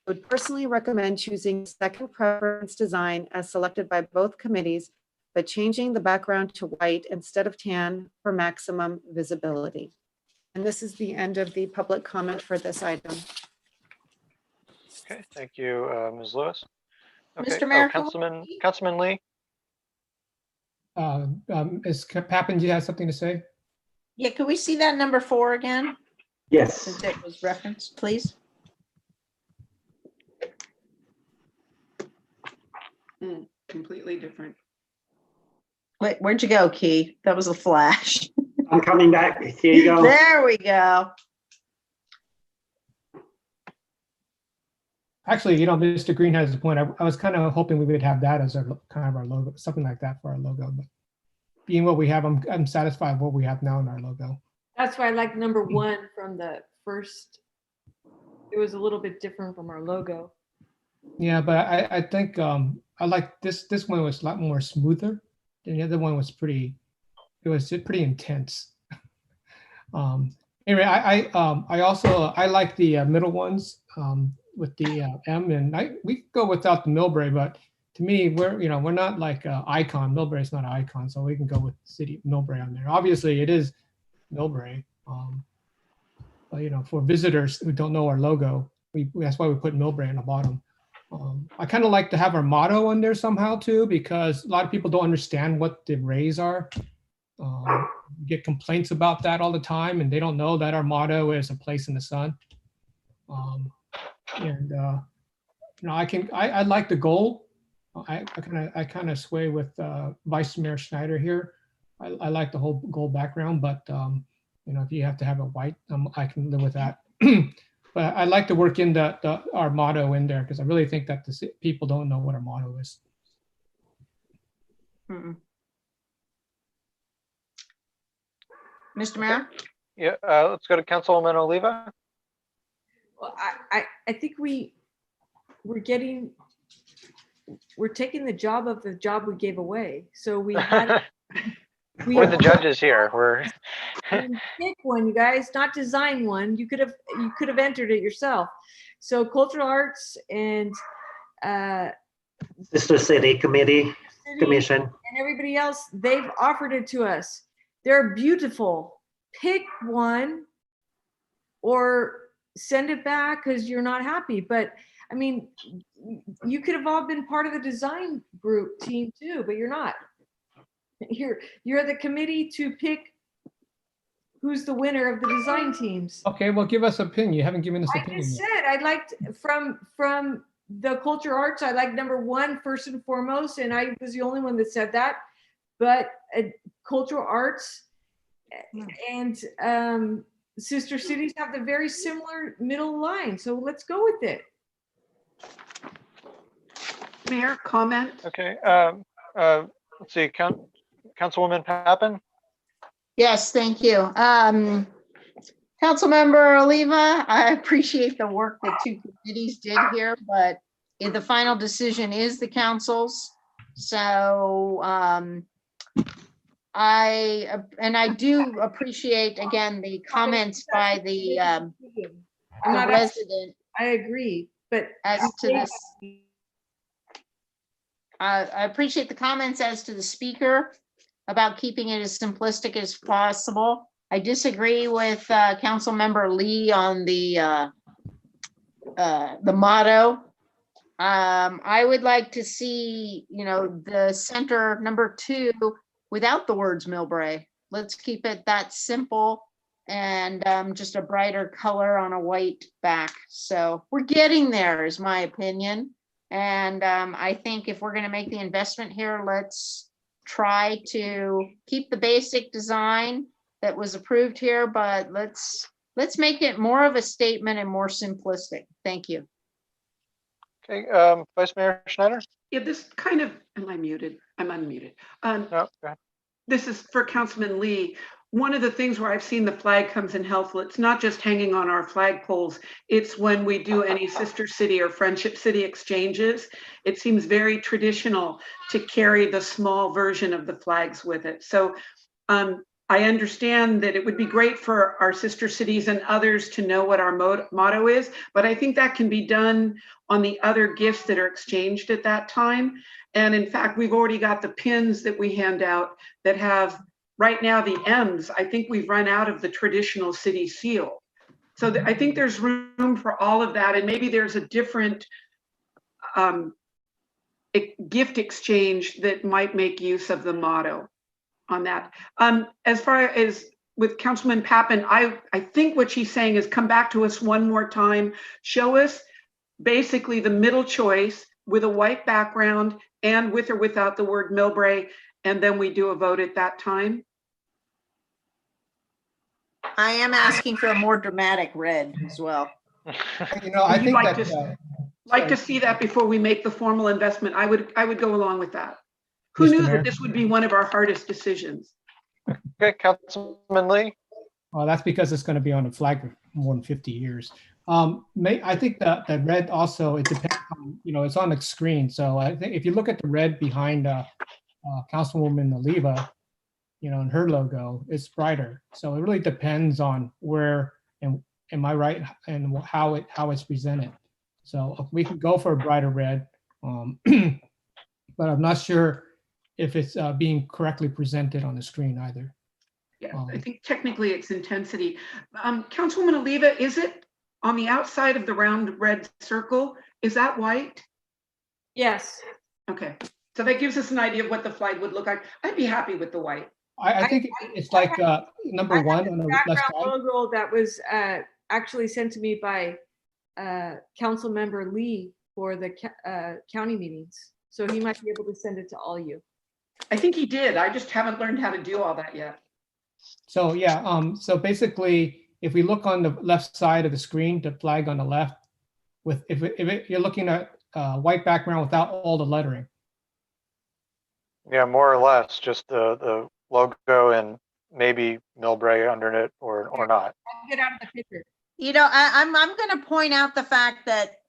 I would personally recommend choosing second preference design as selected by both committees, but changing the background to white instead of tan for maximum visibility. And this is the end of the public comment for this item. Okay, thank you, Ms. Lewis. Okay. Mr. Mayor, Councilman Lee. Ms. Pappen, do you have something to say? Yeah, could we see that number 4 again? Yes. Since it was referenced, please. Completely different. Wait, where'd you go, Key? That was a flash. I'm coming back. Here you go. There we go. Actually, Mr. Green has a point. I was kind of hoping we would have that as our kind of our logo, something like that for our logo. But being what we have, I'm satisfied with what we have now in our logo. That's why I like number 1 from the first. It was a little bit different from our logo. Yeah, but I think I like this one was a lot more smoother. And the other one was pretty intense. Anyway, I also like the middle ones with the M, and we could go without the Millbrae, but to me, we're not like icon. Millbrae is not an icon, so we can go with City Millbrae on there. Obviously, it is Millbrae, but for visitors who don't know our logo, that's why we put Millbrae on the bottom. I kind of like to have our motto on there somehow too, because a lot of people don't understand what the rays are. We get complaints about that all the time, and they don't know that our motto is a place in the sun. I like the gold. I kind of sway with Vice Mayor Schneider here. I like the whole gold background, but if you have to have it white, I can live with that. But I like to work in our motto in there, because I really think that the people don't know what our motto is. Mr. Mayor? Yeah, let's go to Councilwoman Oliva. Well, I think we're taking the job of the job we gave away. So we had We're the judges here. We're pick one, you guys, not design one. You could have entered it yourself. So cultural arts and Sister City Commission. and everybody else, they've offered it to us. They're beautiful. Pick one or send it back because you're not happy. But I mean, you could have all been part of the design group team too, but you're not. You're the committee to pick who's the winner of the design teams. Okay, well, give us an opinion. You haven't given us an opinion. I just said I liked from the culture arts. I like number 1 first and foremost, and I was the only one that said that. But cultural arts and sister cities have the very similar middle line. So let's go with it. Mayor, comment? okay. Let's see, Councilwoman Pappen. Yes, thank you. Councilmember Oliva, I appreciate the work that 2 committees did here, but the final decision is the council's. So I do appreciate, again, the comments by the resident. I agree, but as to this. I appreciate the comments as to the speaker about keeping it as simplistic as possible. I disagree with Councilmember Lee on the motto. I would like to see, the center number 2 without the words Millbrae. Let's keep it that simple. and just a brighter color on a white back. So we're getting there, is my opinion. And I think if we're going to make the investment here, let's try to keep the basic design that was approved here, but let's make it more of a statement and more simplistic. Thank you. Okay, Vice Mayor Schneider? Yeah, this kind of, am I muted? I'm unmuted. No, go ahead. This is for Councilman Lee. One of the things where I've seen the flag comes in helpful, it's not just hanging on our flagpoles, it's when we do any sister city or friendship city exchanges. It seems very traditional to carry the small version of the flags with it. So I understand that it would be great for our sister cities and others to know what our motto is, but I think that can be done on the other gifts that are exchanged at that time. And in fact, we've already got the pins that we hand out that have right now the M's. I think we've run out of the traditional city seal. So I think there's room for all of that. And maybe there's a different gift exchange that might make use of the motto on that. As far as with Councilman Pappen, I think what she's saying is come back to us one more time, show us basically the middle choice with a white background and with or without the word Millbrae, and then we do a vote at that time. I am asking for a more dramatic red as well. You know, I You'd think like that. Like to see that before we make the formal investment. I would go along with that. Who Mr. knew Mayor? that this would be one of our hardest decisions? Okay, Councilman Lee? Well, that's because it's going to be on the flag for more than 50 years. I think that red also, it depends on, you know, it's on the screen. So I think if you look at the red behind Councilwoman Oliva, you know, and her logo, it's brighter. So it really depends on where, and am I right, and how it's presented. So we could go for a brighter red, but I'm not sure if it's being correctly presented on the screen either. Yeah, I think technically it's intensity. Councilwoman Oliva, is it on the outside of the round red circle? Is that white? Yes. Okay, so that gives us an idea of what the flag would look like. I'd be happy with the white. I think it's like number one on the left Background side. logo that was actually sent to me by Council Member Lee for the county meetings. So he might be able to send it to all you. I think he did. I just haven't learned how to do all that yet. So yeah, so basically, if we look on the left side of the screen, the flag on the left, with if you're looking at white background without all the lettering. Yeah, more or less, just the logo and maybe Millbrae under it or not. Get out of the picture. You know, I'm going to point out the fact that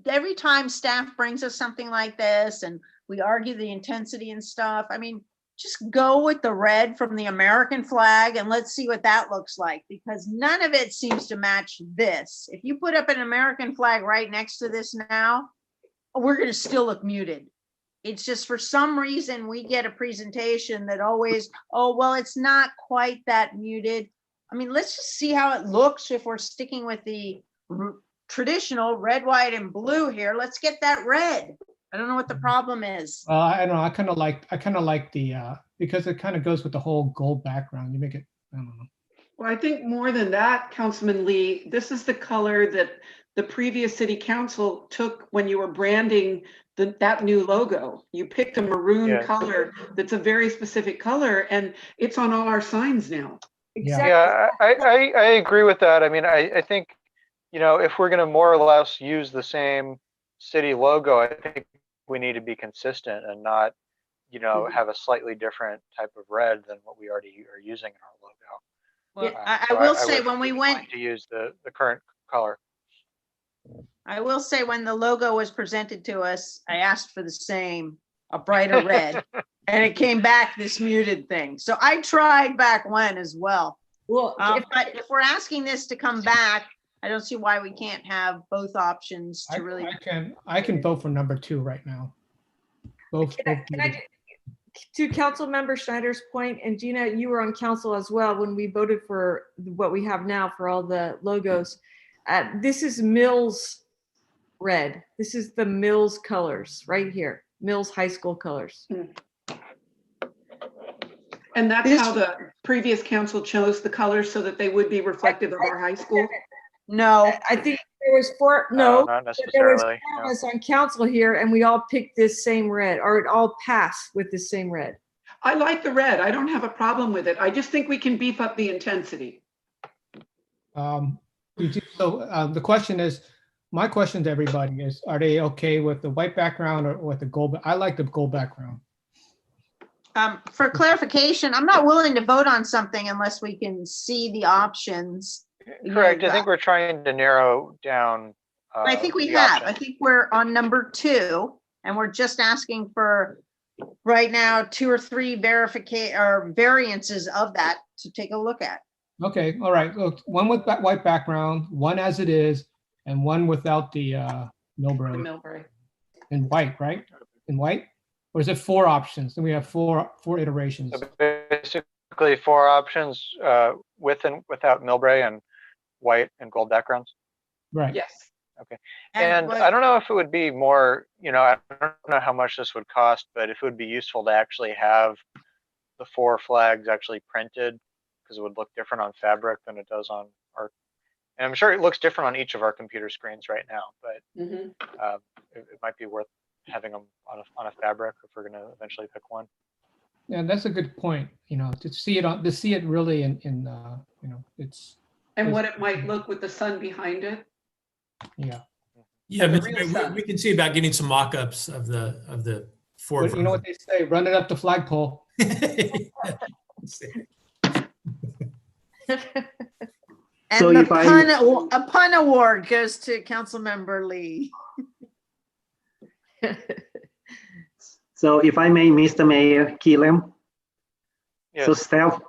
every time staff brings us something like this and we argue the intensity and stuff, I mean, just go with the red from the American flag and let's see what that looks like, because none of it seems to match this. If you put up an American flag right next to this now, we're going to still look muted. It's just for some reason we get a presentation that always, oh, well, it's not quite that muted. I mean, let's just see how it looks if we're sticking with the traditional red, white, and blue here. Let's get that red. I don't know what the problem is. I don't know. I kind of like the because it kind of goes with the whole gold background. You make it. I don't know. Well, I think more than that, Councilman Lee, this is the color that the previous city council took when you were branding that new logo. You picked a maroon color that's a very specific color, and it's on all our signs now. Exactly. Yeah, I agree with that. I mean, I think, you know, if we're going to more or less use the same city logo, I think we need to be consistent and not, you know, have a slightly different type of red than what we already are using in our logo. Well, I will say when we went to use the current color. I will say when the logo was presented to us, I asked for the same, a brighter red, and it came back this muted thing. So I tried back when as well. Well, if we're asking this to come back, I don't see why we can't have both options to really. I can vote for number 2 right now. Both. To Council Member Schneider's point, and Gina, you were on council as well when we voted for what we have now for all the logos. This is Mills red. This is the Mills colors right here. Mills High School colors. And that's how the previous council chose the colors, so that they would be reflective of our high school? No, I think there was four, No, no, not but there was necessarily. four No. of us on council here and we all picked this same red, or it all passed with the same red. I like the red. I don't have a problem with it. I just think we can beef up the intensity. The question is, my question to everybody is, are they okay with the white background or with the gold? I like the gold background. For clarification, I'm not willing to vote on something unless we can see the options. Correct. I think we're trying to narrow down. I think we the have. I options. think we're on number 2, and we're just asking for right now 2 or 3 variances of that to take a look at. Okay, all right. Look, one with that white background, one as it is, and one without the Millbrae. The Millbrae. In white, right? In white? Or is it 4 options? Then we have four iterations. So basically 4 options, with and without Millbrae, and white and gold backgrounds. Right. Yes. Okay. And I don't know if it would be more, I don't know how much this would cost, but if it would be useful to actually have the 4 flags actually printed, because it would look different on fabric than it does on our, and I'm sure it looks different on each of our computer screens right now, but it might be worth having them on a fabric if we're going to eventually pick one. Yeah, that's a good point. To see it really in it's. And what it might look with the sun behind it. Yeah. Yeah, The Mr. real Mayor, sun. we can see about getting some mock-ups of the Ford. You know what they say? Run it up the flagpole. And So the if I- pun award goes to Councilmember Lee. So if I may, Mr. Mayor, Keelan. So Yes.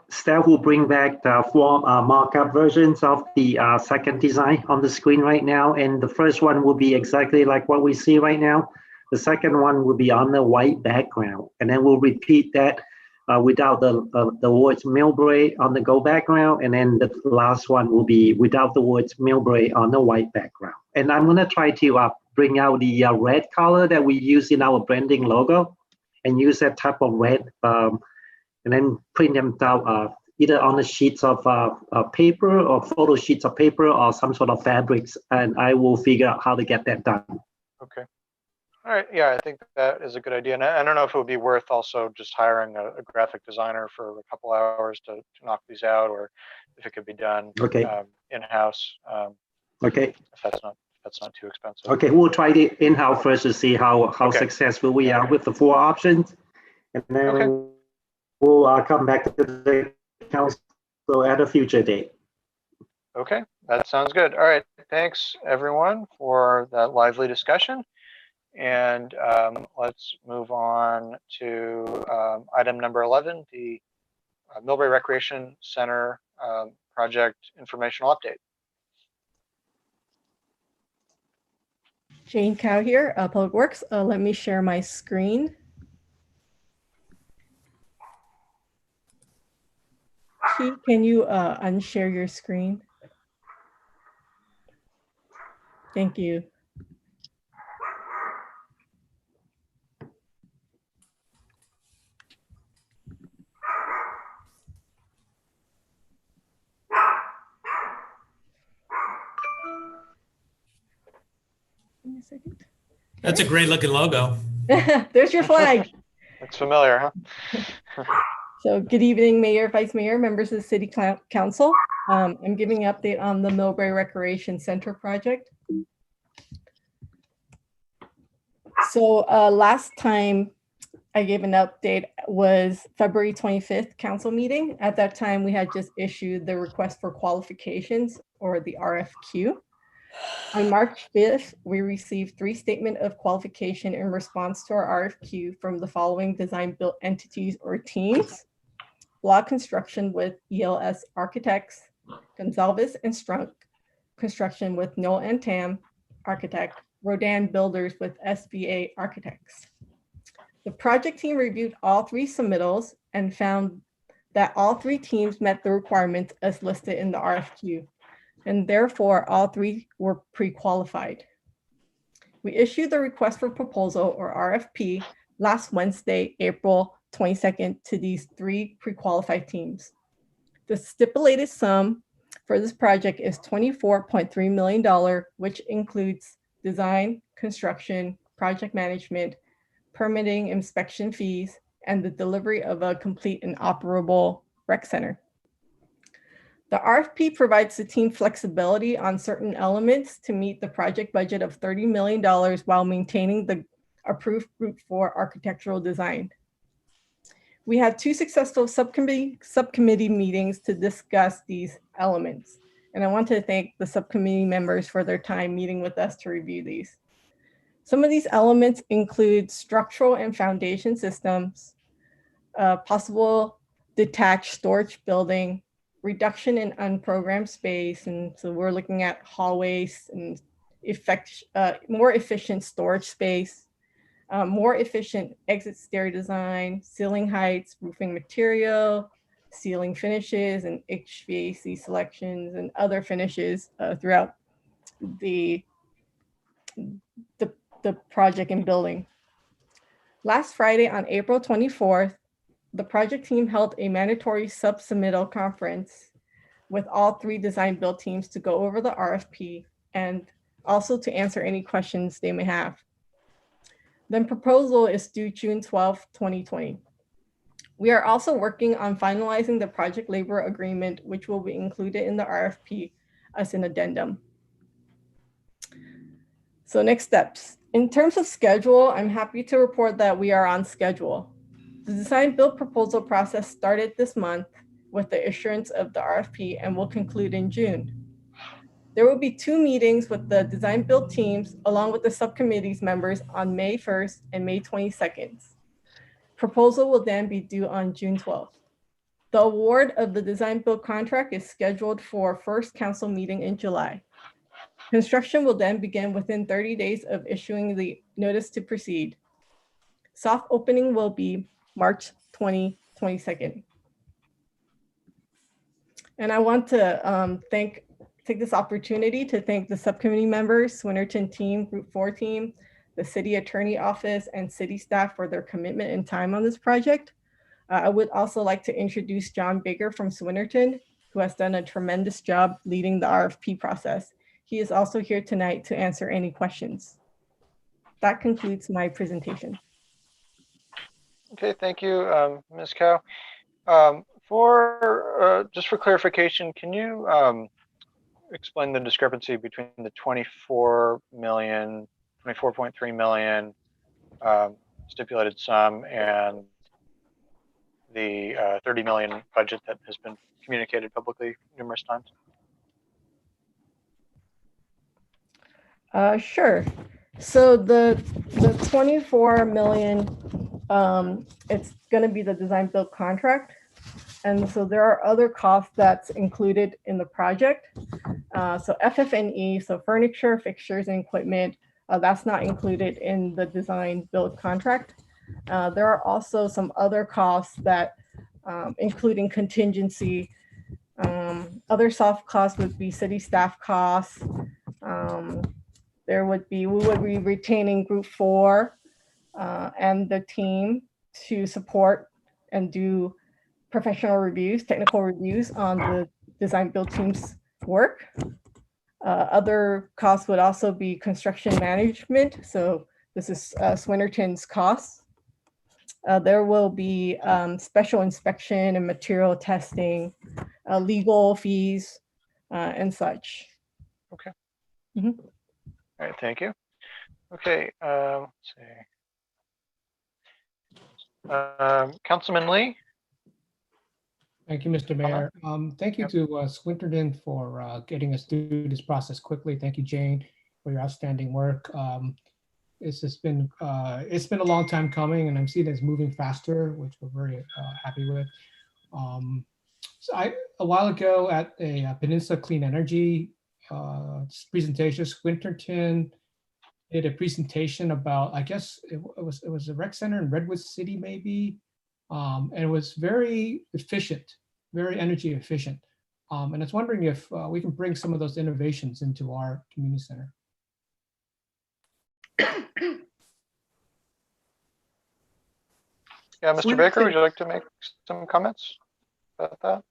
staff will bring back the 4 markup versions of the second design on the screen right now. And the first one will be exactly like what we see right now. The second one will be on the white background. And then we'll repeat that without the words Millbrae on the gold background. And then the last one will be without the words Millbrae on the white background. And I'm gonna try to bring out the red color that we use in our branding logo and use that type of red and then print them out either on the sheets of paper or photo sheets of paper or some sort of fabrics. And I will figure out how to get that done. Okay. All right. Yeah, I think that is a good idea. And I don't know if it would be worth also just hiring a graphic designer for a couple hours to knock these out, or if it could be done in-house. Okay. If that's not too expensive. Okay, we'll try it in-house first to see how Okay. successful we are with the 4 options. And then we'll come back to the council at a future date. Okay, that sounds good. All right. Thanks, everyone, for that lively discussion. And let's move on to item number 11, the Millbrae Recreation Center project informational update. Jane Cow here, Public Works. Let me share my screen. Key, can you unshare your screen? Thank you. Give me a second. That's a great looking logo. There's your flag. Looks familiar, huh? So good evening, Mayor, Vice Mayor, members of the City Council. I'm giving an update on the Millbrae Recreation Center project. So last time I gave an update was February 25th council meeting. At that time, we had just issued the request for qualifications, or the RFQ. On March 5th, we received 3 statements of qualification in response to our RFQ from the following design-built entities or teams: Block Construction with ELS Architects, Gonzalez and Strunk Construction with Noel and Tam Architect, Rodan Builders with SBA Architects. The project team reviewed all 3 submittals and found that all 3 teams met the requirements as listed in the RFQ, and therefore all 3 were pre-qualified. We issued the request for proposal, or RFP, last Wednesday, April 22nd to these 3 pre-qualified teams. The stipulated sum for this project is $24.3 million, which includes design, construction, project management, permitting, inspection fees, and the delivery of a complete and operable rec center. The RFP provides the team flexibility on certain elements to meet the project budget of $30 million while maintaining the approved Group 4 architectural design. We had 2 successful subcommittee meetings to discuss these elements, and I want to thank the subcommittee members for their time meeting with us to review these. Some of these elements include structural and foundation systems, possible detached storage building, reduction in unprogrammed space, and so we're looking at hallways and more efficient storage space, more efficient exit stair design, ceiling heights, roofing material, ceiling finishes, and HVAC selections and other finishes throughout the project and building. Last Friday on April 24th, the project team held a mandatory sub-submittal conference with all 3 design build teams to go over the RFP and also to answer any questions they may have. The proposal is due June 12, 2020. We are also working on finalizing the project labor agreement, which will be included in the RFP as an addendum. So next steps. In terms of schedule, I'm happy to report that we are on schedule. The design build proposal process started this month with the issuance of the RFP and will conclude in June. There will be 2 meetings with the design build teams along with the subcommittees members on May 1st and May 22nd. Proposal will then be due on June 12th. The award of the design build contract is scheduled for first council meeting in July. Construction will then begin within 30 days of issuing the notice to proceed. Soft opening will be March 2022. And I want to take this opportunity to thank the subcommittee members, Swinnerton team, Group 4 team, the city attorney office, and city staff for their commitment and time on this project. I would also like to introduce John Baker from Swinnerton, who has done a tremendous job leading the RFP process. He is also here tonight to answer any questions. That concludes my presentation. Okay, thank you, Ms. Cow. Just for clarification, can you explain the discrepancy between the 24.3 million stipulated sum and the 30 million budget that has been communicated publicly numerous times? Sure. So the 24 million, it's going to be the design build contract. And so there are other costs that's included in the project. So FF&E, so furniture, fixtures, and equipment, that's not included in the design build contract. There are also some other costs that, including contingency, other soft costs would be city staff costs. We would be retaining Group 4 and the team to support and do professional reviews, technical reviews on the design build team's work. Other costs would also be construction management. So this is Swinnerton's costs. There will be special inspection and material testing, legal fees, and such. Okay. Mm-hmm. All right, thank you. Okay, let's see. Councilman Lee? Thank you, Mr. Mayor. Thank you to Swinnerton for getting us through this process quickly. Thank you, Jane, for your outstanding work. It's been a long time coming, and I'm seeing it's moving faster, which we're very happy with. So a while ago at a Peninsula Clean Energy presentation, Swinnerton did a presentation about, I guess it was a rec center in Redwood City, maybe. And it was very efficient, very energy efficient. And I was wondering if we can bring some of those innovations into our community center. Yeah, Mr. Baker, would you like to make some comments about that?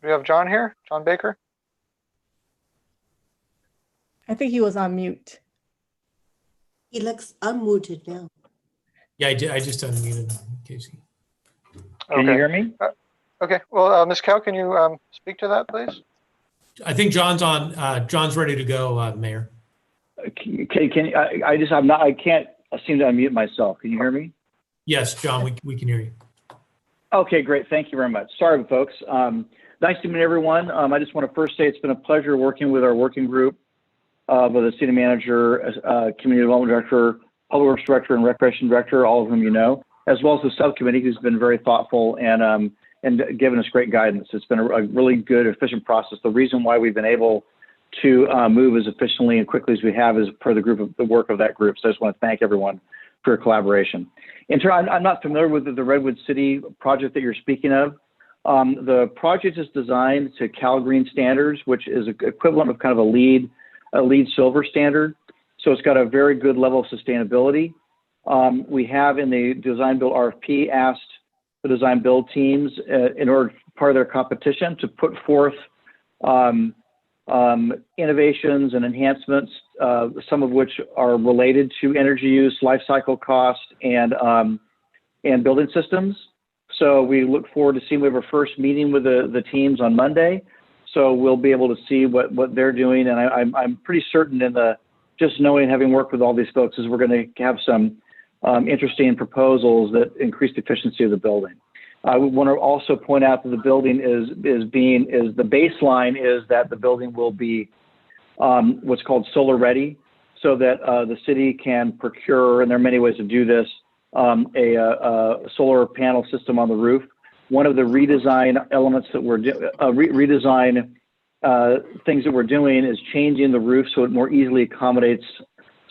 Do we have John here? John Baker? I think he was on mute. He looks unmuted now. Yeah, I did. I just unmuted him, Casey. Can you hear me? Okay. Well, Ms. Cow, can you speak to that, please? I think John's on. John's ready to go, Mayor. I can't seem to unmute myself. Can you hear me? Yes, John, we can hear you. Okay, great. Thank you very much. Sorry, folks. Nice to meet everyone. I just want to first say it's been a pleasure working with our working group, with the city manager, community development director, public works director, and recreation director, all of whom you know, as well as the subcommittee, who's been very thoughtful and given us great guidance. It's been a really good, efficient process. The reason why we've been able to move as efficiently and quickly as we have is per the work of that group. So I just want to thank everyone for your collaboration. I'm not familiar with the Redwood City project that you're speaking of. The project is designed to Cal Green standards, which is equivalent of kind of a LEED silver standard. So it's got a very good level of sustainability. We have in the design build RFP asked the design build teams in order, part of their competition, to put forth innovations and enhancements, some of which are related to energy use, life cycle cost, and building systems. So we look forward to seeing. We have our first meeting with the teams on Monday, so we'll be able to see what they're doing. And I'm pretty certain just knowing, having worked with all these folks, is we're going to have some interesting proposals that increase the efficiency of the building. I want to also point out that the building the baseline is that the building will be what's called solar ready, so that the city can procure, and there are many ways to do this, a solar panel system on the roof. One of the redesign elements that we're things that we're doing is changing the roof so it more easily accommodates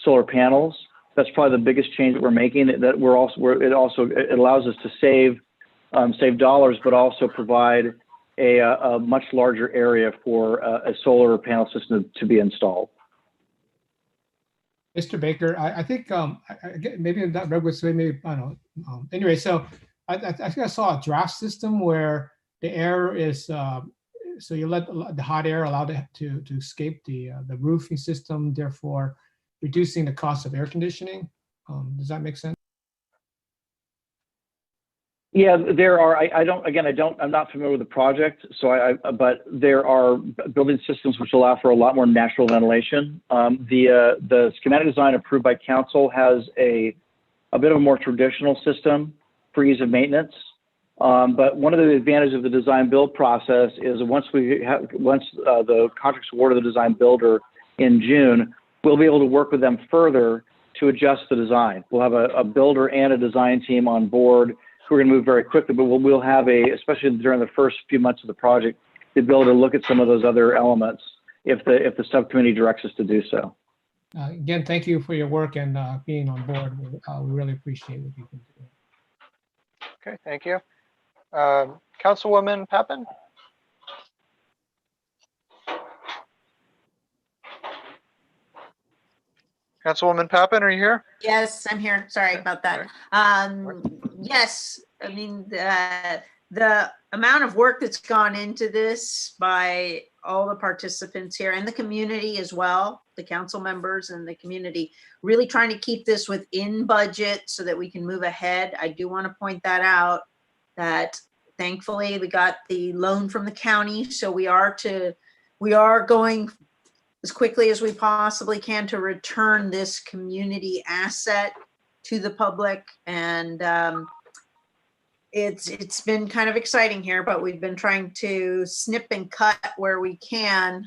solar panels. That's probably the biggest change that we're making. That it allows us to save dollars, but also provide a much larger area for a solar panel system to be installed. Mr. Baker, I think maybe not Redwood City, maybe I don't know. Anyway, so I think I saw a draft system where the air is so you let the hot air allow to escape the roofing system, therefore reducing the cost of air conditioning. Does that make sense? Yeah, there are. I'm not familiar with the project, but there are building systems which allow for a lot more natural ventilation. The schematic design approved by council has a bit of a more traditional system for ease of maintenance. But one of the advantages of the design build process is once the contract's awarded the design builder in June, we'll be able to work with them further to adjust the design. We'll have a builder and a design team on board. We're going to move very quickly, but we'll have especially during the first few months of the project, the ability to look at some of those other elements if the subcommittee directs us to do so. Again, thank you for your work and being on board. We really appreciate what you've been doing. Okay, thank you. Councilwoman Pappen? Councilwoman Pappen, are you here? Yes, I'm here. Sorry about that. Yes, I mean, the amount of work that's gone into this by all the participants here and the community as well, the council members and the community, really trying to keep this within budget so that we can move ahead. I do want to point that out, that thankfully we got the loan from the county, so we are going as quickly as we possibly can to return this community asset to the public. And it's been kind of exciting here, but we've been trying to snip and cut where we can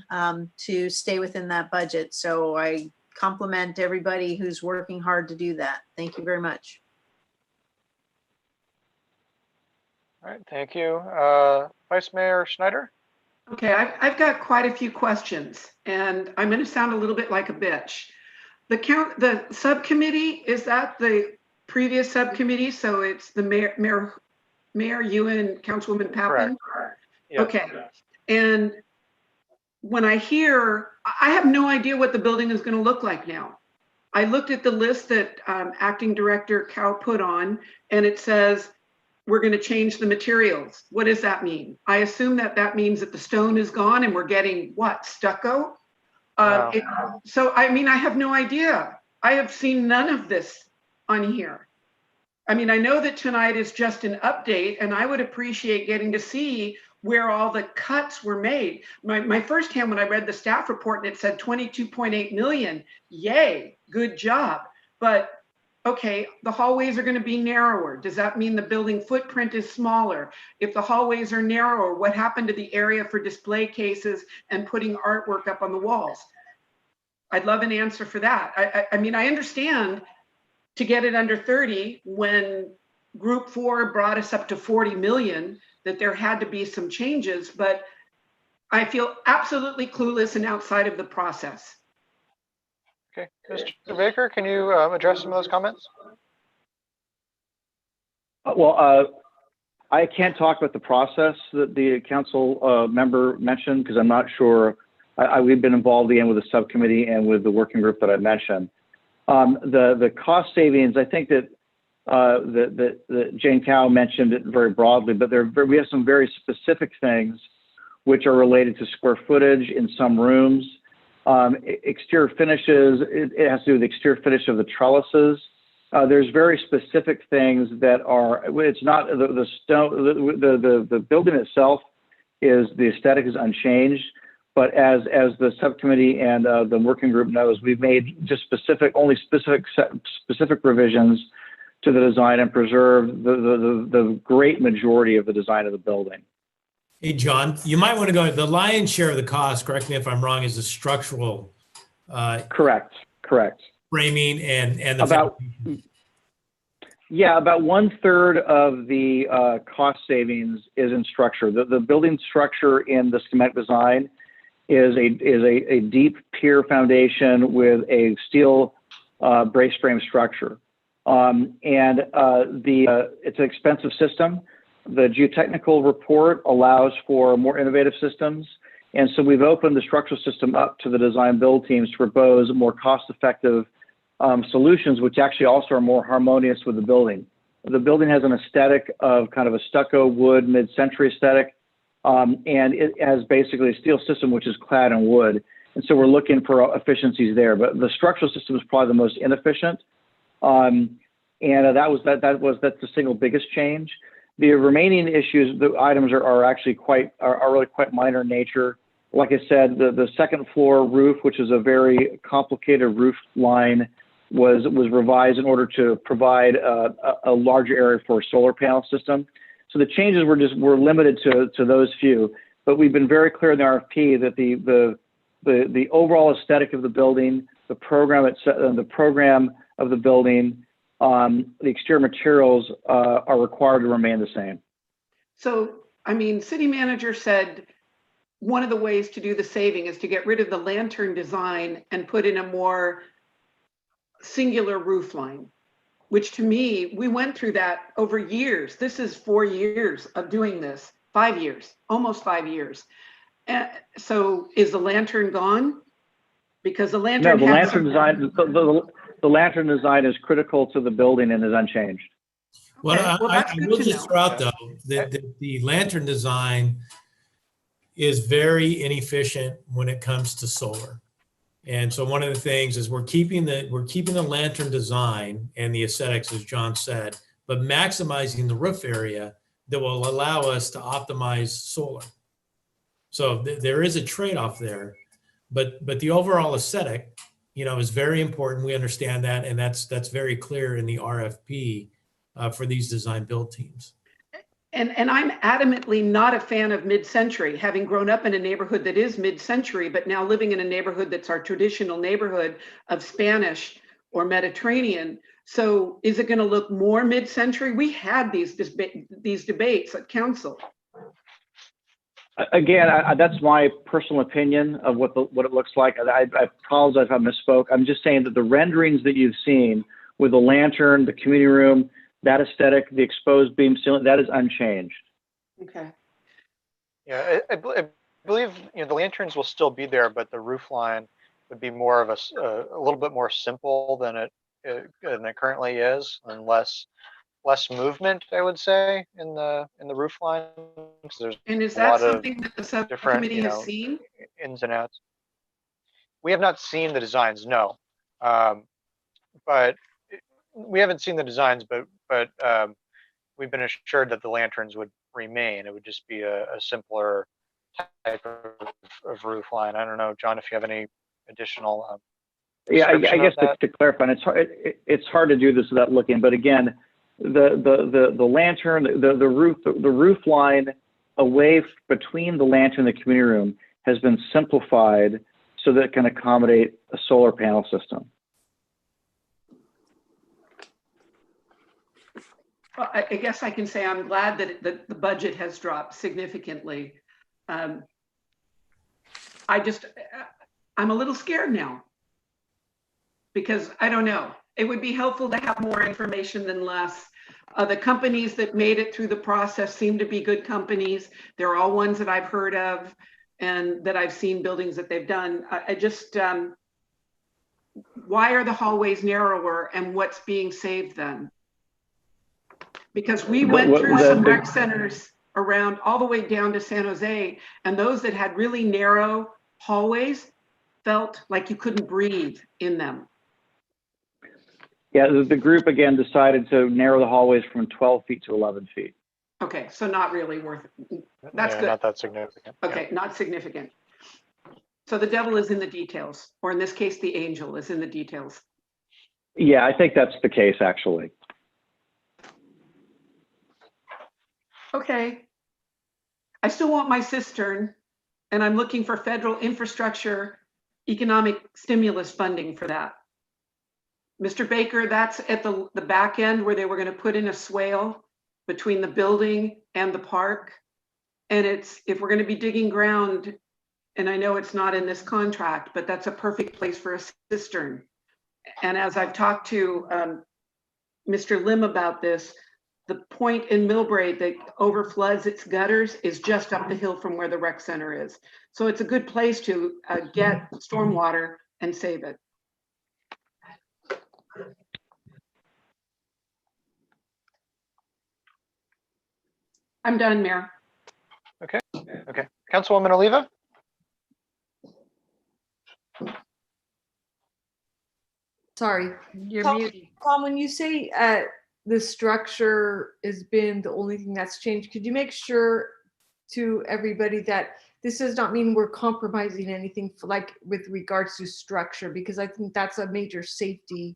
to stay within that budget. So I compliment everybody who's working hard to do that. Thank you very much. All right, thank you. Vice Mayor Schneider? Okay, I've got quite a few questions, and I'm going to sound a little bit like a bitch. The subcommittee, is that the previous subcommittee? So it's the mayor, you and Councilwoman Pappen? Correct. Yep. Okay, and when I hear, I have no idea what the building is going to look like now. I looked at the list that Acting Director Cow put on, and it says, we're going to change the materials. What does that mean? I assume that that means that the stone is gone and we're getting what, stucco? Wow. So, I mean, I have no idea. I have seen none of this on here. I mean, I know that tonight is just an update, and I would appreciate getting to see where all the cuts were made. My first hand when I read the staff report and it said 22.8 million, yay, good job. But okay, the hallways are going to be narrower. Does that mean the building footprint is smaller? If the hallways are narrower, what happened to the area for display cases and putting artwork up on the walls? I'd love an answer for that. I mean, I understand to get it under 30 when Group 4 brought us up to 40 million, that there had to be some changes, but I feel absolutely clueless and outside of the process. Okay, Mr. Baker, can you address some of those comments? Well, I can't talk about the process that the council member mentioned because I'm not sure. We've been involved again with the subcommittee and with the working group that I mentioned. The cost savings, I think that Jane Cow mentioned it very broadly, but we have some very specific things which are related to square footage in some rooms. Exterior finishes, it has to do with the exterior finish of the trellises. There's very specific things that are, it's not the stone, the building itself is, the aesthetic is unchanged, but as the subcommittee and the working group knows, we've made just specific revisions to the design and preserved the great majority of the design of the building. Hey, John, you might want to go, the lion's share of the cost, correct me if I'm wrong, is the structural. Correct. Framing and the about, yeah, about 1/3 of the cost savings is in structure. The building structure in the schematic design is a deep pier foundation with a steel brace frame structure. It's an expensive system. The geotechnical report allows for more innovative systems. And so we've opened the structural system up to the design build teams to propose more cost-effective solutions, which actually also are more harmonious with the building. The building has an aesthetic of kind of a stucco wood mid-century aesthetic. And it has basically a steel system, which is clad in wood. And so we're looking for efficiencies there, but the structural system is probably the most inefficient. That's the single biggest change. The remaining issues, the items are really quite minor in nature. Like I said, the second floor roof, which is a very complicated roof line, was revised in order to provide a larger area for a solar panel system. So the changes were limited to those few, but we've been very clear in the RFP that the overall aesthetic of the building, the program of the building, the exterior materials are required to remain the same. So, I mean, city manager said one of the ways to do the saving is to get rid of the lantern design and put in a more singular roof line, which to me, we went through that over years. This is 4 years of doing this, 5 years, almost 5 years. So is the lantern gone? Because the lantern the lantern design is critical to the building and is unchanged. Well, I will just throw out though that the lantern design is very inefficient when it comes to solar. And so one of the things is we're keeping the lantern design and the aesthetics, as John said, but maximizing the roof area that will allow us to optimize solar. So there is a trade-off there, but the overall aesthetic, is very important. We understand that, and that's very clear in the RFP for these design build teams. And I'm adamantly not a fan of mid-century, having grown up in a neighborhood that is mid-century, but now living in a neighborhood that's our traditional neighborhood of Spanish or Mediterranean. So is it going to look more mid-century? We had these debates at council. Again, that's my personal opinion of what it looks like. I apologize if I misspoke. I'm just saying that the renderings that you've seen with the lantern, the community room, that aesthetic, the exposed beam ceiling, that is unchanged. Okay. Yeah, I believe the lanterns will still be there, but the roof line would be more of a little bit more simple than it currently is, and less movement, I would say, in the roof line. 'Cause there's And is a lot that of something that the different subcommittee has seen? ins and outs. We have not seen the designs, no, but we haven't seen the designs, but we've been assured that the lanterns would remain. It would just be a simpler type of roof line. I don't know, John, if you have any additional Yeah, I description guess of that. to clarify, and it's hard to do this without looking, but again, the lantern, the roof line away between the lantern and the community room has been simplified so that it can accommodate a solar panel system. Well, I guess I can say I'm glad that the budget has dropped significantly. I'm a little scared now because I don't know. It would be helpful to have more information than less. The companies that made it through the process seem to be good companies. They're all ones that I've heard of and that I've seen buildings that they've done. Why are the hallways narrower and what's being saved then? Because we went through some rec centers around all the way down to San Jose, and those that had really narrow hallways felt like you couldn't breathe in them. Yeah, the group again decided to narrow the hallways from 12 feet to 11 feet. Okay, so not really worth it. That's good. Not that significant. Okay, not significant. So the devil is in the details, or in this case, the angel is in the details. Yeah, I think that's the case actually. Okay. I still want my cistern, and I'm looking for federal infrastructure economic stimulus funding for that. Mr. Baker, that's at the back end where they were going to put in a swale between the building and the park. And if we're going to be digging ground, and I know it's not in this contract, but that's a perfect place for a cistern. And as I've talked to Mr. Lim about this, the point in Millbrae that overfloods its gutters is just up the hill from where the rec center is. So it's a good place to get stormwater and save it. I'm done, Mayor. Okay. Councilwoman Oliva? Sorry, you're Tom- muted. Tom, when you say the structure has been the only thing that's changed, could you make sure to everybody that this does not mean we're compromising anything like with regards to structure, because I think that's a major safety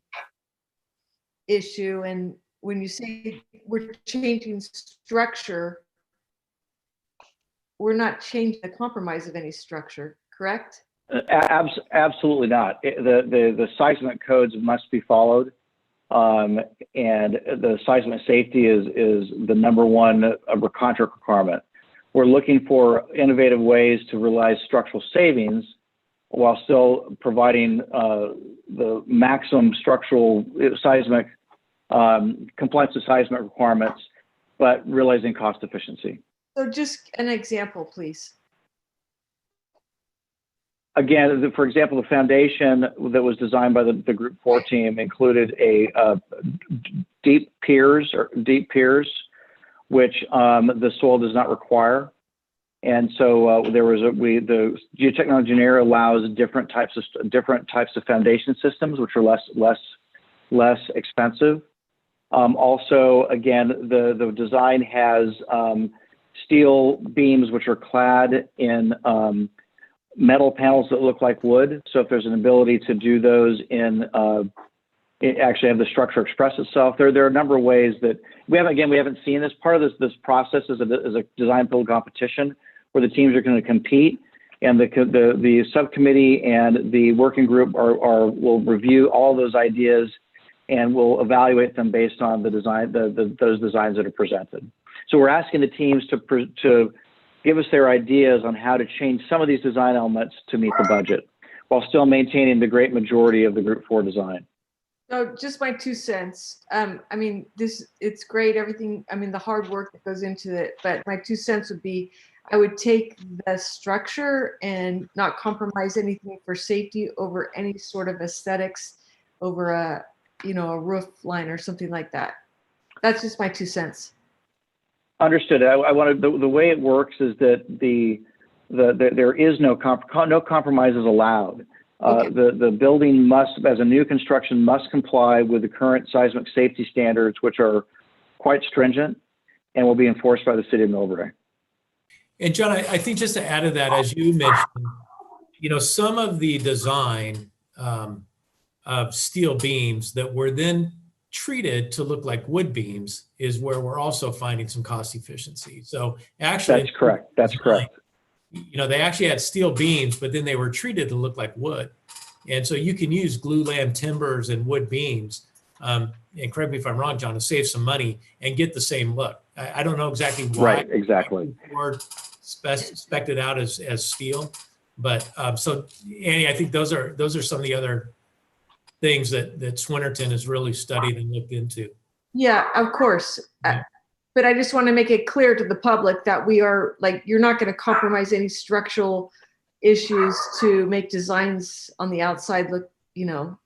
issue. And when you say we're changing structure, we're not changing the compromise of any structure, correct? Absolutely not. The seismic codes must be followed, and the seismic safety is the number one contract requirement. We're looking for innovative ways to realize structural savings while still providing the maximum structural seismic compliance to seismic requirements, but realizing cost efficiency. So just an example, please. Again, for example, the foundation that was designed by the Group 4 team included a deep piers, which the soil does not require. And so the geotechnical engineer allows different types of foundation systems, which are less expensive. Also, again, the design has steel beams which are clad in metal panels that look like wood. So if there's an ability to do those actually have the structure express itself. There are a number of ways that we haven't seen this. Part of this process is a design build competition where the teams are going to compete, and the subcommittee and the working group will review all those ideas and will evaluate them based on the design, those designs that are presented. So we're asking the teams to give us their ideas on how to change some of these design elements to meet the budget, while still maintaining the great majority of the Group 4 design. So just my 2 cents. I mean, it's great, everything, I mean, the hard work that goes into it, but my 2 cents would be, I would take the structure and not compromise anything for safety over any sort of aesthetics over a, a roof line or something like that. That's just my 2 cents. Understood. I wanted the way it works is that there is no compromises allowed. Okay. The building must, as a new construction, must comply with the current seismic safety standards, which are quite stringent and will be enforced by the city of Millbrae. And John, I think just to add to that, as you mentioned, some of the design of steel beams that were then treated to look like wood beams is where we're also finding some cost efficiency. So actually, that's correct. That's correct. They actually had steel beams, but then they were treated to look like wood. And so you can use glulam timbers and wood beams, and correct me if I'm wrong, John, to save some money and get the same look. I don't know exactly why. Right, exactly. Or spec'd it out as steel, but so Annie, I think those are some of the other things that Swinnerton has really studied and looked into. Yeah, of course. Yeah. But I just want to make it clear to the public that we are you're not going to compromise any structural issues to make designs on the outside look,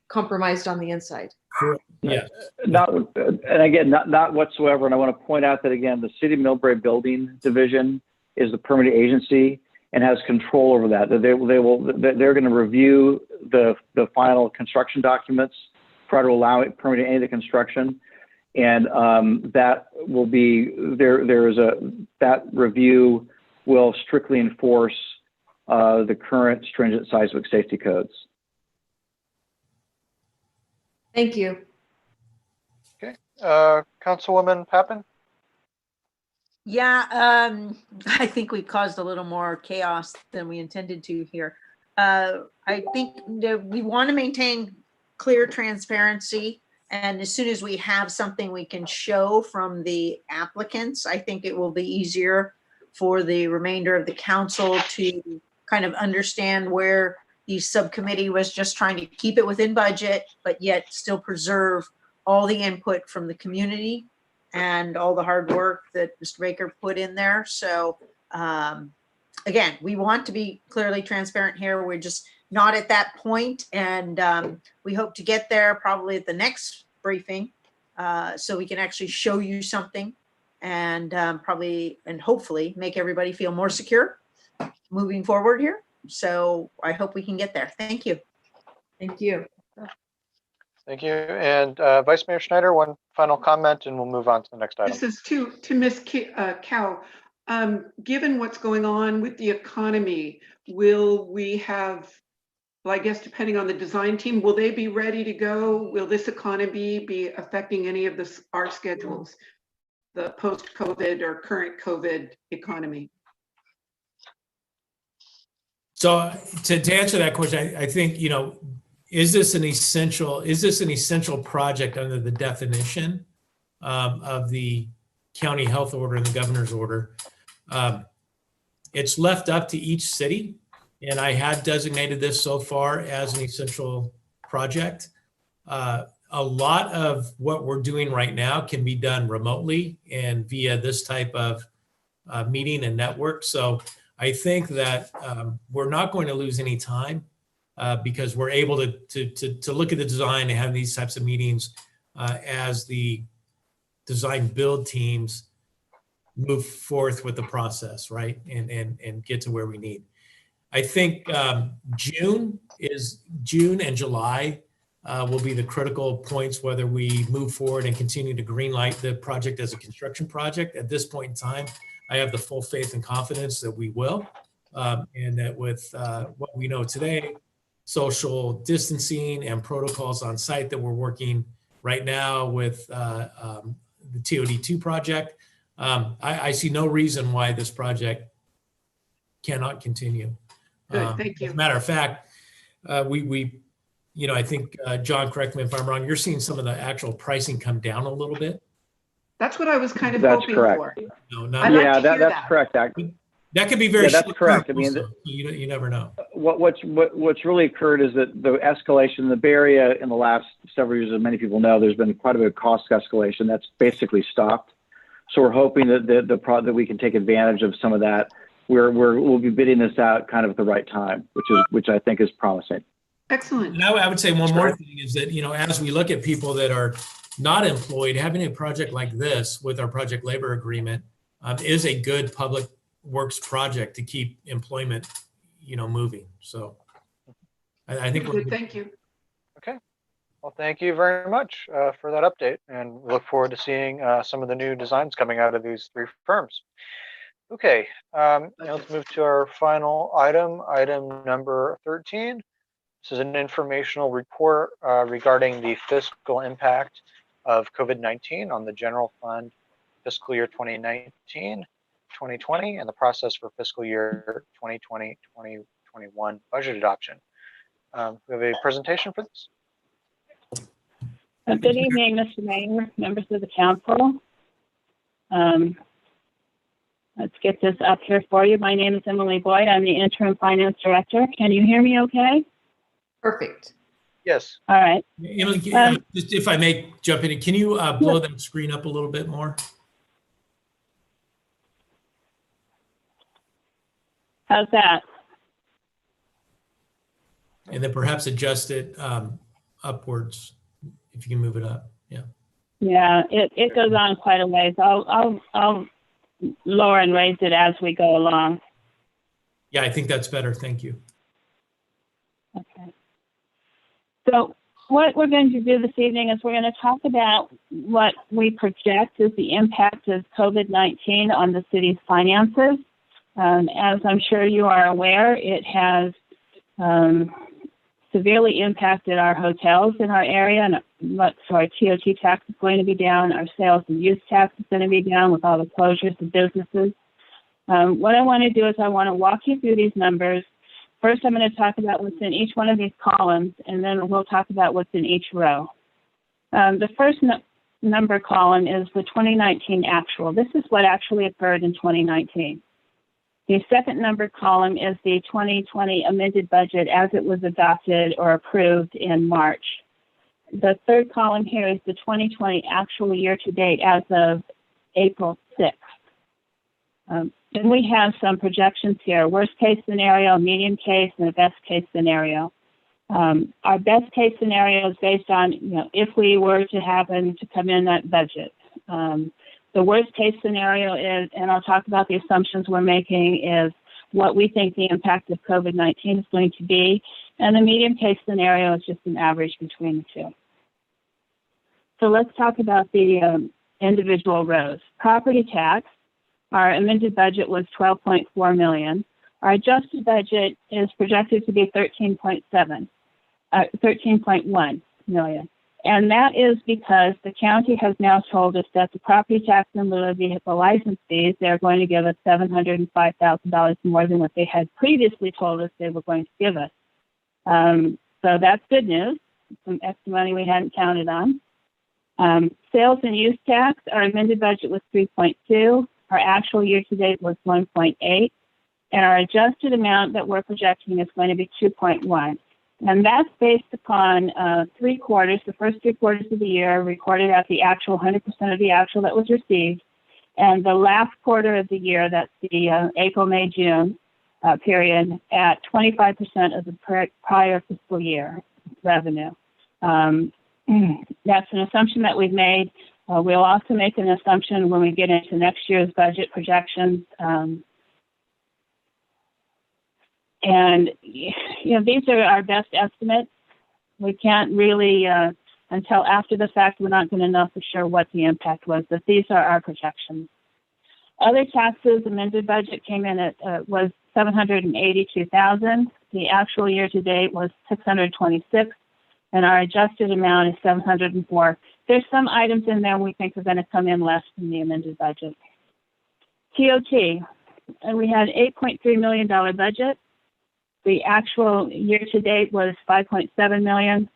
compromised on the inside. Correct. Yeah. And again, not whatsoever. And I want to point out that again, the City of Millbrae Building Division is the permitting agency and has control over that. They're going to review the final construction documents prior to allowing permitting any of the construction. And that will be that review will strictly enforce the current stringent seismic safety codes. Thank you. Okay, Councilwoman Pappen? Yeah, I think we caused a little more chaos than we intended to here. I think that we want to maintain clear transparency. And as soon as we have something we can show from the applicants, I think it will be easier for the remainder of the council to kind of understand where the subcommittee was just trying to keep it within budget, but yet still preserve all the input from the community and all the hard work that Mr. Baker put in there. So again, we want to be clearly transparent here. We're just not at that point, and we hope to get there probably at the next briefing, so we can actually show you something and probably and hopefully make everybody feel more secure moving forward here. So I hope we can get there. Thank you. Thank you. Thank you. And Vice Mayor Schneider, one final comment, and we'll move on to the next item. This is to Ms. Cow. Given what's going on with the economy, will we have, well, I guess depending on the design team, will they be ready to go? Will this economy be affecting any of our schedules, the post-COVID or current COVID economy? So to answer that question, I think, is this an essential project under the definition of the county health order and the governor's order? It's left up to each city, and I had designated this so far as an essential project. A lot of what we're doing right now can be done remotely and via this type of meeting and network. So I think that we're not going to lose any time because we're able to look at the design and have these types of meetings as the design build teams move forth with the process, right? And get to where we need. I think June and July will be the critical points whether we move forward and continue to greenlight the project as a construction project. At this point in time, I have the full faith and confidence that we will, and that with what we know today, social distancing and protocols on site that we're working right now with the TOD2 project, I see no reason why this project cannot continue. Good, thank you. As a matter of fact, I think, John, correct me if I'm wrong, you're seeing some of the actual pricing come down a little bit. That's what I was kind of That's hoping correct. for. No, that's correct. That could be very that's short correct. term also. You never know. What's really occurred is that the escalation in the Bay Area in the last several years, as many people know, there's been quite a bit of cost escalation that's basically stopped. So we're hoping that that we can take advantage of some of that we'll be bidding this out kind of at the right time, which I think is promising. Excellent. And I would say one more thing is that, as we look at people that are not employed, having a project like this with our project labor agreement is a good public works project to keep employment, moving. So I think we're Good, thank you. Okay. Well, thank you very much for that update, and we look forward to seeing some of the new designs coming out of these three firms. Okay, now let's move to our final item, item number 13. This is an informational report regarding the fiscal impact of COVID-19 on the general fund fiscal year 2019, 2020, and the process for fiscal year 2020, 2021 budget adoption. We have a presentation for this. Good evening, Mr. Mayor, members of the council. Let's get this up here for you. My name is Emily Boyd. I'm the interim finance director. Can you hear me okay? Perfect. Yes. All right. Emily, just if I may jump in, can you blow that screen up a little bit more? How's that? And then perhaps adjust it upwards if you can move it up. Yeah. Yeah, it goes on quite a ways. I'll lower and raise it as we go along. Yeah, I think that's better. Thank you. Okay. So what we're going to do this evening is we're going to talk about what we project is the impact of COVID-19 on the city's finances. As I'm sure you are aware, it has severely impacted our hotels in our area, and so our TOT tax is going to be down. Our sales and use tax is going to be down with all the closures of businesses. What I want to do is I want to walk you through these numbers. First, I'm going to talk about what's in each one of these columns, and then we'll talk about what's in each row. The first number column is the 2019 actual. This is what actually occurred in 2019. The second number column is the 2020 amended budget as it was adopted or approved in March. The third column here is the 2020 actual year to date as of April 6th. Then we have some projections here, worst case scenario, medium case, and a best case scenario. Our best case scenario is based on, if we were to happen to come in that budget. The worst case scenario is, and I'll talk about the assumptions we're making, is what we think the impact of COVID-19 is going to be. And the medium case scenario is just an average between the two. So let's talk about the individual rows. Property tax, our amended budget was $12.4 million. Our adjusted budget is projected to be $13.1 million. And that is because the county has now told us that the property tax in lieu of vehicle license fees, they're going to give us $705,000 more than what they had previously told us they were going to give us. So that's good news, some extra money we hadn't counted on. Sales and use tax, our amended budget was 3.2. Our actual year-to-date was 1.8. And our adjusted amount that we're projecting is going to be 2.1. And that's based upon 3 quarters, the first 3 quarters of the year recorded at the actual 100% of the actual that was received. And the last quarter of the year, that's the April, May, June period, at 25% of the prior fiscal year revenue. That's an assumption that we've made. We'll also make an assumption when we get into next year's budget projections. And, these are our best estimates. We can't really, until after the fact, we're not going to know for sure what the impact was, but these are our projections. Other taxes, amended budget came in at, was $782,000. The actual year to date was $626, and our adjusted amount is $704. There's some items in there we think are going to come in less than the amended budget. TOT, and we had $8.3 million budget. The actual year-to-date was $5.7 million.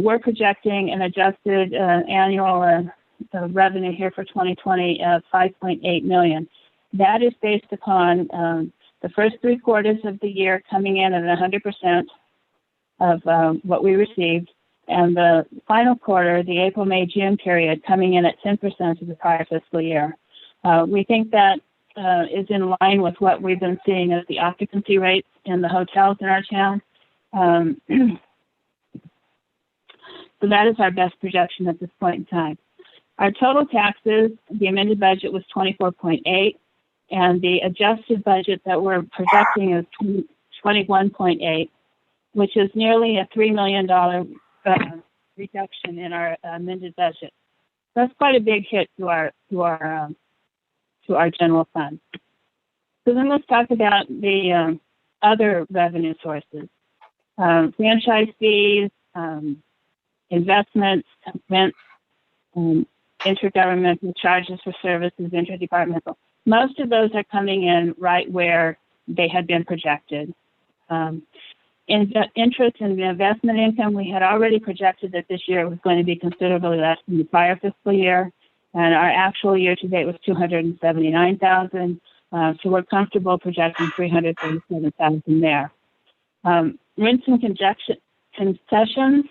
We're projecting an adjusted annual revenue here for 2020 of $5.8 million. That is based upon the first 3 quarters of the year coming in at 100% of what we received, and the final quarter, the April, May, June period, coming in at 10% of the prior fiscal year. We think that is in line with what we've been seeing as the occupancy rates in the hotels in our town. So that is our best projection at this point in time. Our total taxes, the amended budget was 24.8, and the adjusted budget that we're projecting is 21.8, which is nearly a $3 million reduction in our amended budget. That's quite a big hit to our general fund. So then let's talk about the other revenue sources: franchise fees, investments, rent, intergovernmental charges for services, interdepartmental. Most of those are coming in right where they had been projected. Interest and investment income, we had already projected that this year was going to be considerably less than the prior fiscal year, and our actual year-to-date was $279,000. So we're comfortable projecting $337,000 there. Rents and concessions,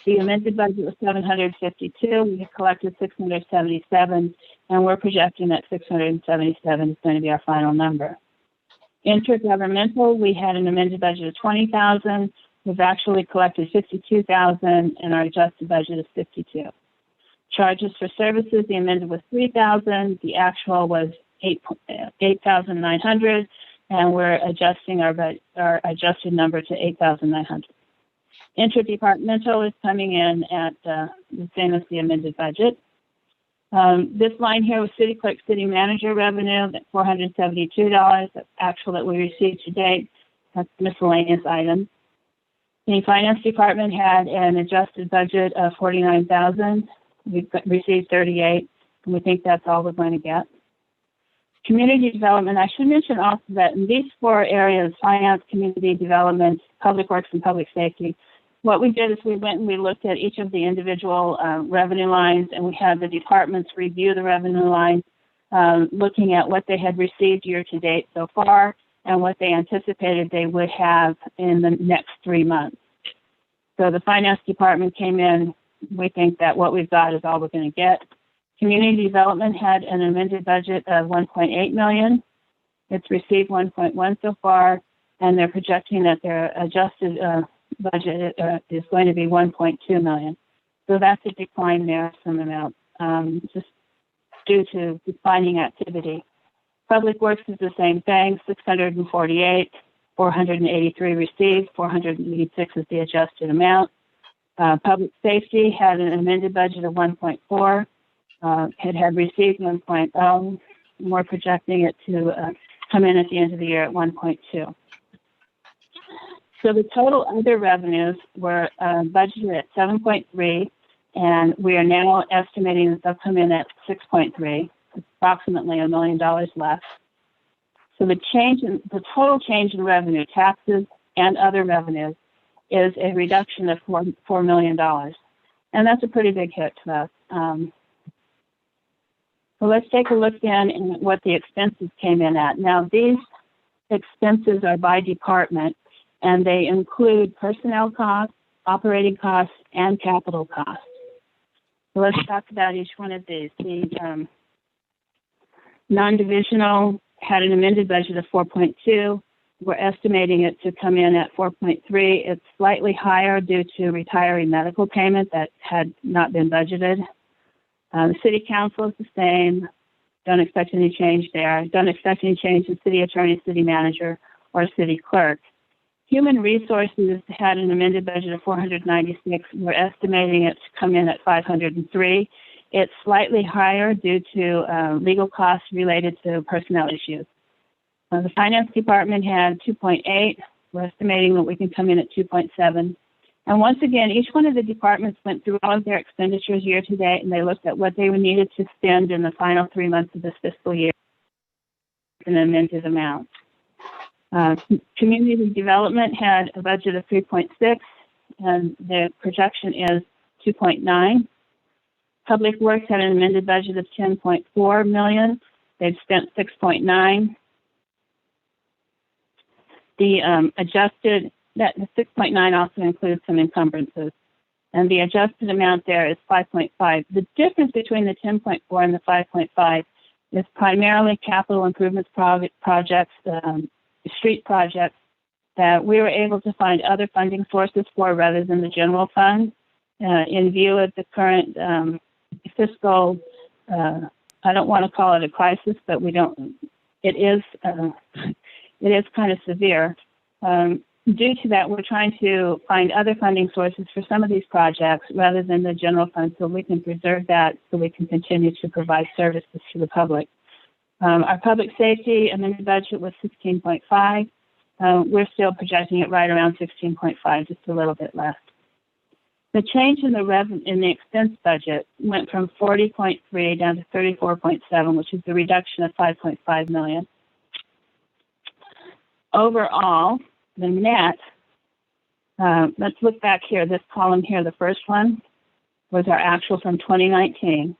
the amended budget was $752. We collected $677, and we're projecting that $677 is going to be our final number. Intergovernmental, we had an amended budget of $20,000. We've actually collected $52,000, and our adjusted budget is $52,000. Charges for services, the amended was $3,000. The actual was $8,900, and we're adjusting our adjusted number to $8,900. Interdepartmental is coming in at the same as the amended budget. This line here was city clerk, city manager revenue, that's $472. That's actual that we received to date. That's miscellaneous items. The finance department had an adjusted budget of $49,000. We've received $38,000, and we think that's all we're going to get. Community development, I should mention also that in these four areas, finance, community development, public works, and public safety, what we did is we went and we looked at each of the individual revenue lines, and we had the departments review the revenue lines, looking at what they had received year to date so far and what they anticipated they would have in the next 3 months. So the finance department came in. We think that what we've got is all we're going to get. Community development had an amended budget of $1.8 million. It's received 1.1 so far, and they're projecting that their adjusted budget is going to be 1.2 million. So that's a decline there, some amount, just due to declining activity. Public works is the same thing, 648, 483 received, 486 is the adjusted amount. Public safety had an amended budget of 1.4. It had received 1.0. We're projecting it to come in at the end of the year at 1.2. So the total other revenues were budgeted at 7.3, and we are now estimating that they'll come in at 6.3, approximately $1 million less. So the total change in revenue, taxes and other revenues, is a reduction of $4 million, and that's a pretty big hit to us. So let's take a look then at what the expenses came in at. Now these expenses are by department, and they include personnel costs, operating costs, and capital costs. So let's talk about each one of these. The non-divisional had an amended budget of 4.2. We're estimating it to come in at 4.3. It's slightly higher due to retiree medical payment that had not been budgeted. The city council is the same. Don't expect any change there. Don't expect any change in city attorney, city manager, or city clerk. Human resources had an amended budget of 496. We're estimating it to come in at 503. It's slightly higher due to legal costs related to personnel issues. The finance department had 2.8. We're estimating that we can come in at 2.7. And once again, each one of the departments went through all of their expenditures year to date, and they looked at what they needed to spend in the final 3 months of this fiscal year, an amended amount. Community development had a budget of 3.6, and the projection is 2.9. Public works had an amended budget of 10.4 million. They've spent 6.9. The adjusted, that the 6.9 also includes some encumbrances, and the adjusted amount there is 5.5. The difference between the 10.4 and the 5.5 It's primarily capital improvements projects, street projects that we were able to find other funding sources for rather than the general fund. In view of the current fiscal, I don't want to call it a crisis, but it is kind of severe. Due to that, we're trying to find other funding sources for some of these projects rather than the general fund, so we can preserve that, so we can continue to provide services to the public. Our public safety amended budget was 16.5. We're still projecting it right around 16.5, just a little bit less. The change in the expense budget went from 40.3 down to 34.7, which is a reduction of 5.5 million. Overall, the net, let's look back here, this column here, the first one was our actual from 2019.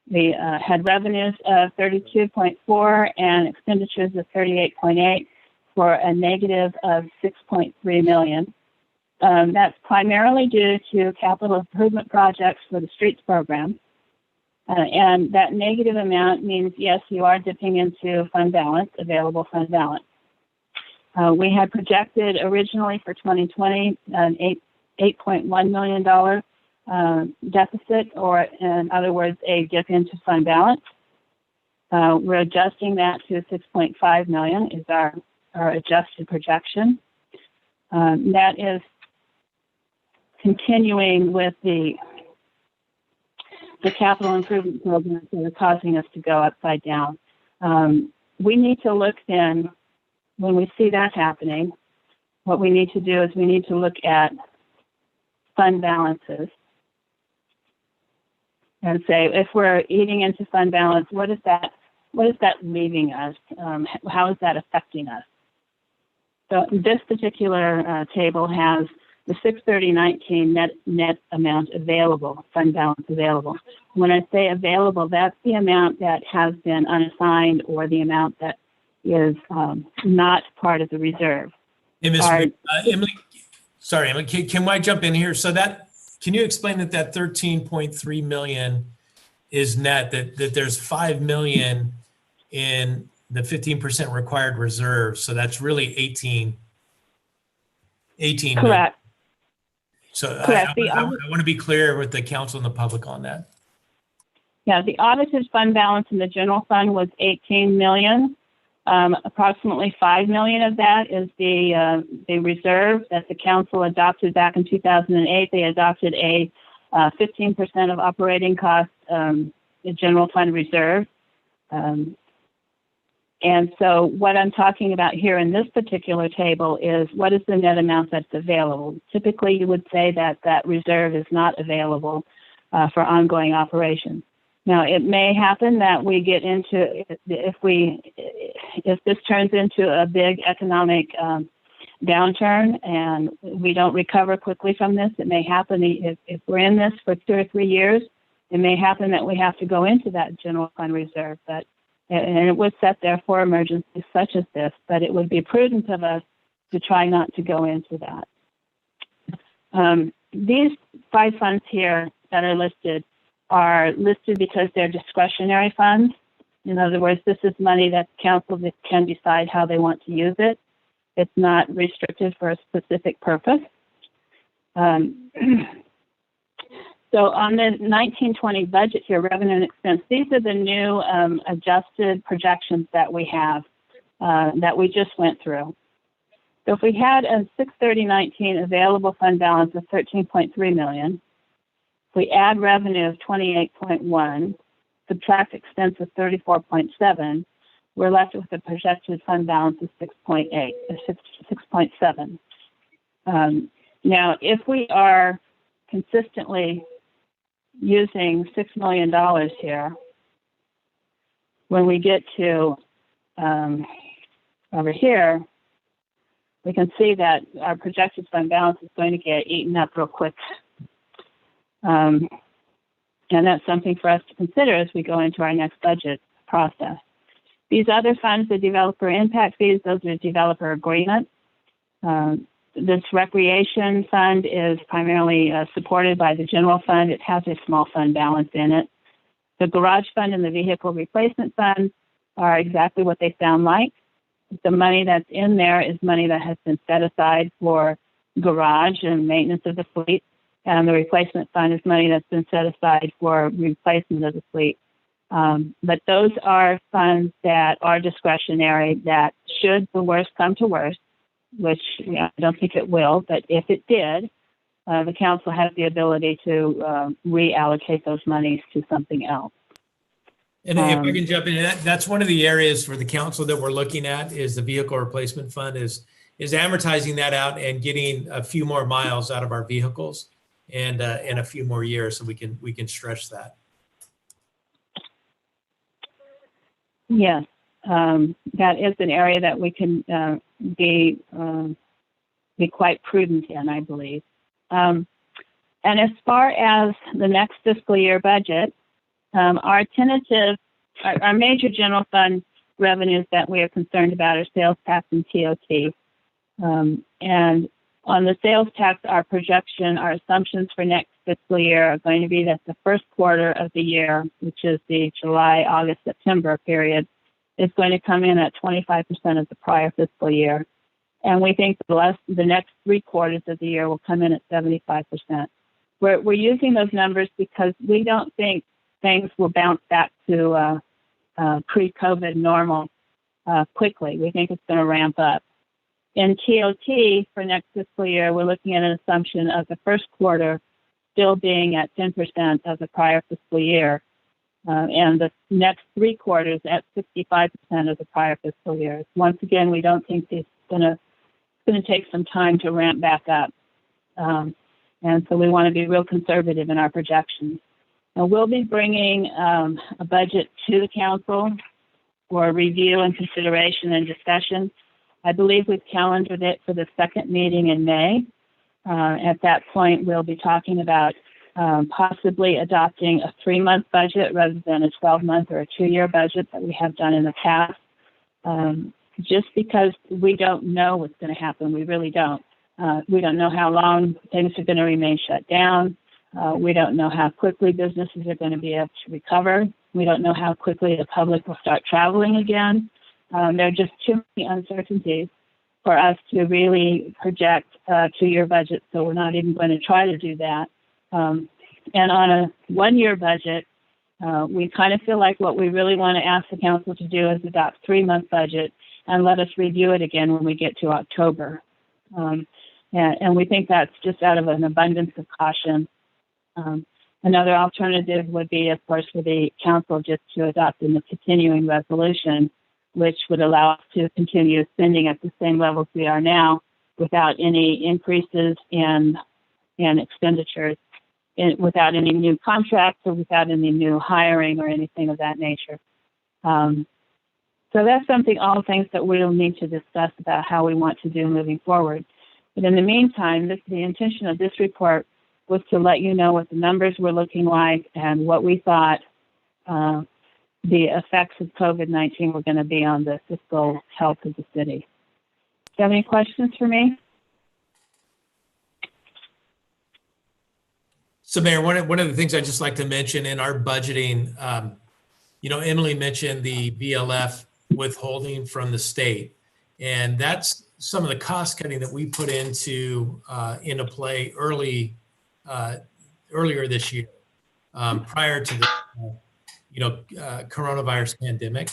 We had revenues of 32.4 and expenditures of 38.8 for a negative of 6.3 million. That's primarily due to capital improvement projects for the streets program. And that negative amount means, yes, you are dipping into fund balance, available fund balance. We had projected originally for 2020 an $8.1 million deficit, or in other words, a dip into fund balance. We're adjusting that to 6.5 million is our adjusted projection. That is continuing with the capital improvement programs that are causing us to go upside down. We need to look then, when we see that happening, what we need to do is we need to look at fund balances and say, if we're eating into fund balance, what is that leaving us? How is that affecting us? So this particular table has the 630.19 net amount available, fund balance available. When I say available, that's the amount that has been unassigned or the amount that is not part of the reserve. Hey, Ms. Emily, sorry, Emily, can I jump in here? So can you explain that 13.3 million is net, that there's 5 million in the 15% required reserve, so that's really 18 Correct. million. So Correct. I want to be clear with the council and the public on that. Yeah, the audited fund balance in the general fund was 18 million. Approximately 5 million of that is the reserve that the council adopted back in 2008. They adopted a 15% of operating costs, the general fund reserve. And so what I'm talking about here in this particular table is what is the net amount that's available. Typically, you would say that that reserve is not available for ongoing operations. Now, it may happen that we get into, if this turns into a big economic downturn and we don't recover quickly from this, it may happen if we're in this for 2 or 3 years, it may happen that we have to go into that general fund reserve. And it was set there for emergencies such as this, but it would be prudent of us to try not to go into that. These 5 funds here that are listed because they're discretionary funds. In other words, this is money that council can decide how they want to use it. It's not restricted for a specific purpose. So on the 1920 budget here, revenue and expense, these are the new adjusted projections that we have, that we just went through. So if we had a 630.19 available fund balance of 13.3 million, if we add revenue of 28.1, subtract expense of 34.7, we're left with a projected fund balance of 6.7. Now, if we are consistently using $6 million here, when we get to over here, we can see that our projected fund balance is going to get eaten up real quick. And that's something for us to consider as we go into our next budget process. These other funds, the developer impact fees, those are developer agreements. This recreation fund is primarily supported by the general fund. It has a small fund balance in it. The garage fund and the vehicle replacement fund are exactly what they sound like. The money that's in there is money that has been set aside for garage and maintenance of the fleet, and the replacement fund is money that's been set aside for replacement of the fleet. But those are funds that are discretionary, that should the worst come to worst, which I don't think it will, but if it did, the council has the ability to reallocate those monies to something else. And if I can jump in, that's one of the areas for the council that we're looking at is the vehicle replacement fund is amortizing that out and getting a few more miles out of our vehicles and in a few more years so we can stretch that. Yes, that is an area that we can be quite prudent in, I believe. And as far as the next fiscal year budget, our major general fund revenues that we are concerned about are sales tax and TOT. And on the sales tax, our assumptions for next fiscal year are going to be that the first quarter of the year, which is the July, August, September period, is going to come in at 25% of the prior fiscal year. And we think the next 3 quarters of the year will come in at 75%. We're using those numbers because we don't think things will bounce back to pre-COVID normal quickly. We think it's going to ramp up. In TOT for next fiscal year, we're looking at an assumption of the first quarter still being at 10% of the prior fiscal year, and the next 3 quarters at 65% of the prior fiscal year. Once again, we don't think it's going to take some time to ramp back up, and so we want to be real conservative in our projections. Now, we'll be bringing a budget to the council for review and consideration and discussion. I believe we've calendared it for the second meeting in May. At that point, we'll be talking about possibly adopting a 3-month budget rather than a 12-month or a 2-year budget that we have done in the past. Just because we don't know what's going to happen. We really don't. We don't know how long things are going to remain shut down. We don't know how quickly businesses are going to be able to recover. We don't know how quickly the public will start traveling again. There are just too many uncertainties for us to really project a 2-year budget, so we're not even going to try to do that. And on a 1-year budget, we kind of feel like what we really want to ask the council to do is adopt a 3-month budget and let us review it again when we get to October. And we think that's just out of an abundance of caution. Another alternative would be, of course, for the council just to adopt a continuing resolution, which would allow us to continue spending at the same levels we are now without any increases in expenditures, without any new contracts or without any new hiring or anything of that nature. So that's all things that we'll need to discuss about how we want to do moving forward. But in the meantime, the intention of this report was to let you know what the numbers were looking like and what we thought the effects of COVID-19 were going to be on the fiscal health of the city. Do you have any questions for me? So, Mayor, one of the things I'd just like to mention in our budgeting, Emily mentioned the BLF withholding from the state, and that's some of the cost cutting that we put into play earlier this year, prior to the coronavirus pandemic.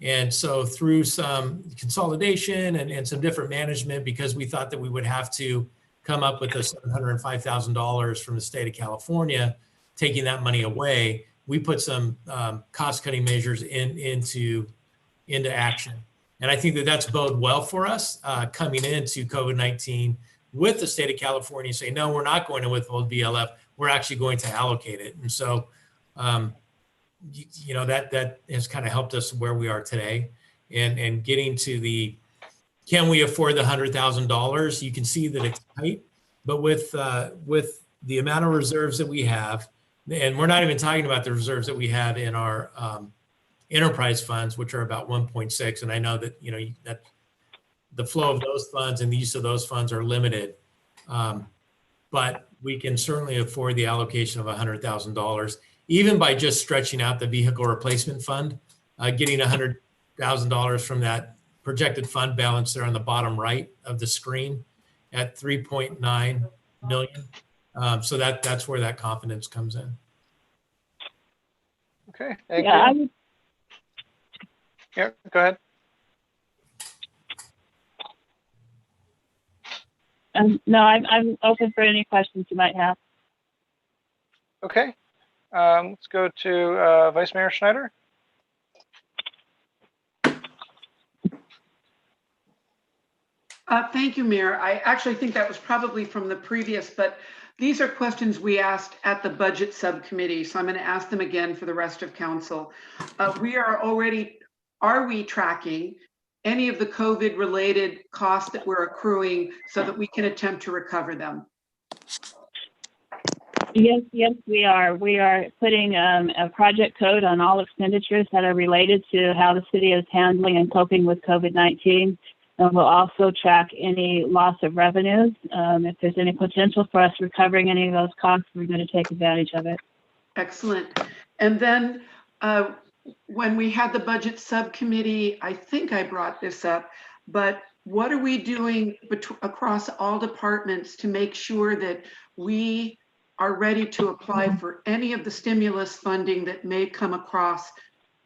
And so through some consolidation and some different management, because we thought that we would have to come up with the $705,000 from the state of California, taking that money away, we put some cost-cutting measures into action. And I think that that's bode well for us coming into COVID-19 with the state of California saying, no, we're not going to withhold BLF. We're actually going to allocate it. And so, that has kind of helped us where we are today and getting to can we afford the $100,000? You can see that it's tight, but with the amount of reserves that we have, and we're not even talking about the reserves that we have in our enterprise funds, which are about 1.6. And I know that, that the flow of those funds and the use of those funds are limited. But we can certainly afford the allocation of $100,000 even by just stretching out the vehicle replacement fund, getting $100,000 from that projected fund balance there on the bottom right of the screen at 3.9 million. So that's where that confidence comes in. Okay, thank Yeah, you. Yeah, go ahead. No, I'm open for any questions you might have. Okay, let's go to Vice Mayor Schneider. Thank you, Mayor. I actually think that was probably from the previous, but these are questions we asked at the budget subcommittee, so I'm going to ask them again for the rest of council. Are we tracking any of the COVID-related costs that we're accruing so that we can attempt to recover them? Yes, we are. We are putting a project code on all expenditures that are related to how the city is handling and coping with COVID-19. And we'll also track any loss of revenues. If there's any potential for us recovering any of those costs, we're going to take advantage of it. Excellent. And then when we had the budget subcommittee, I think I brought this up, but what are we doing across all departments to make sure that we are ready to apply for any of the stimulus funding that may come across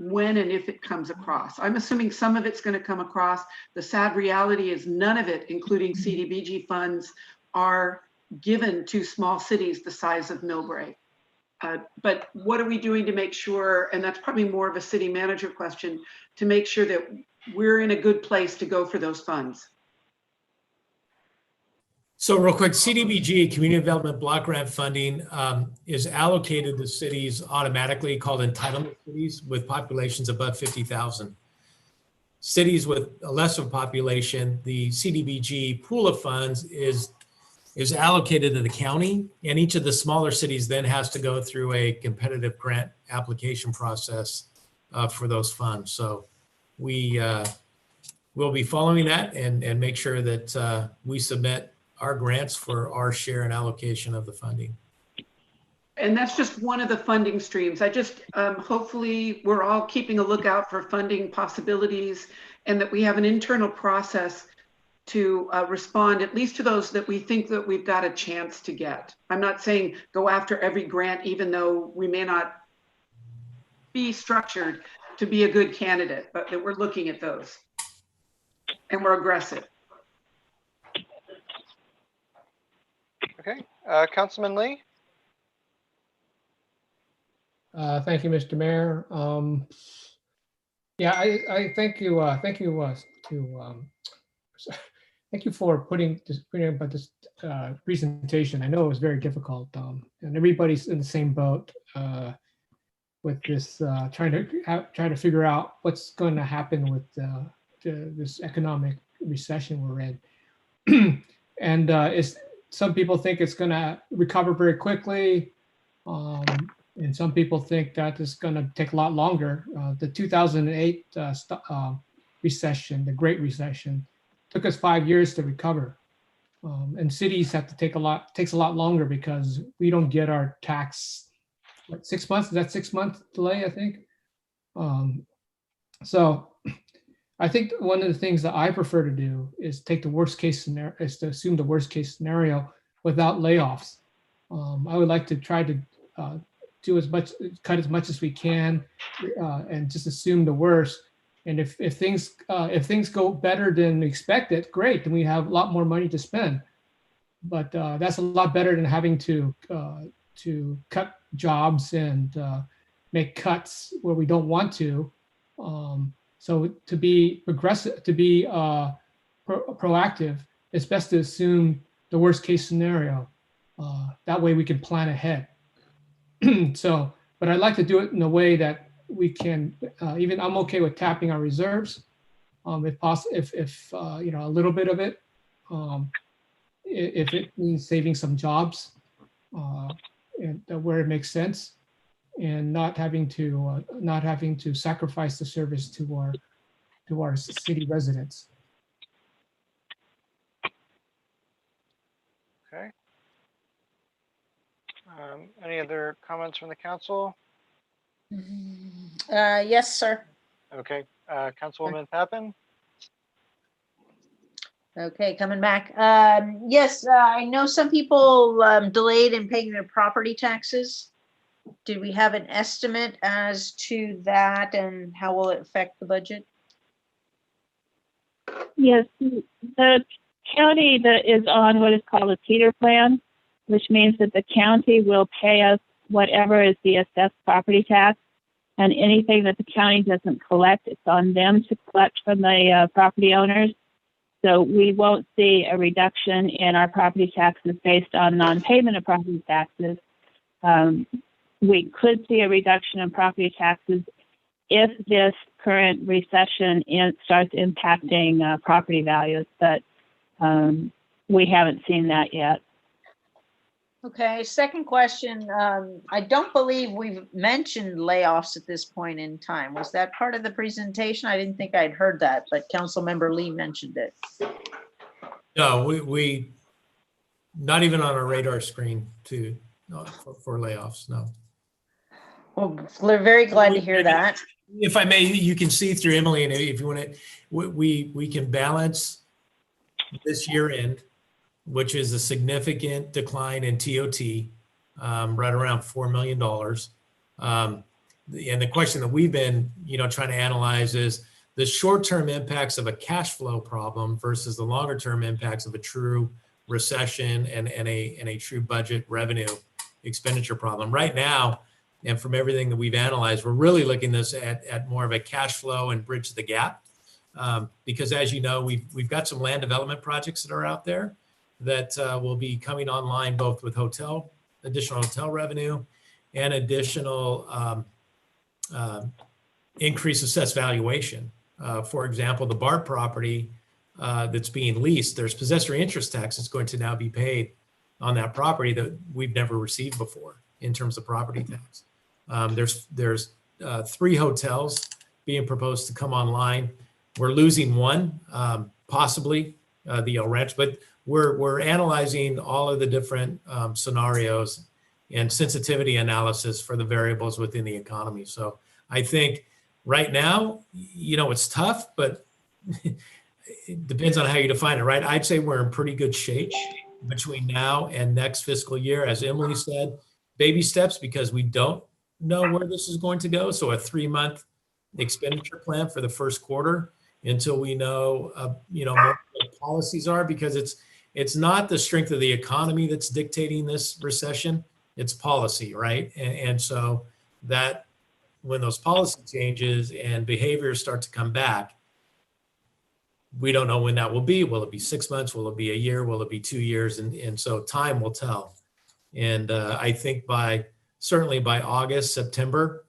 when and if it comes across? I'm assuming some of it's going to come across. The sad reality is none of it, including CDBG funds, are given to small cities the size of Millbrae. But what are we doing to make sure, and that's probably more of a city manager question, to make sure that we're in a good place to go for those funds? So real quick, CDBG, Community Development Block Grant funding, is allocated to cities automatically, called entitlement cities with populations above 50,000. Cities with a lesser population, the CDBG pool of funds is allocated to the county, and each of the smaller cities then has to go through a competitive grant application process for those funds. So we will be following that and make sure that we submit our grants for our share and allocation of the funding. And that's just one of the funding streams. I just, hopefully we're all keeping a lookout for funding possibilities and that we have an internal process to respond at least to those that we think that we've got a chance to get. I'm not saying go after every grant, even though we may not be structured to be a good candidate, but that we're looking at those and we're aggressive. Okay, Councilman Lee. Thank you, Mr. Mayor. Yeah, I thank you. Thank you for putting about this presentation. I know it was very difficult, and everybody's in the same boat with this, trying to figure out what's going to happen with this economic recession we're in. And some people think it's going to recover very quickly. And some people think that it's going to take a lot longer. The 2008 recession, the Great Recession, took us 5 years to recover. And cities have to takes a lot longer because we don't get our tax, 6 months? Is that 6 month delay, I think? So I think one of the things that I prefer to do is take the worst case scenario, is to assume the worst case scenario without layoffs. I would like to try to cut as much as we can, and just assume the worst. And if things go better than expected, great, then we have a lot more money to spend. But that's a lot better than having to cut jobs and make cuts where we don't want to. So to be progressive, to be proactive, it's best to assume the worst case scenario. That way we can plan ahead. So, but I'd like to do it in a way that we can, even I'm okay with tapping our reserves, if possible, if you know, a little bit of it, if it means saving some jobs, and where it makes sense, and not having to sacrifice the service to our city residents. Okay. Any other comments from the council? Yes, sir. Okay, Councilwoman Pappen? Okay, coming back. Yes, I know some people delayed in paying their property taxes. Did we have an estimate as to that and how will it affect the budget? Yes, the county that is on what is called a teeter plan, which means that the county will pay us whatever is the assessed property tax, and anything that the county doesn't collect, it's on them to collect from the property owners. So we won't see a reduction in our property taxes based on non-payment of property taxes. We could see a reduction in property taxes if this current recession starts impacting property values, but we haven't seen that yet. Okay, second question. I don't believe we've mentioned layoffs at this point in time. Was that part of the presentation? I didn't think I'd heard that, but Councilmember Lee mentioned it. No, we not even on our radar screen for layoffs. No. Well, we're very glad to hear that. If I may, you can see through Emily, and if you want to, we can balance this year end, which is a significant decline in TOT, right around $4 million. And the question that we've been, trying to analyze is the short-term impacts of a cash flow problem versus the longer-term impacts of a true recession and a true budget revenue expenditure problem. Right now, and from everything that we've analyzed, we're really looking this at more of a cash flow and bridge the gap. Because as you know, we've got some land development projects that are out there that will be coming online both with additional hotel revenue and additional increased assessed valuation. For example, the BART property that's being leased, there's possessory interest tax that's going to now be paid on that property that we've never received before in terms of property tax. There's 3 hotels being proposed to come online. We're losing one, possibly the El Ranch, but we're analyzing all of the different scenarios and sensitivity analysis for the variables within the economy. So I think right now, it's tough, but it depends on how you define it, right? I'd say we're in pretty good shape between now and next fiscal year. As Emily said, baby steps, because we don't know where this is going to go. So a 3-month expenditure plan for the first quarter until we know, what the policies are, because it's not the strength of the economy that's dictating this recession, it's policy, right? And so that when those policy changes and behaviors start to come back, we don't know when that will be. Will it be 6 months? Will it be a year? Will it be 2 years? And so time will tell. And I think certainly by August, September,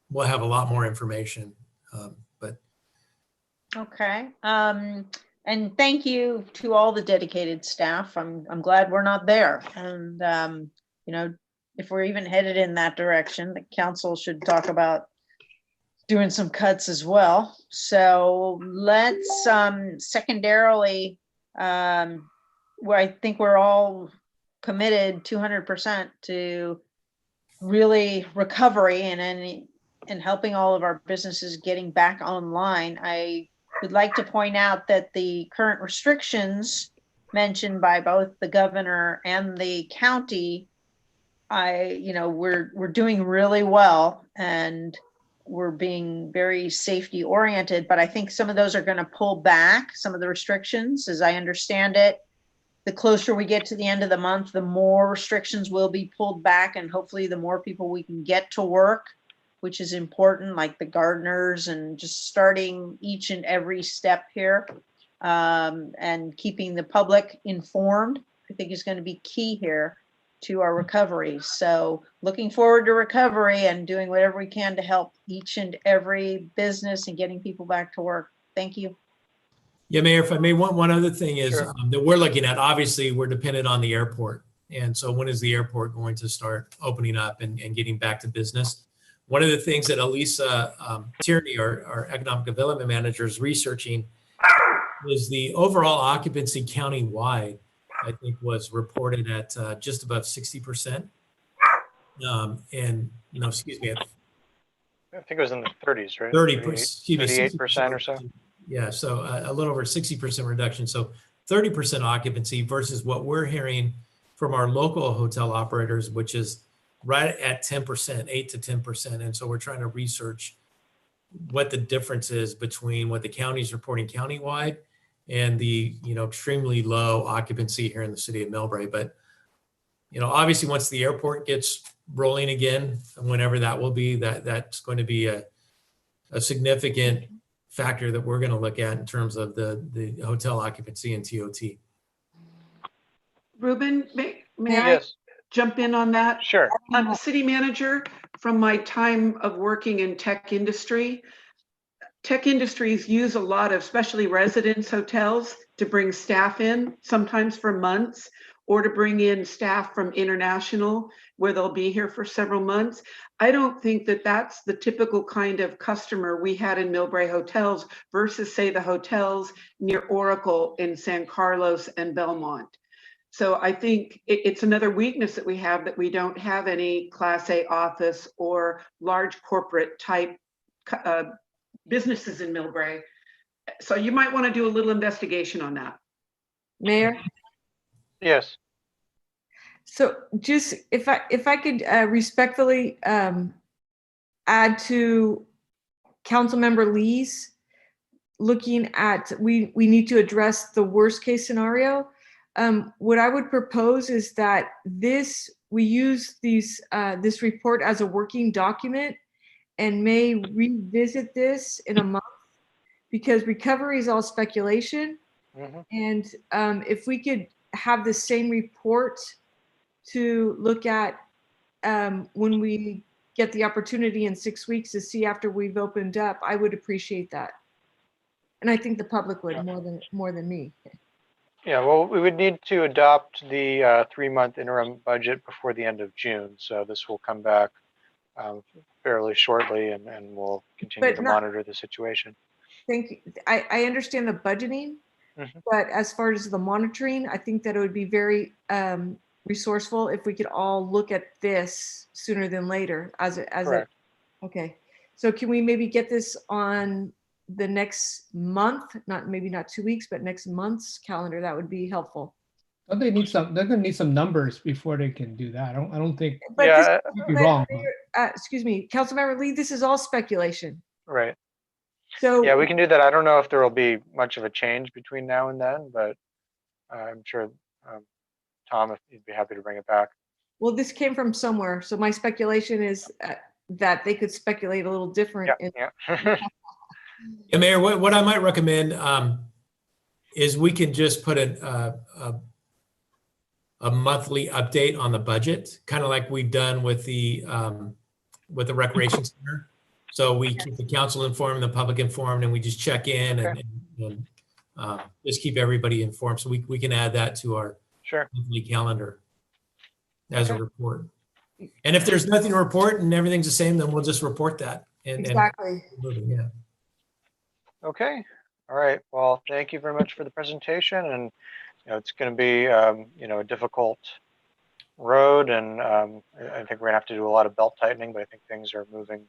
we'll have a lot more information. Okay. And thank you to all the dedicated staff. I'm glad we're not there. And, if we're even headed in that direction, the council should talk about doing some cuts as well. So let's secondarily, where I think we're all committed 200% to really recovery and helping all of our businesses getting back online. I would like to point out that the current restrictions mentioned by both the governor and the county, we're doing really well and we're being very safety oriented, but I think some of those are going to pull back some of the restrictions. As I understand it, the closer we get to the end of the month, the more restrictions will be pulled back, and hopefully the more people we can get to work, which is important, like the gardeners, and just starting each and every step here, and keeping the public informed, I think is going to be key here to our recovery. So looking forward to recovery and doing whatever we can to help each and every business and getting people back to work. Thank you. Yeah, Mayor, if I may, one other thing is Sure. that we're looking at, obviously we're dependent on the airport. And so when is the airport going to start opening up and getting back to business? One of the things that Elisa Tierney, our economic development manager, is researching is the overall occupancy countywide, I think was reported at just above 60%. And, I think it was in the 30s, right? 38% or so. Yeah, so a little over 60% reduction. So 30% occupancy versus what we're hearing from our local hotel operators, which is right at 10%, 8 to 10%. And so we're trying to research what the difference is between what the county's reporting countywide and the, extremely low occupancy here in the city of Millbrae. But, obviously once the airport gets rolling again, whenever that will be, that's going to be a significant factor that we're going to look at in terms of the hotel occupancy and TOT. Ruben, may I Yes. jump in on that? Sure. I'm a city manager from my time of working in tech industries use a lot of, especially residence hotels, to bring staff in, sometimes for months, or to bring in staff from international where they'll be here for several months. I don't think that that's the typical kind of customer we had in Millbrae hotels versus, say, the hotels near Oracle in San Carlos and Belmont. So I think it's another weakness that we have, that we don't have any Class A office or large corporate type businesses in Millbrae. So you might want to do a little investigation on that. Mayor? Yes. So just if I could respectfully add to Councilmember Lee's, looking at, we need to address the worst case scenario. What I would propose is that we use this report as a working document and may revisit this in a month, because recovery is all speculation. And if we could have the same report to look at when we get the opportunity in 6 weeks to see after we've opened up, I would appreciate that. And I think the public would more than me. Yeah, well, we would need to adopt the 3-month interim budget before the end of June. So this will come back fairly shortly, and we'll continue to monitor the situation. Thank you. I understand the budgeting, but as far as the monitoring, I think that it would be very resourceful if we could all look at this sooner than later okay. So can we maybe get this on the next month, maybe not 2 weeks, but next month's calendar? That would be helpful. Don't they need some, they're gonna need some numbers before they can do that. I don't think, But yeah, you'd be wrong. Excuse me, Councilmember Lee, this is all speculation. Right. So yeah, we can do that. I don't know if there will be much of a change between now and then, but I'm sure Tom, if you'd be happy to bring it back. Well, this came from somewhere, so my speculation is that they could speculate a little different. Yeah. Yeah, Mayor, what I might recommend is we can just put a monthly update on the budget, kind of like we've done with the recreation center. So we keep the council informed, the public informed, and we just check in and just keep everybody informed. So we can add that to our monthly calendar as a report. And if there's nothing to report and everything's the same, then we'll just report that. Exactly. Yeah. Okay. All right. Well, thank you very much for the presentation. And it's going to be a difficult road, and I think we're gonna have to do a lot of belt tightening, but I think things are moving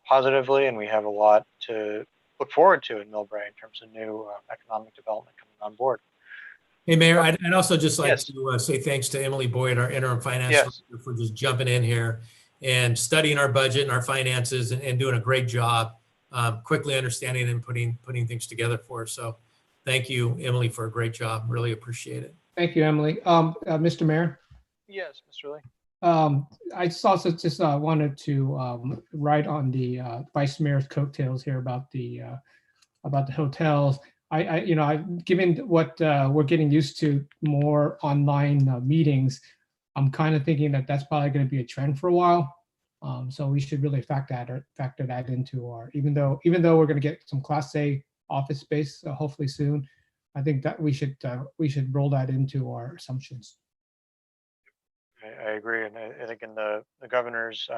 positively, and we have a lot to look forward to in Millbrae in terms of new economic development coming on board. Hey, Mayor, I'd also just like to say thanks to Emily Boyd, our interim finance director, for just jumping in here and studying our budget and our finances and doing a great job, quickly understanding and putting things together for us. So thank you, Emily, for a great job. Really appreciate it. Thank you, Emily. Mr. Mayor? Yes, Mr. Lee. I also just wanted to write on the Vice Mayor's coattails here about the hotels. Given what we're getting used to, more online meetings, I'm kind of thinking that that's probably going to be a trend for a while. So we should really factor that into our, even though we're going to get some Class A office space hopefully soon, I think that we should roll that into our assumptions. I agree, and I think in the governor's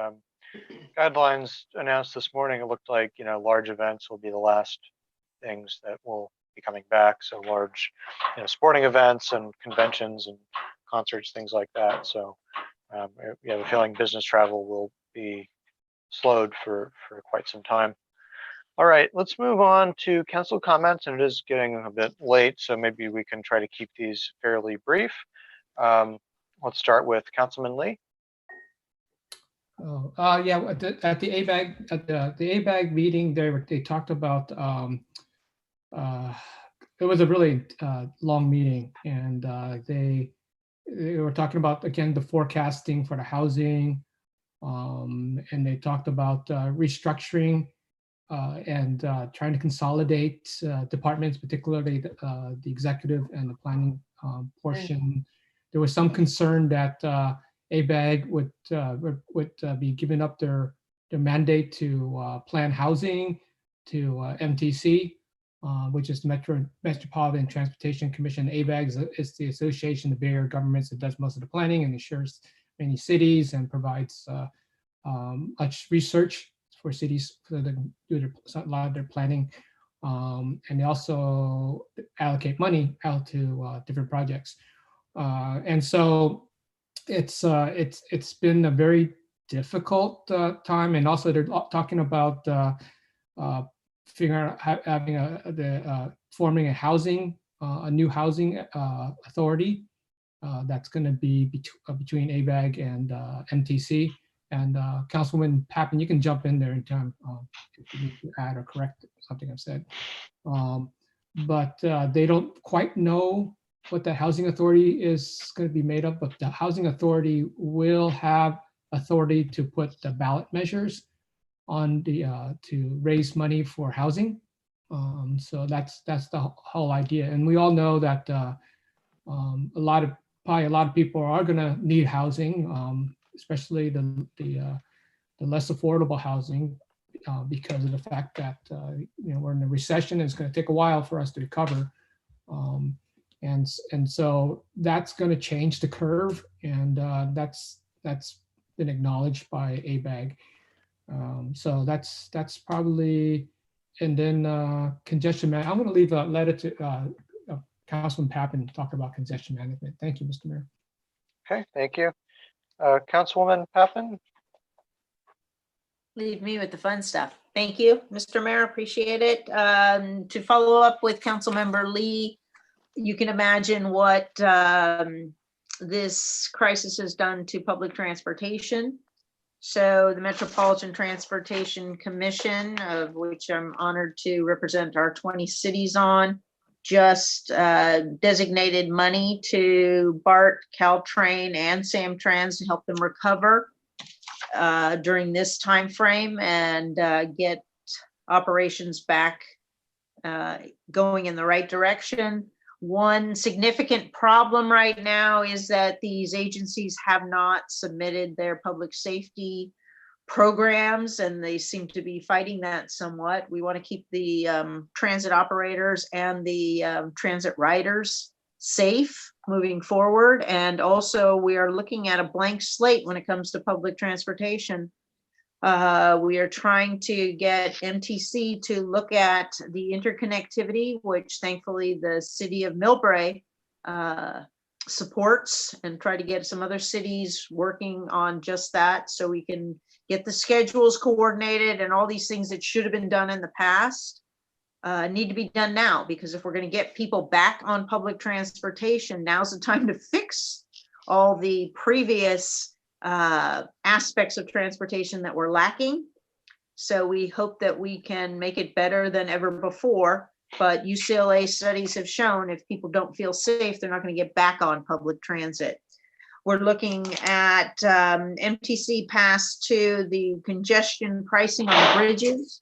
guidelines announced this morning, it looked like large events will be the last things that will be coming back. So large, sporting events and conventions and concerts, things like that. So we have a feeling business travel will be slowed for quite some time. All right, let's move on to council comments, and it is getting a bit late, so maybe we can try to keep these fairly brief. Let's start with Councilman Lee. Oh, yeah, at the ABAG, at the ABAG meeting, they talked about, it was a really long meeting, and they were talking about, again, the forecasting for the housing, and they talked about restructuring and trying to consolidate departments, particularly the executive and the planning portion. There was some concern that ABAG would be giving up their mandate to plan housing to MTC, which is the Metropolitan Transportation Commission. ABAG is the association of Bay Area governments that does most of the planning and insures many cities and provides much research for cities so they can do a lot of their planning. And they also allocate money out to different projects. And so it's been a very difficult time. And also they're talking about figuring out having forming a new housing authority that's going to be between ABAG and MTC. And Councilwoman Pappen, you can jump in there in time if you need to add or correct something I've said. But they don't quite know what the housing authority is going to be made of, but the housing authority will have authority to put the ballot measures on the to raise money for housing. So that's the whole idea. And we all know that probably a lot of people are going to need housing, especially the less affordable housing, because of the fact that we're in a recession and it's going to take a while for us to recover. And so that's going to change the curve, and that's been acknowledged by ABAG. So that's probably, and then congestion management. I'm going to leave a letter to Councilman Pappen to talk about congestion management. Thank you, Mr. Mayor. Okay, thank you. Councilwoman Pappen. Leave me with the fun stuff. Thank you, Mr. Mayor, appreciate it. To follow up with Councilmember Lee, you can imagine what this crisis has done to public transportation. So the Metropolitan Transportation Commission, of which I'm honored to represent our 20 cities on, just designated money to BART, Caltrain, and Samtrans to help them recover during this time frame and get operations back going in the right direction. One significant problem right now is that these agencies have not submitted their public safety programs, and they seem to be fighting that somewhat. We want to keep the transit operators and the transit riders safe moving forward. And also we are looking at a blank slate when it comes to public transportation. We are trying to get MTC to look at the interconnectivity, which thankfully the city of Millbrae supports, and try to get some other cities working on just that so we can get the schedules coordinated, and all these things that should have been done in the past need to be done now, because if we're going to get people back on public transportation, now's the time to fix all the previous aspects of transportation that were lacking. So we hope that we can make it better than ever before. But UCLA studies have shown if people don't feel safe, they're not going to get back on public transit. We're looking at MTC passed to the congestion pricing on the bridges.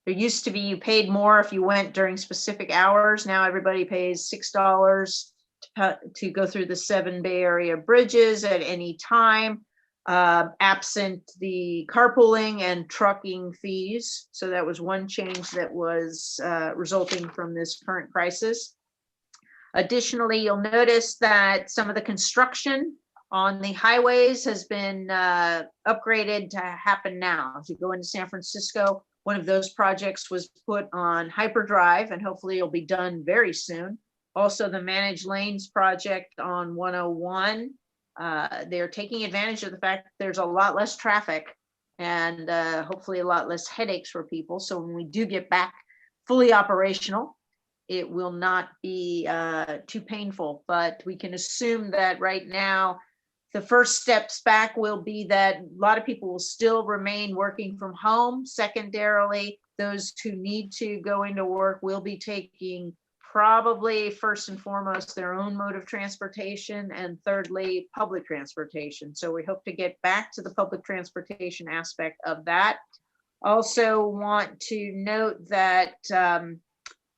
There used to be you paid more if you went during specific hours. Now everybody pays $6 to go through the 7 Bay Area bridges at any time, absent the carpooling and trucking fees. So that was one change that was resulting from this current crisis. Additionally, you'll notice that some of the construction on the highways has been upgraded to happen now. As you go into San Francisco, one of those projects was put on hyperdrive, and hopefully it'll be done very soon. Also, the managed lanes project on 101, they're taking advantage of the fact that there's a lot less traffic and hopefully a lot less headaches for people. So when we do get back fully operational, it will not be too painful. But we can assume that right now, the first steps back will be that a lot of people will still remain working from home. Secondarily, those who need to go into work will be taking probably first and foremost their own mode of transportation, and thirdly, public transportation. So we hope to get back to the public transportation aspect of that. Also want to note that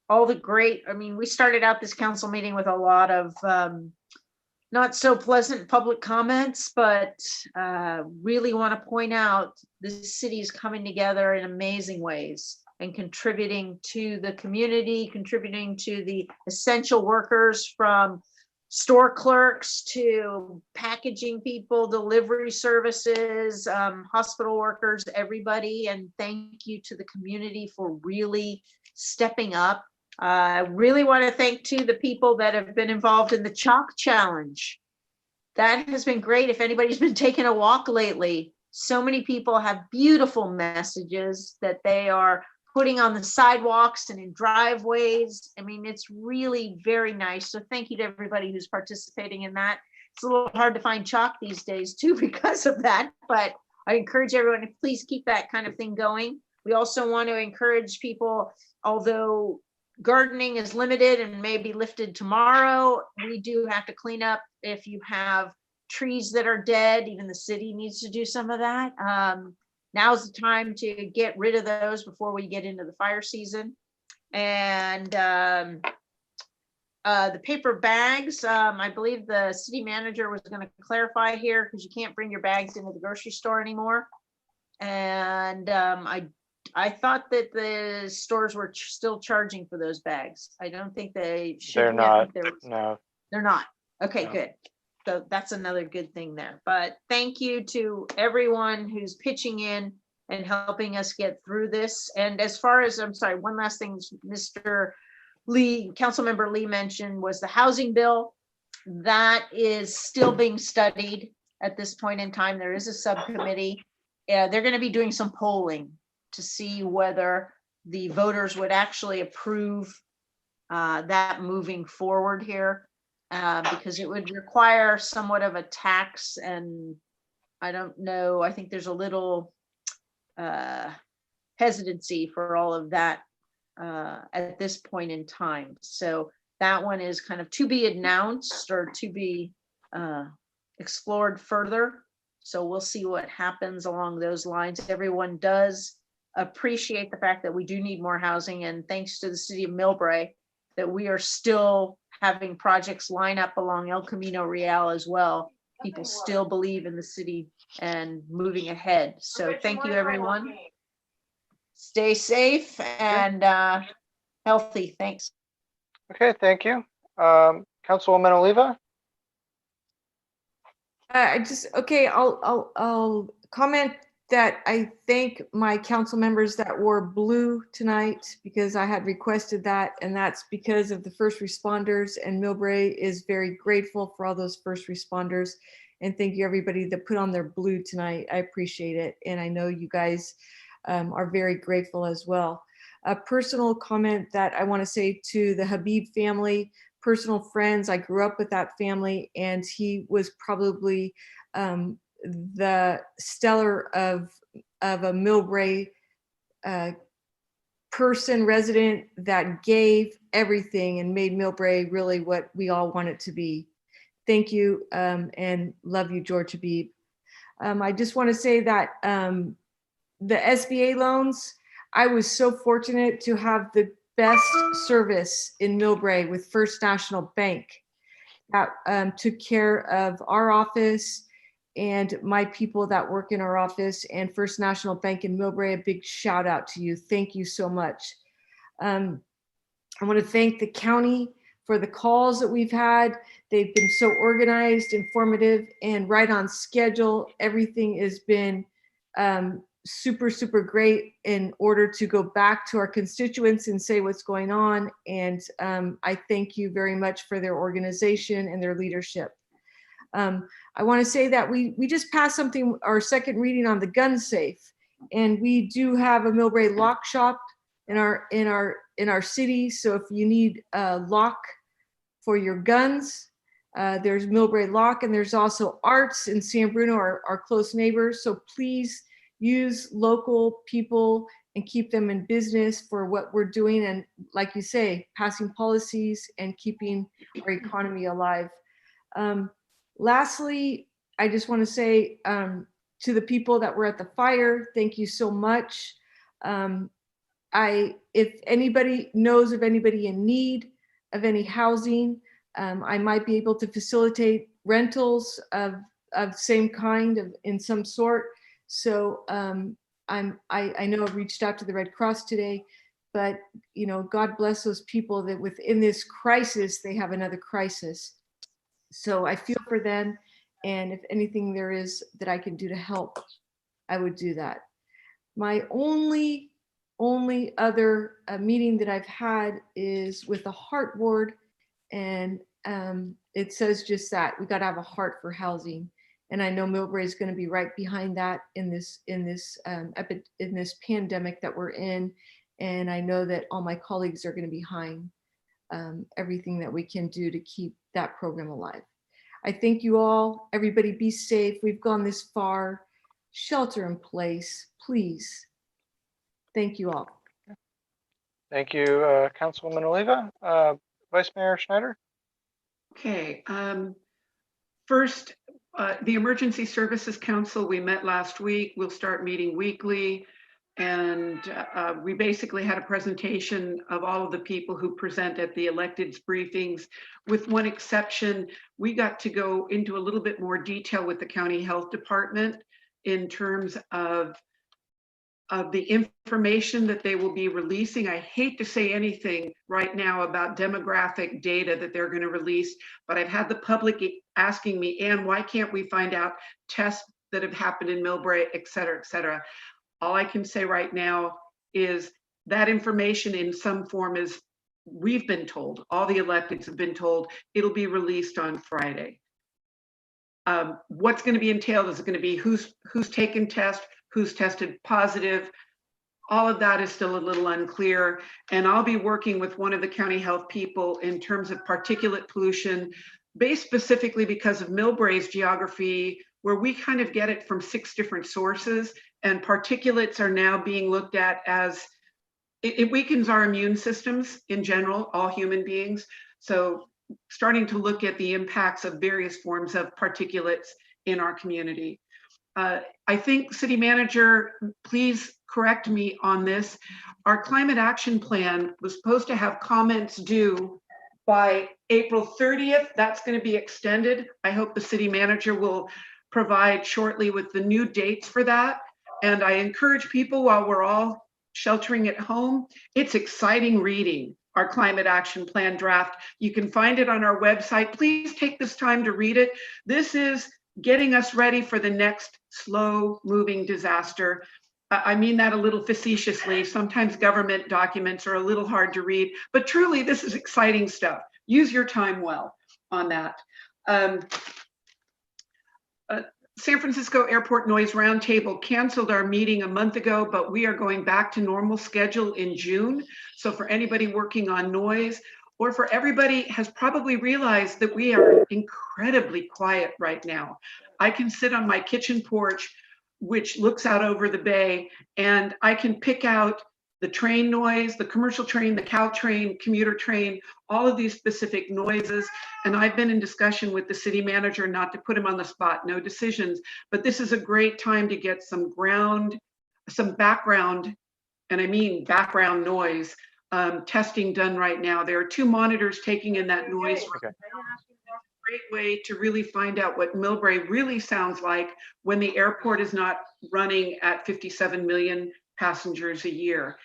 all the great, I mean, we started out this council meeting with a lot of not so pleasant public comments, but really want to point out this city is coming together in amazing ways and contributing to the community, contributing to the essential workers, from store clerks to packaging people, delivery services, hospital workers, everybody. And thank you to the community for really stepping up. I really want to thank too the people that have been involved in the chalk challenge. That has been great. If anybody's been taking a walk lately, so many people have beautiful messages that they are putting on the sidewalks and in driveways. I mean, it's really very nice. So thank you to everybody who's participating in that. It's a little hard to find chalk these days too because of that, but I encourage everyone to please keep that kind of thing going. We also want to encourage people, although gardening is limited and may be lifted tomorrow, we do have to clean up if you have trees that are dead. Even the city needs to do some of that. Now's the time to get rid of those before we get into the fire season. And the paper bags, I believe the city manager was going to clarify here, because you can't bring your bags into the grocery store anymore. And I thought that the stores were still charging for those bags. I don't think they should. They're not. No. They're not. Okay, No. good. So that's another good thing there. But thank you to everyone who's pitching in and helping us get through this. And as far as, I'm sorry, one last thing Mr. Lee, Councilmember Lee mentioned was the housing bill. That is still being studied at this point in time. There is a subcommittee. They're going to be doing some polling to see whether the voters would actually approve that moving forward here. Because it would require somewhat of a tax, and I don't know, I think there's a little hesitancy for all of that at this point in time. So that one is kind of to be announced or to be explored further. So we'll see what happens along those lines. Everyone does appreciate the fact that we do need more housing, and thanks to the city of Millbrae that we are still having projects line up along El Camino Real as well. People still believe in the city and moving ahead. So thank you, everyone. Stay safe and healthy. Thanks. Okay, thank you. Councilwoman Oliva? I'll comment that I thank my council members that wore blue tonight, because I had requested that, and that's because of the first responders, and Millbrae is very grateful for all those first responders. And thank you everybody that put on their blue tonight. I appreciate it. And I know you guys are very grateful as well. A personal comment that I want to say to the Habib family, personal friends. I grew up with that family, and he was probably the stellar of a Millbrae person, resident that gave everything and made Millbrae really what we all want it to be. Thank you, and love you, George Habib. I just want to say that the SBA loans, I was so fortunate to have the best service in Millbrae with First National Bank that took care of our office and my people that work in our office, and First National Bank in Millbrae. A big shout out to you. Thank you so much. I want to thank the county for the calls that we've had. They've been so organized, informative, and right on schedule. Everything has been super, super great in order to go back to our constituents and say what's going on. And I thank you very much for their organization and their leadership. I want to say that we just passed something, our second reading on the gun safe, and we do have a Millbrae lock shop in our city. So if you need a lock for your guns, there's Millbrae Lock, and there's also Arts in San Bruno, our close neighbors. So please use local people and keep them in business for what we're doing. And like you say, passing policies and keeping our economy alive. Lastly, I just want to say to the people that were at the fire, thank you so much. If anybody knows of anybody in need of any housing, I might be able to facilitate rentals of same kind in some sort. So I know I've reached out to the Red Cross today, but God bless those people that within this crisis, they have another crisis. So I feel for them. And if anything there is that I can do to help, I would do that. My only other meeting that I've had is with the Heart Board, and it says just that we got to have a heart for housing. And I know Millbrae is going to be right behind that in this pandemic that we're in. And I know that all my colleagues are going to be behind everything that we can do to keep that program alive. I thank you all. Everybody be safe. We've gone this far. Shelter in place, please. Thank you all. Thank you, Councilwoman Oliva. Vice Mayor Schneider. Okay. First, the Emergency Services Council, we met last week. We'll start meeting weekly. And we basically had a presentation of all of the people who present at the electeds briefings. With one exception, we got to go into a little bit more detail with the county health department in terms of the information that they will be releasing. I hate to say anything right now about demographic data that they're going to release, but I've had the public asking me, Ann, why can't we find out tests that have happened in Millbrae, et cetera, et cetera. All I can say right now is that information in some form is, we've been told, all the electeds have been told, it'll be released on Friday. What's going to be entailed? Is it going to be who's taken test, who's tested positive? All of that is still a little unclear. And I'll be working with one of the county health people in terms of particulate pollution, based specifically because of Millbrae's geography, where we kind of get it from 6 different sources. And particulates are now being looked at as, it weakens our immune systems in general, all human beings. So starting to look at the impacts of various forms of particulates in our community. I think City Manager, please correct me on this. Our climate action plan was supposed to have comments due by April 30th. That's going to be extended. I hope the City Manager will provide shortly with the new dates for that. And I encourage people, while we're all sheltering at home, it's exciting reading our climate action plan draft. You can find it on our website. Please take this time to read it. This is getting us ready for the next slow moving disaster. I mean that a little facetiously. Sometimes government documents are a little hard to read, but truly this is exciting stuff. Use your time well on that. San Francisco Airport Noise Roundtable canceled our meeting a month ago, but we are going back to normal schedule in June. So for anybody working on noise, or for everybody has probably realized that we are incredibly quiet right now. I can sit on my kitchen porch, which looks out over the bay, and I can pick out the train noise, the commercial train, the Caltrain, commuter train, all of these specific noises. And I've been in discussion with the city manager, not to put him on the spot, no decisions, but this is a great time to get some background, and I mean background noise, testing done right now. There are 2 monitors taking in that noise. Okay. Great way to really find out what Millbrae really sounds like when the airport is not running at 57 million passengers a year.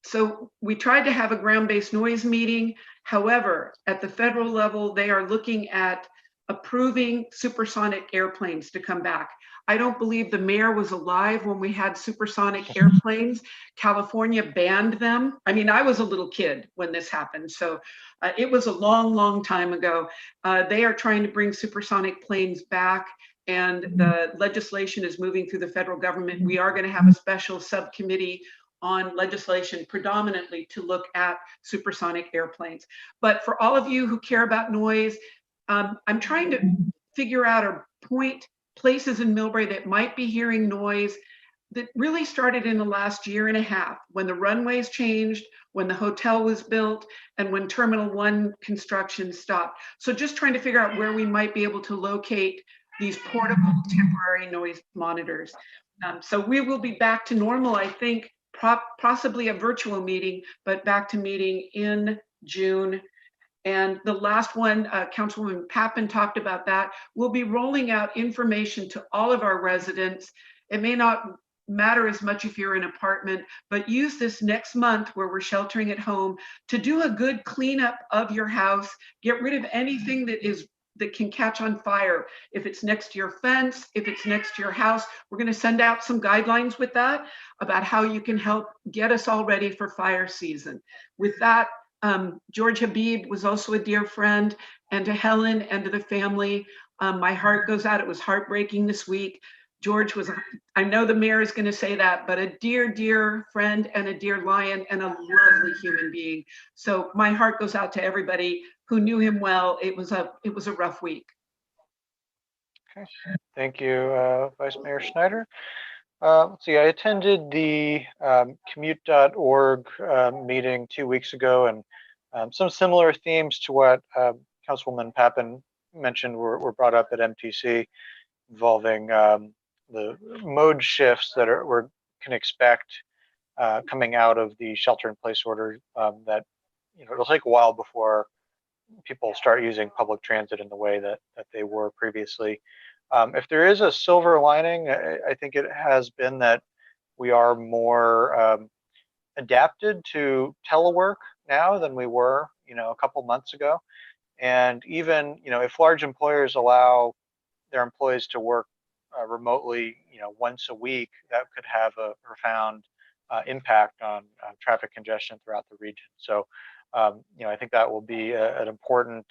So we tried to have a ground-based noise meeting. However, at the federal level, they are looking at approving supersonic airplanes to come back. I don't believe the mayor was alive when we had supersonic airplanes. California banned them. I mean, I was a little kid when this happened, so it was a long, long time ago. They are trying to bring supersonic planes back, and the legislation is moving through the federal government. We are going to have a special subcommittee on legislation predominantly to look at supersonic airplanes. But for all of you who care about noise, I'm trying to figure out or point places in Millbrae that might be hearing noise that really started in the last year and a half, when the runways changed, when the hotel was built, and when Terminal 1 construction stopped. So just trying to figure out where we might be able to locate these portable temporary noise monitors. So we will be back to normal, I think, possibly a virtual meeting, but back to meeting in June. And the last one, Councilwoman Pappen talked about that. We'll be rolling out information to all of our residents. It may not matter as much if you're in an apartment, but use this next month where we're sheltering at home to do a good cleanup of your house. Get rid of anything that can catch on fire. If it's next to your fence, if it's next to your house, we're going to send out some guidelines with that about how you can help get us all ready for fire season. With that, George Habib was also a dear friend, and to Helen and to the family, my heart goes out. It was heartbreaking this week. George was, I know the mayor is going to say that, but a dear, dear friend and a dear lion and a lovely human being. So my heart goes out to everybody who knew him well. It was a rough week. Okay, thank you, Vice Mayor Schneider. Let's see, I attended the commute.org meeting 2 weeks ago, and some similar themes to what Councilwoman Pappen mentioned were brought up at MTC, involving the mode shifts that we can expect coming out of the shelter-in-place order. That it'll take a while before people start using public transit in the way that they were previously. If there is a silver lining, I think it has been that we are more adapted to telework now than we were, a couple months ago. And even, if large employers allow their employees to work remotely, once a week, that could have a profound impact on traffic congestion throughout the region. So, I think that will be an important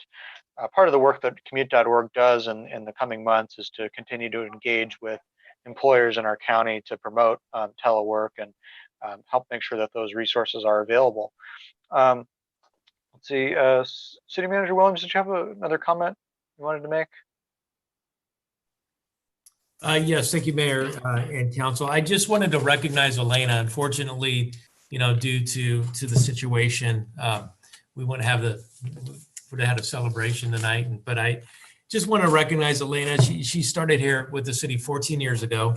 part of the work that commute.org does in the coming months, is to continue to engage with employers in our county to promote telework and help make sure that those resources are available. Let's see, City Manager Williams, did you have another comment you wanted to make? Yes, thank you, Mayor and Council. I just wanted to recognize Elena. Unfortunately, due to the situation, we wouldn't have would have had a celebration tonight. But I just want to recognize Elena. She started here with the city 14 years ago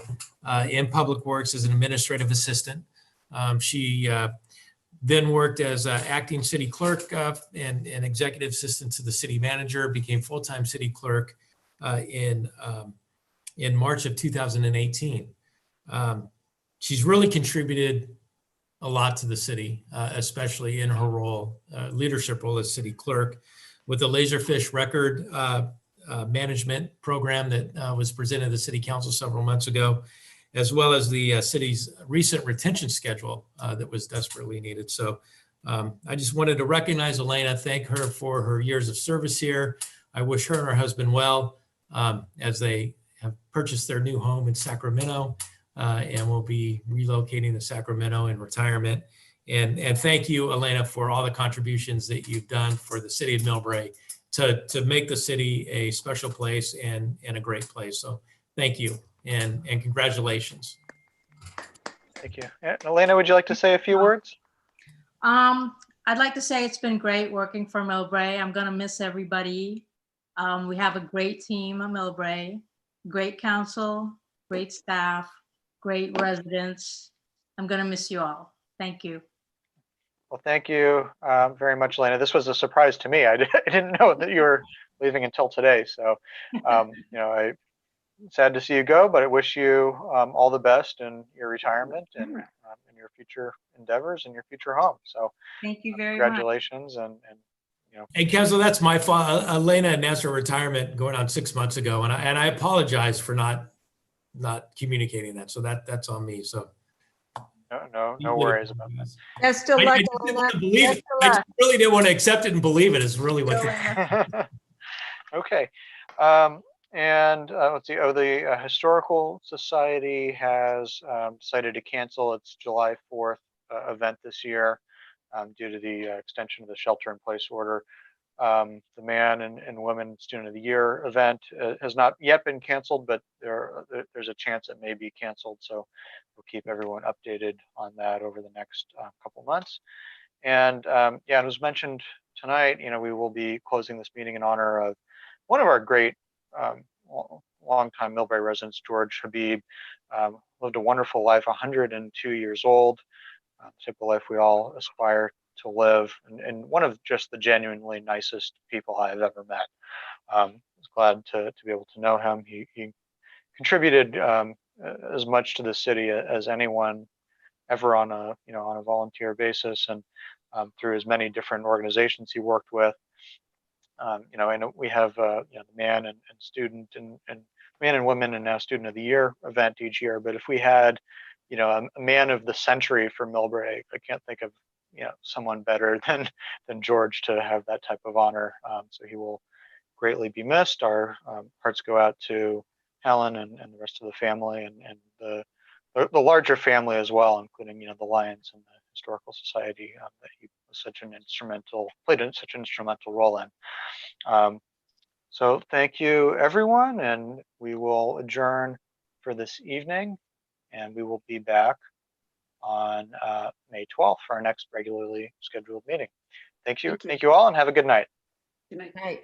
in Public Works as an administrative assistant. She then worked as acting city clerk and executive assistant to the city manager, became full-time city clerk in March of 2018. She's really contributed a lot to the city, especially in her role, leadership role as city clerk, with the Laserfish record management program that was presented to the city council several months ago, as well as the city's recent retention schedule that was desperately needed. So I just wanted to recognize Elena, thank her for her years of service here. I wish her and her husband well as they have purchased their new home in Sacramento and will be relocating to Sacramento in retirement. And thank you, Elena, for all the contributions that you've done for the city of Millbrae to make the city a special place and a great place. So thank you and congratulations. Thank you. Elena, would you like to say a few words? I'd like to say it's been great working for Millbrae. I'm going to miss everybody. We have a great team at Millbrae, great council, great staff, great residents. I'm going to miss you all. Thank you. Well, thank you very much, Elena. This was a surprise to me. I didn't know that you were leaving until today. So, I'm sad to see you go, but I wish you all the best in your retirement and in your future endeavors and your future home. So thank you very much. Congratulations and Hey, Kessel, that's my fault. Elena announced her retirement going on 6 months ago, and I apologize for not communicating that. So that's on me. So no worries about that. Best of I luck, just didn't want Elena. to believe Best it. of I just luck. really didn't want to accept it and believe it. Is really what. Okay. And let's see. Oh, the Historical Society has decided to cancel its July 4th event this year due to the extension of the shelter-in-place order. The Man and Women Student of the Year event has not yet been canceled, but there's a chance it may be canceled. So we'll keep everyone updated on that over the next couple months. And yeah, it was mentioned tonight, we will be closing this meeting in honor of one of our great longtime Millbrae residents, George Habib. Lived a wonderful life, 102 years old, type of life we all aspire to live, and one of just the genuinely nicest people I've ever met. I was glad to be able to know him. He contributed as much to the city as anyone ever on a volunteer basis, and through as many different organizations he worked with. And we have the Man and Student and Man and Women and now Student of the Year event each year. But if we had, a Man of the Century for Millbrae, I can't think of someone better than George to have that type of honor. So he will greatly be missed. Our hearts go out to Helen and the rest of the family and the larger family as well, including the Lions and the Historical Society that he was played such an instrumental role in. So thank you, everyone, and we will adjourn for this evening, and we will be back on May 12th for our next regularly scheduled meeting. Thank you all, and have a good night. Good night. Right.